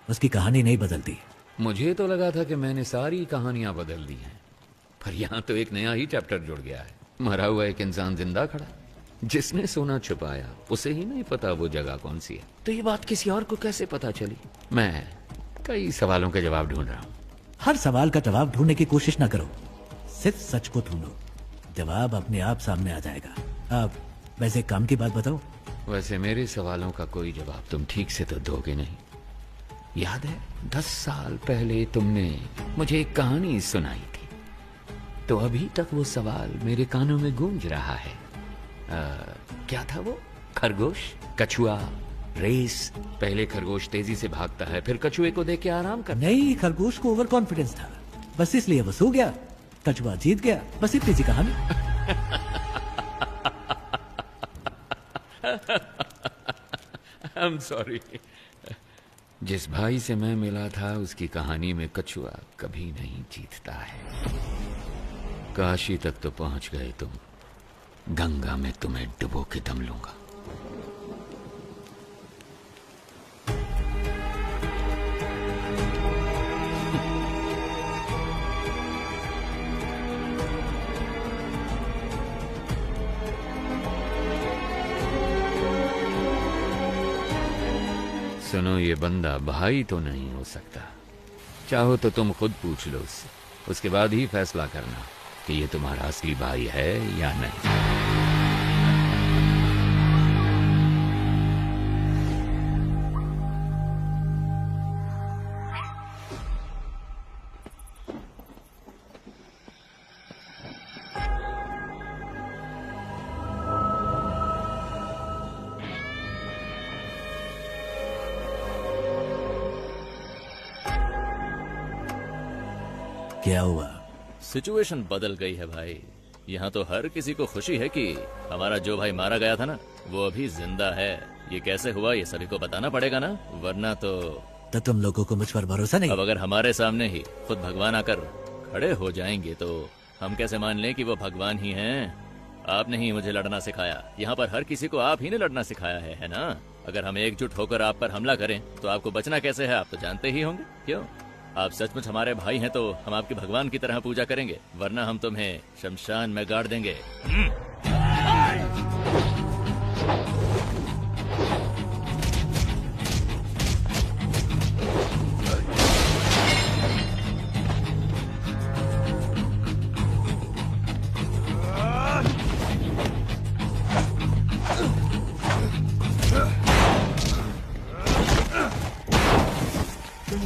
उसकी कहानी नहीं बदलती। मुझे तो लगा था कि मैंने सारी कहानियां बदल दी हैं, पर यहाँ तो एक नया ही चैप्टर जुड़ गया है। मरा हुआ एक इंसान जिंदा खड़ा, जिसने सोना छुपाया उसे ही नहीं पता वो जगह कौन सी है। तो ये बात किसी और को कैसे पता चली? मैं कई सवालों के जवाब ढूंढ रहा हूँ। हर सवाल का जवाब ढूंढने की कोशिश ना करो, सिर्फ सच को ढूंढो, जवाब अपने आप सामने आ जाएगा। अब वैसे काम की बात बताओ। वैसे मेरे सवालों का कोई जवाब तुम ठीक से तो दोगे नहीं। याद है 10 साल पहले तुमने मुझे एक कहानी सुनाई थी, तो अभी तक वो सवाल मेरे कानों में गूंज रहा है। क्या था वो? खरगोश, कछुआ, रेस। पहले खरगोश तेजी से भागता है, फिर कछुए को देख के आराम करता है। नहीं, खरगोश को ओवर कॉन्फिडेंस था, बस इसलिए वो सो गया। कछुआ जीत गया, बस इतनी सी कहानी। I'm sorry। जिस भाई से मैं मिला था उसकी कहानी में कछुआ कभी नहीं जीतता है। काशी तक तो पहुंच गए तुम, गंगा में तुम्हें डुबो के दम लूंगा। सुनो, ये बंदा भाई तो नहीं हो सकता। चाहो तो तुम खुद पूछ लो उससे, उसके बाद ही फैसला करना कि ये तुम्हारा असली भाई है या नहीं। क्या हुआ? सिचुएशन बदल गई है भाई। यहाँ तो हर किसी को खुशी है कि हमारा जो भाई मारा गया था ना, वो अभी जिंदा है। ये कैसे हुआ ये सभी को बताना पड़ेगा ना, वरना तो तुम लोगों को मुझ पर भरोसा नहीं? अब अगर हमारे सामने ही खुद भगवान आकर खड़े हो जाएंगे तो हम कैसे मान लें कि वो भगवान ही हैं? आपने ही मुझे लड़ना सिखाया, यहाँ पर हर किसी को आप ही ने लड़ना सिखाया है ना? अगर हम एकजुट होकर आप पर हमला करें तो आपको बचना कैसे है, आप तो जानते ही होंगे। क्यों? आप सचमुच हमारे भाई हैं तो हम आपके भगवान की तरह पूजा करेंगे, वरना हम तुम्हें शमशान में गाड़ देंगे। मैं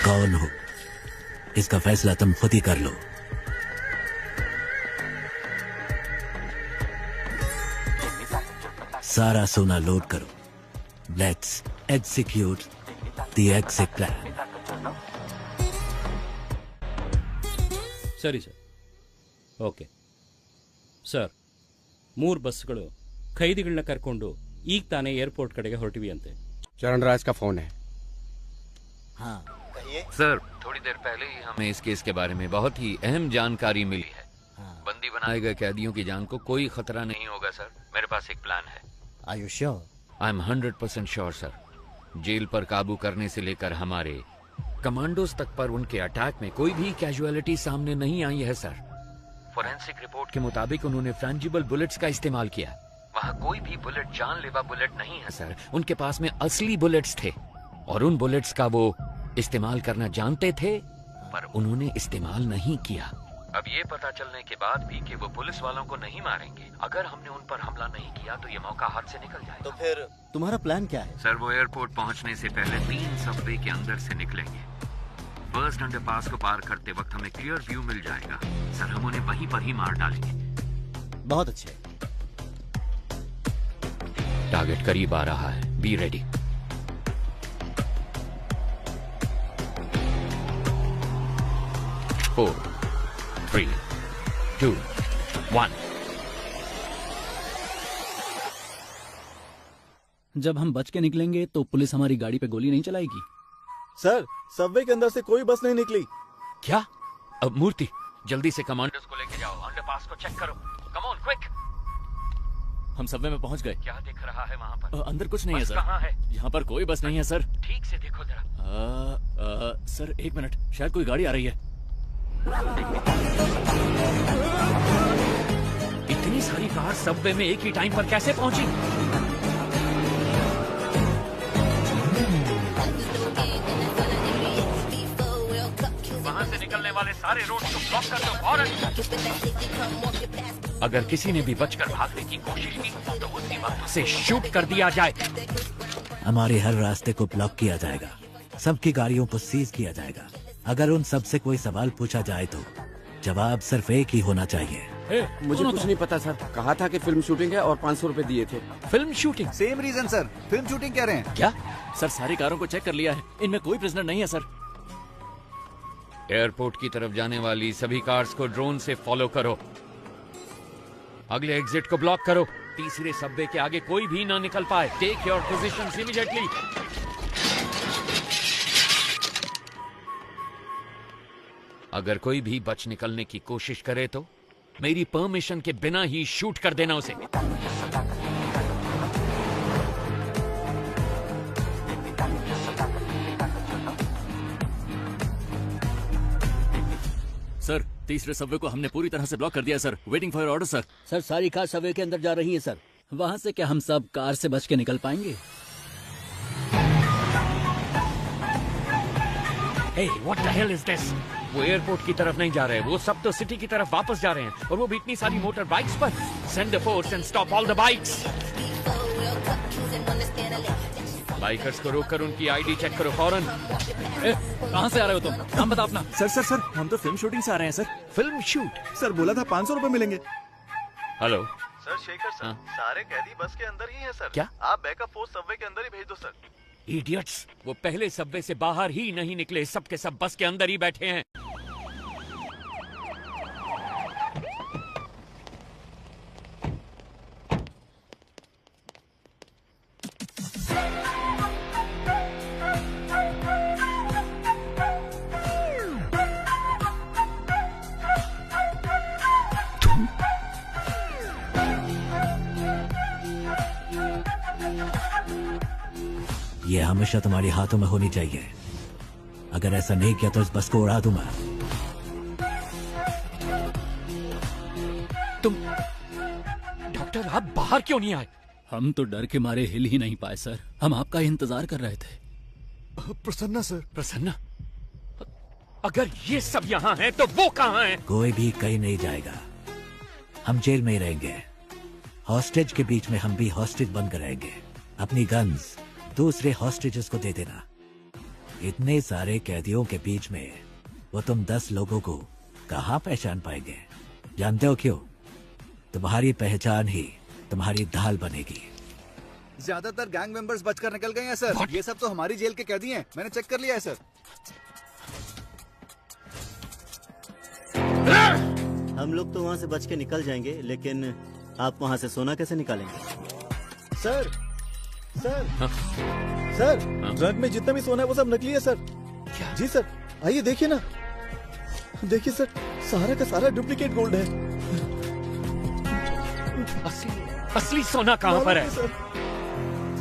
कौन हूं इसका फैसला तुम खुद ही कर लो। सारा सोना लोड करो। Let's execute the exit plan. ಸರಿ ಸರ್. ಓಕೆ ಸರ್, 3 ಬಸ್ಗಳು ಖೈದಿಗಳನ್ನ ಕರ್ಕೊಂಡು ಈಗ ತಾನೇ ಏರ್ಪೋರ್ಟ್ ಕಡೆಗೆ ಹೊರಟಿವಿ ಅಂತೆ. चरण राज का फोन है। हाँ सर, थोड़ी देर पहले ही हमें इस केस के बारे में बहुत ही अहम जानकारी मिली है। बंदी बनाए गए कैदियों की जान को कोई खतरा नहीं होगा सर। मेरे पास एक प्लान है। Are you sure? I am 100% sure sir. जेल पर काबू करने से लेकर हमारे कमांडोज तक पर उनके अटैक में कोई भी कैजुअलिटी सामने नहीं आई है सर। फोरेंसिक रिपोर्ट के मुताबिक उन्होंने फ्रेंजिबल बुलेट्स का इस्तेमाल किया। वहाँ कोई भी बुलेट जानलेवा बुलेट नहीं है सर। उनके पास में असली बुलेट्स थे और उन बुलेट्स का वो इस्तेमाल करना जानते थे, पर उन्होंने इस्तेमाल नहीं किया। अब ये पता चलने के बाद भी कि वो पुलिस वालों को नहीं मारेंगे, अगर हमने उन पर हमला नहीं किया तो ये मौका हाथ से निकल जाएगा। तो फिर तुम्हारा प्लान क्या है? सर, वो एयरपोर्ट पहुंचने से पहले 3 सबवे के अंदर से निकलेंगे। फर्स्ट अंडरपास को पार करते वक्त हमें क्लियर व्यू मिल जाएगा। सर, हम उन्हें वहीं पर ही मार डालेंगे। बहुत अच्छे। टारगेट करीब आ रहा है। Be ready. फोर, 3, 2, 1। जब हम बच के निकलेंगे तो पुलिस हमारी गाड़ी पे गोली नहीं चलाएगी। सर, सबवे के अंदर से कोई बस नहीं निकली। क्या? अब मूर्ति, जल्दी से कमांडर्स को लेके जाओ। अंडरपास को चेक करो। Come on quick. हम सबवे में पहुंच गए। क्या दिख रहा है वहाँ पर? अंदर कुछ नहीं है सर। कहाँ है? यहाँ पर कोई बस नहीं है सर। ठीक से देखो जरा। सर, 1 मिनट, शायद कोई गाड़ी आ रही है। इतनी सारी कार सबवे में एक ही टाइम पर कैसे पहुंची? वहां से निकलने वाले सारे रोड को ब्लॉक कर दो फौरन। अगर किसी ने भी बचकर भागने की कोशिश की तो उसी वक्त उसे शूट कर दिया जाए। हमारे हर रास्ते को ब्लॉक किया जाएगा। सबकी गाड़ियों को सीज किया जाएगा। अगर उन सब से कोई सवाल पूछा जाए तो जवाब सिर्फ एक ही होना चाहिए। मुझे कुछ नहीं पता सर। कहा था कि फिल्म शूटिंग है और 500 रुपए दिए थे। Film shooting? Same reason sir. Film shooting कह रहे हैं। क्या? सर, सारी कारों को चेक कर लिया है। इनमें कोई प्रिजनर नहीं है सर। एयरपोर्ट की तरफ जाने वाली सभी कार्स को ड्रोन से फॉलो करो। अगले एग्जिट को ब्लॉक करो। तीसरे सबवे के आगे कोई भी ना निकल पाए। Take your positions immediately. अगर कोई भी बच निकलने की कोशिश करे तो मेरी परमिशन के बिना ही शूट कर देना उसे। तीसरे सबवे को हमने पूरी तरह से ब्लॉक कर दिया sir. Waiting for order sir. Sir सारी कार सबवे के अंदर जा रही है सर। वहाँ से क्या हम सब कार से बच के निकल पाएंगे? Hey, what the hell is this? वो एयरपोर्ट की तरफ नहीं जा रहे, वो सब तो सिटी की तरफ वापस जा रहे हैं, और वो भी इतनी सारी मोटर बाइक्स पर। Send the force and stop all the bikes. Bikers को रोककर उनकी आईडी चेक करो फौरन। कहाँ से आ रहे हो तुम? नाम बता अपना। सर हम तो फिल्म शूटिंग से आ रहे हैं सर। Film shoot? सर बोला था 500 रुपए मिलेंगे। हेलो सर शेखर सर, सारे कैदी बस के अंदर ही हैं सर। क्या? आप बैकअप फोर्स सबवे के अंदर ही भेज दो सर। इडियट्स, वो पहले सबवे से बाहर ही नहीं निकले, सब के सब बस के अंदर ही बैठे हैं। ये हमेशा तुम्हारे हाथों में होनी चाहिए। अगर ऐसा नहीं किया तो इस बस को उड़ा दूंगा। तुम डॉक्टर, आप बाहर क्यों नहीं आए? हम तो डर के मारे हिल ही नहीं पाए सर। हम आपका इंतजार कर रहे थे। प्रसन्ना सर। प्रसन्ना? अगर ये सब यहाँ हैं तो वो कहाँ हैं? कोई भी कहीं नहीं जाएगा। हम जेल में ही रहेंगे। हॉस्टेज के बीच में हम भी हॉस्टेज बनकर रहेंगे। अपनी गन्स दूसरे हॉस्टेजेस को दे देना। इतने सारे कैदियों के बीच में वो तुम 10 लोगों को कहाँ पहचान पाएंगे? जानते हो क्यों? तुम्हारी पहचान ही तुम्हारी ढाल बनेगी। ज्यादातर गैंग मेंबर्स बचकर निकल गए हैं सर। ये सब तो हमारी जेल के कैदी हैं। मैंने चेक कर लिया है सर। हम लोग तो वहाँ से बच के निकल जाएंगे, लेकिन आप वहाँ से सोना कैसे निकालेंगे? सर सर ट्रक में जितना भी सोना है वो सब नकली है सर। जी सर, आइए देखिए ना। देखिए सर, सारा का सारा डुप्लीकेट गोल्ड है। असली सोना कहाँ पर है?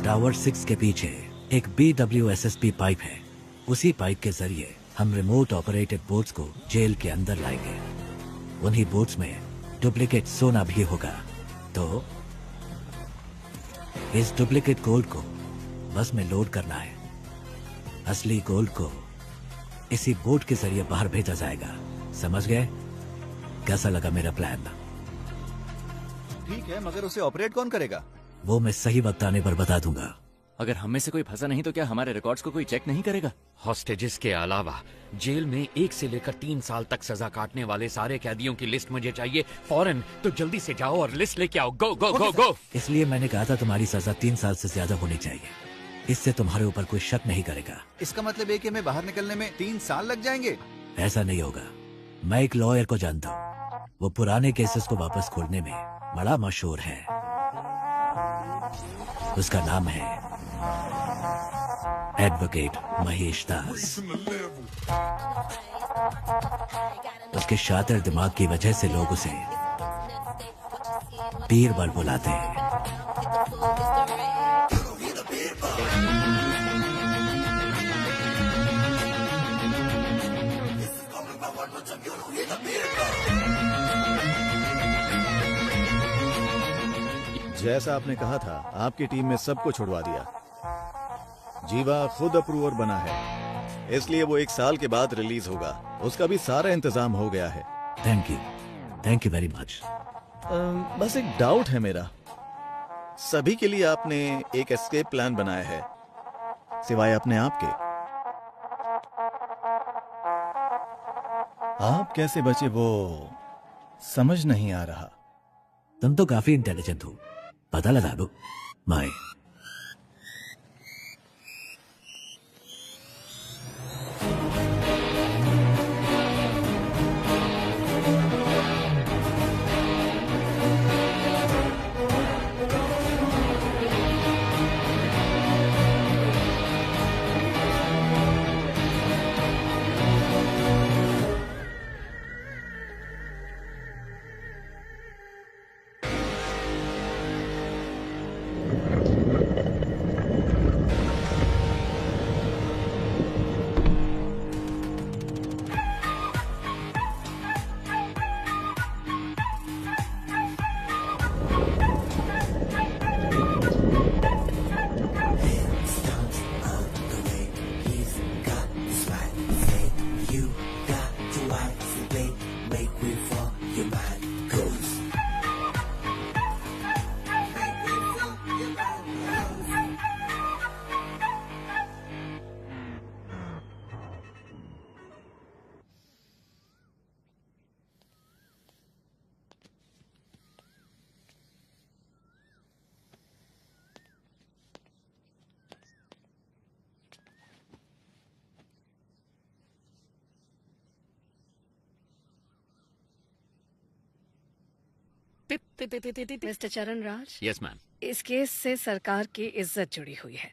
टावर 6 के पीछे एक BWSSP पाइप है। उसी पाइप के जरिए हम रिमोट ऑपरेटेड बोट्स को जेल के अंदर लाएंगे। उन्हीं बोट्स में डुप्लीकेट सोना भी होगा। तो इस डुप्लीकेट गोल्ड को बस में लोड करना है। असली गोल्ड को इसी बोट के जरिए बाहर भेजा जाएगा। समझ गए? कैसा लगा मेरा प्लान? ठीक है, मगर उसे ऑपरेट कौन करेगा? वो मैं सही वक्त आने पर बता दूंगा। अगर हम में से कोई फंसा नहीं तो क्या हमारे रिकॉर्ड्स को कोई चेक नहीं करेगा? हॉस्टेजेस के अलावा जेल में 1 से लेकर 3 साल तक सजा काटने वाले सारे कैदियों की लिस्ट मुझे चाहिए फौरन। तो जल्दी से जाओ और लिस्ट लेके आओ। गो गो गो गो। इसलिए मैंने कहा था तुम्हारी सजा 3 साल से ज्यादा होनी चाहिए। इससे तुम्हारे ऊपर कोई शक नहीं करेगा। इसका मतलब है कि हमें बाहर निकलने में 3 साल लग जाएंगे? ऐसा नहीं होगा। मैं एक लॉयर को जानता हूँ। वो पुराने केसेस को वापस खोलने में बड़ा मशहूर है। उसका नाम है एडवोकेट महेश दास। उसके शातिर दिमाग की वजह से लोग उसे बीरबल बुलाते हैं। जैसा आपने कहा था, आपकी टीम में सबको छुड़वा दिया। जीवा खुद अप्रूवर बना है, इसलिए वो 1 साल के बाद रिलीज होगा। उसका भी सारा इंतजाम हो गया है। Thank you very much. बस एक डाउट है मेरा। सभी के लिए आपने एक एस्केप प्लान बनाया है, सिवाय अपने आप के। आप कैसे बचे वो समझ नहीं आ रहा। तुम तो काफी इंटेलिजेंट हो, पता लगा दो। माय मिस्टर चरण राज, यस मैम। इस केस से सरकार की इज्जत जुड़ी हुई है।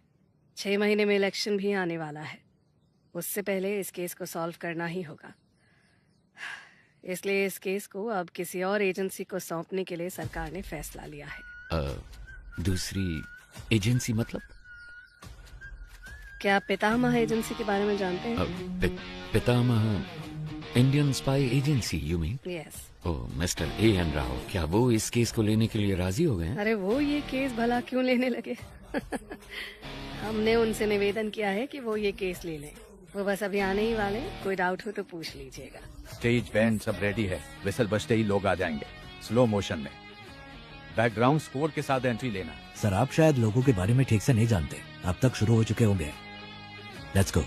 6 महीने में इलेक्शन भी आने वाला है। उससे पहले इस केस को सॉल्व करना ही होगा। इसलिए इस केस को अब किसी और एजेंसी को सौंपने के लिए सरकार ने फैसला लिया है। दूसरी एजेंसी मतलब? क्या आप पितामह एजेंसी के बारे में जानते हैं? Pitamah Indian spy agency you mean? Yes. Oh, mister A.N. Rao, क्या वो इस केस को लेने के लिए राजी हो गए हैं? अरे वो ये केस भला क्यों लेने लगे? हमने उनसे निवेदन किया है कि वो ये केस ले लें। वो बस अभी आने ही वाले, कोई डाउट हो तो पूछ लीजिएगा। स्टेज बैंड सब रेडी है, विसल बजते ही लोग आ जाएंगे स्लो मोशन में। बैकग्राउंड स्कोर के साथ एंट्री लेना। सर, आप शायद लोगों के बारे में ठीक से नहीं जानते। अब तक शुरू हो चुके होंगे। Let's go.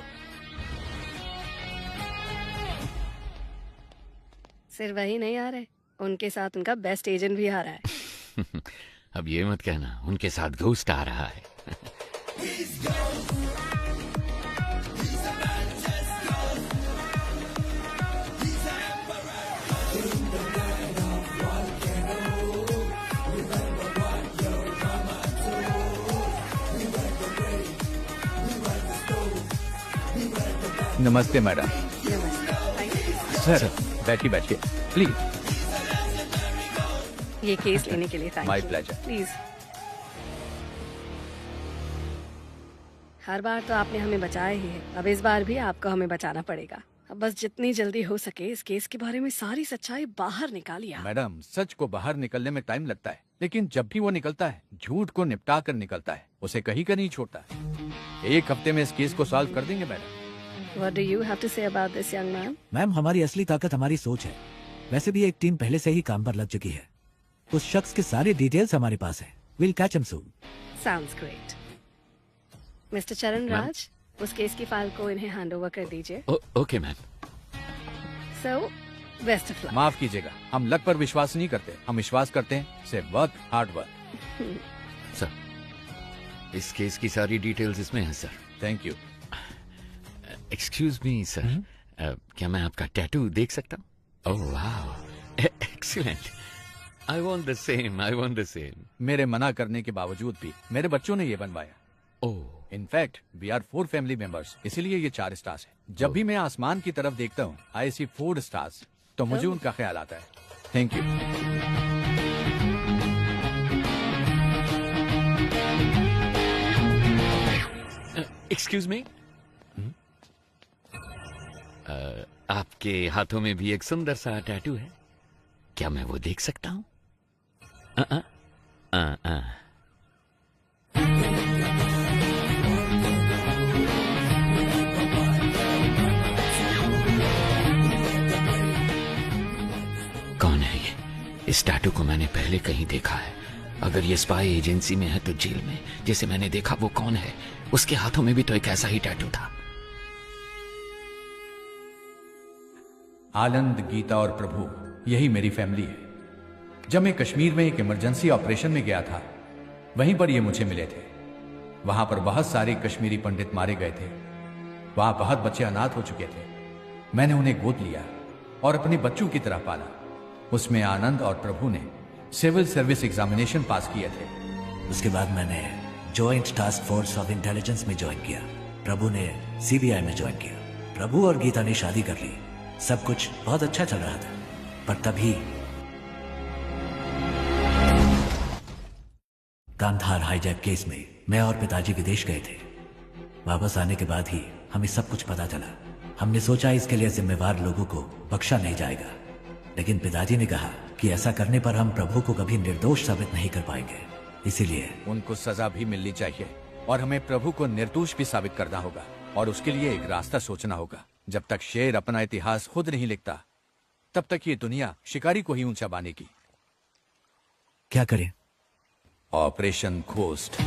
सिर्फ वही नहीं आ रहे, उनके साथ उनका बेस्ट एजेंट भी आ रहा है। अब ये मत कहना उनके साथ घोस्ट आ रहा है। नमस्ते मैडम। सर बैठिए बैठिए प्लीज। ये केस लेने के लिए माय प्लेजर। प्लीज। हर बार तो आपने हमें बचाया ही है, अब इस बार भी आपको हमें बचाना पड़ेगा। अब बस जितनी जल्दी हो सके इस केस के बारे में सारी सच्चाई बाहर निकालिए। मैडम, सच को बाहर निकलने में टाइम लगता है, लेकिन जब भी वो निकलता है झूठ को निपटा कर निकलता है, उसे कहीं का नहीं छोड़ता। 1 हफ्ते में इस केस को सॉल्व कर देंगे madam. What do you have to say about this young man? Ma'am, हमारी असली ताकत हमारी सोच है। वैसे भी एक टीम पहले से ही काम पर लग चुकी है। उस शख्स की सारी डिटेल्स हमारे पास है। We'll catch him soon. Sounds great. Mister चरण राज, उस केस की फाइल को इन्हें हैंड ओवर कर दीजिए। Okay ma'am. So, best of luck. माफ कीजिएगा, हम लक पर विश्वास नहीं करते, हम विश्वास करते हैं सिर्फ वर्क, हार्ड वर्क। सर, इस केस की सारी डिटेल्स इसमें हैं sir. Thank you. Excuse me sir, क्या मैं आपका टैटू देख सकता हूँ? Oh wow, excellent. I want the same, I want the same. मेरे मना करने के बावजूद भी मेरे बच्चों ने ये बनवाया। Oh. In fact we are 4 family members, इसीलिए ये 4 स्टार्स है। जब भी मैं आसमान की तरफ देखता हूँ आई सी 4 स्टार्स, तो मुझे उनका ख्याल आता है। Thank you. एक्सक्यूज मी, आपके हाथों में भी एक सुंदर सा टैटू है, क्या मैं वो देख सकता हूँ? कौन है ये? इस टैटू को मैंने पहले कहीं देखा है। अगर ये स्पाई एजेंसी में है तो जेल में जिसे मैंने देखा वो कौन है? उसके हाथों में भी तो एक ऐसा ही टैटू था। आनंद, गीता और प्रभु, यही मेरी फैमिली है। जब मैं कश्मीर में एक इमरजेंसी ऑपरेशन में गया था, वहीं पर ये मुझे मिले थे। वहां पर बहुत सारे कश्मीरी पंडित मारे गए थे। वहां बहुत बच्चे अनाथ हो चुके थे। मैंने उन्हें गोद लिया और अपने बच्चों की तरह पाला। उसमें आनंद और प्रभु ने सिविल सर्विस एग्जामिनेशन पास किए थे। उसके बाद मैंने joint task force of intelligence में ज्वाइन किया। प्रभु ने CBI में ज्वाइन किया। प्रभु और गीता ने शादी कर ली। सब कुछ बहुत अच्छा चल रहा था, पर तभी कांधार हाईजैक केस में मैं और पिताजी विदेश गए थे। वापस आने के बाद ही हमें सब कुछ पता चला। हमने सोचा इसके लिए जिम्मेवार लोगों को बख्शा नहीं जाएगा, लेकिन पिताजी ने कहा कि ऐसा करने पर हम प्रभु को कभी निर्दोष साबित नहीं कर पाएंगे। इसीलिए उनको सजा भी मिलनी चाहिए और हमें प्रभु को निर्दोष भी साबित करना होगा, और उसके लिए एक रास्ता सोचना होगा। जब तक शेर अपना इतिहास खुद नहीं लिखता, तब तक ये दुनिया शिकारी को ही ऊंचा बानेगी। क्या करें? Operation ghost.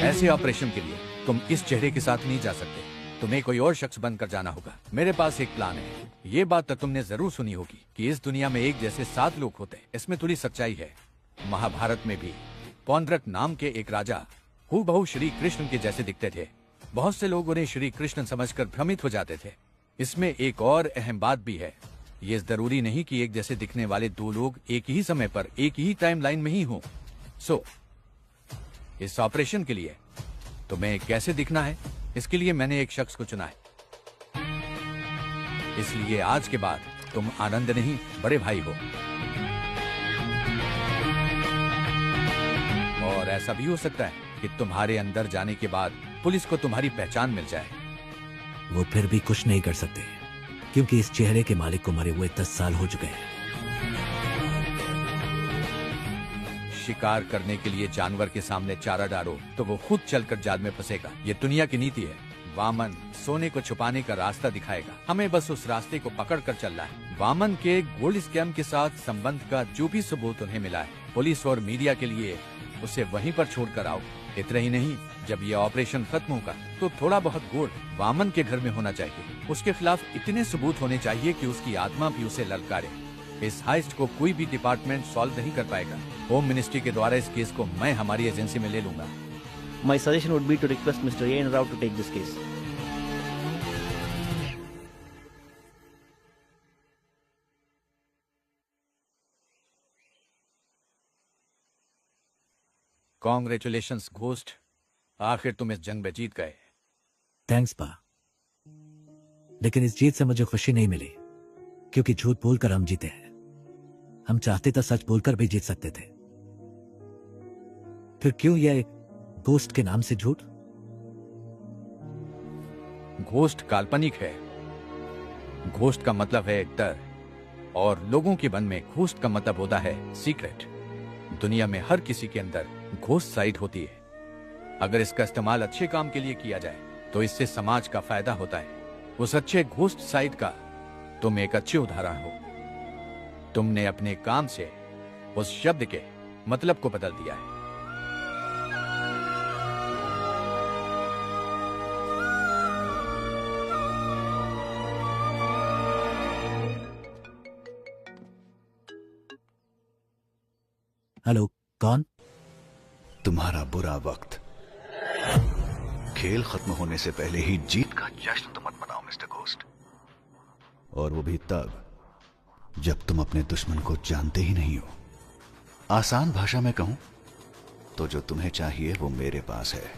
ऐसे ऑपरेशन के लिए तुम इस चेहरे के साथ नहीं जा सकते, तुम्हें कोई और शख्स बनकर जाना होगा। मेरे पास एक प्लान है। ये बात तो तुमने जरूर सुनी होगी कि इस दुनिया में एक जैसे 7 लोग होते। इसमें थोड़ी सच्चाई है। महाभारत में भी पौंड्रक नाम के एक राजा हूबहू श्री कृष्ण के जैसे दिखते थे। बहुत से लोग उन्हें श्री कृष्ण समझकर भ्रमित हो जाते थे। इसमें एक और अहम बात भी है। ये जरूरी नहीं कि एक जैसे दिखने वाले दो लोग एक ही समय पर एक ही टाइम लाइन में ही हों। सो इस ऑपरेशन के लिए तुम्हें कैसे दिखना है, इसके लिए मैंने एक शख्स को चुना है। इसलिए आज के बाद तुम आनंद नहीं, बड़े भाई हो। और ऐसा भी हो सकता है कि तुम्हारे अंदर जाने के बाद पुलिस को तुम्हारी पहचान मिल जाए। वो फिर भी कुछ नहीं कर सकते, क्योंकि इस चेहरे के मालिक को मरे हुए 10 साल हो चुके हैं। शिकार करने के लिए जानवर के सामने चारा डालो तो वो खुद चलकर जाल में फंसेगा। ये दुनिया की नीति है। वामन सोने को छुपाने का रास्ता दिखाएगा, हमें बस उस रास्ते को पकड़ कर चलना है। वामन के गोल्ड स्कैम के साथ संबंध का जो भी सबूत उन्हें मिला है, पुलिस और मीडिया के लिए उसे वहीं पर छोड़कर आओ। इतना ही नहीं, जब ये ऑपरेशन खत्म होगा तो थोड़ा बहुत गोल्ड वामन के घर में होना चाहिए। उसके खिलाफ इतने सबूत होने चाहिए कि उसकी आत्मा भी उसे ललकारे। इस हाइस्ट को कोई भी डिपार्टमेंट सॉल्व नहीं कर पाएगा। होम मिनिस्ट्री के द्वारा इस केस को मैं हमारी एजेंसी में ले लूंगा। My suggestion would be to request Mr. A.N. Rao to take this case. Congratulations ghost, आखिर तुम इस जंग में जीत गए। थैंक्स पा, लेकिन इस जीत से मुझे खुशी नहीं मिली, क्योंकि झूठ बोलकर हम जीते हैं। हम चाहते तो सच बोलकर भी जीत सकते थे। फिर क्यों यह घोस्ट के नाम से झूठ? घोस्ट काल्पनिक है। घोस्ट का मतलब है डर, और लोगों के मन में घोस्ट का मतलब होता है सीक्रेट। दुनिया में हर किसी के अंदर घोस्ट साइड होती है। अगर इसका इस्तेमाल अच्छे काम के लिए किया जाए तो इससे समाज का फायदा होता है। उस अच्छे घोस्ट साइड का तुम एक अच्छे उदाहरण हो। तुमने अपने काम से उस शब्द के मतलब को बदल दिया है। हेलो, कौन? तुम्हारा बुरा वक्त। खेल खत्म होने से पहले ही जीत का जश्न तो मत मनाओ मिस्टर घोस्ट, और वो भी तब जब तुम अपने दुश्मन को जानते ही नहीं हो। आसान भाषा में कहूं तो जो तुम्हें चाहिए वो मेरे पास है।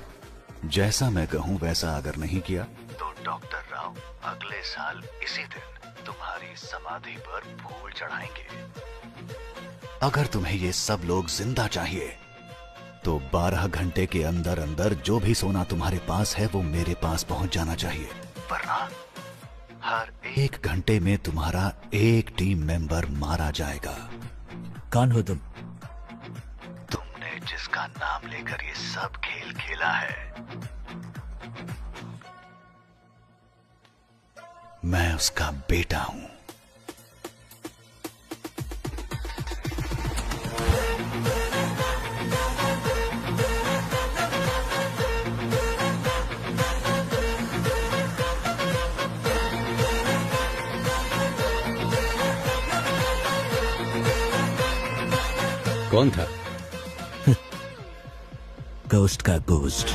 जैसा मैं कहूं वैसा अगर नहीं किया तो डॉक्टर राव अगले साल इसी दिन तुम्हारी समाधि पर फूल चढ़ाएंगे। अगर तुम्हें ये सब लोग जिंदा चाहिए तो 12 घंटे के अंदर अंदर जो भी सोना तुम्हारे पास है वो मेरे पास पहुंच जाना चाहिए, वरना हर 1 घंटे में तुम्हारा एक टीम मेंबर मारा जाएगा। कौन हो तुम? तुमने जिसका नाम लेकर ये सब खेल खेला है, मैं उसका बेटा हूं। कौन था? घोस्ट का घोस्ट।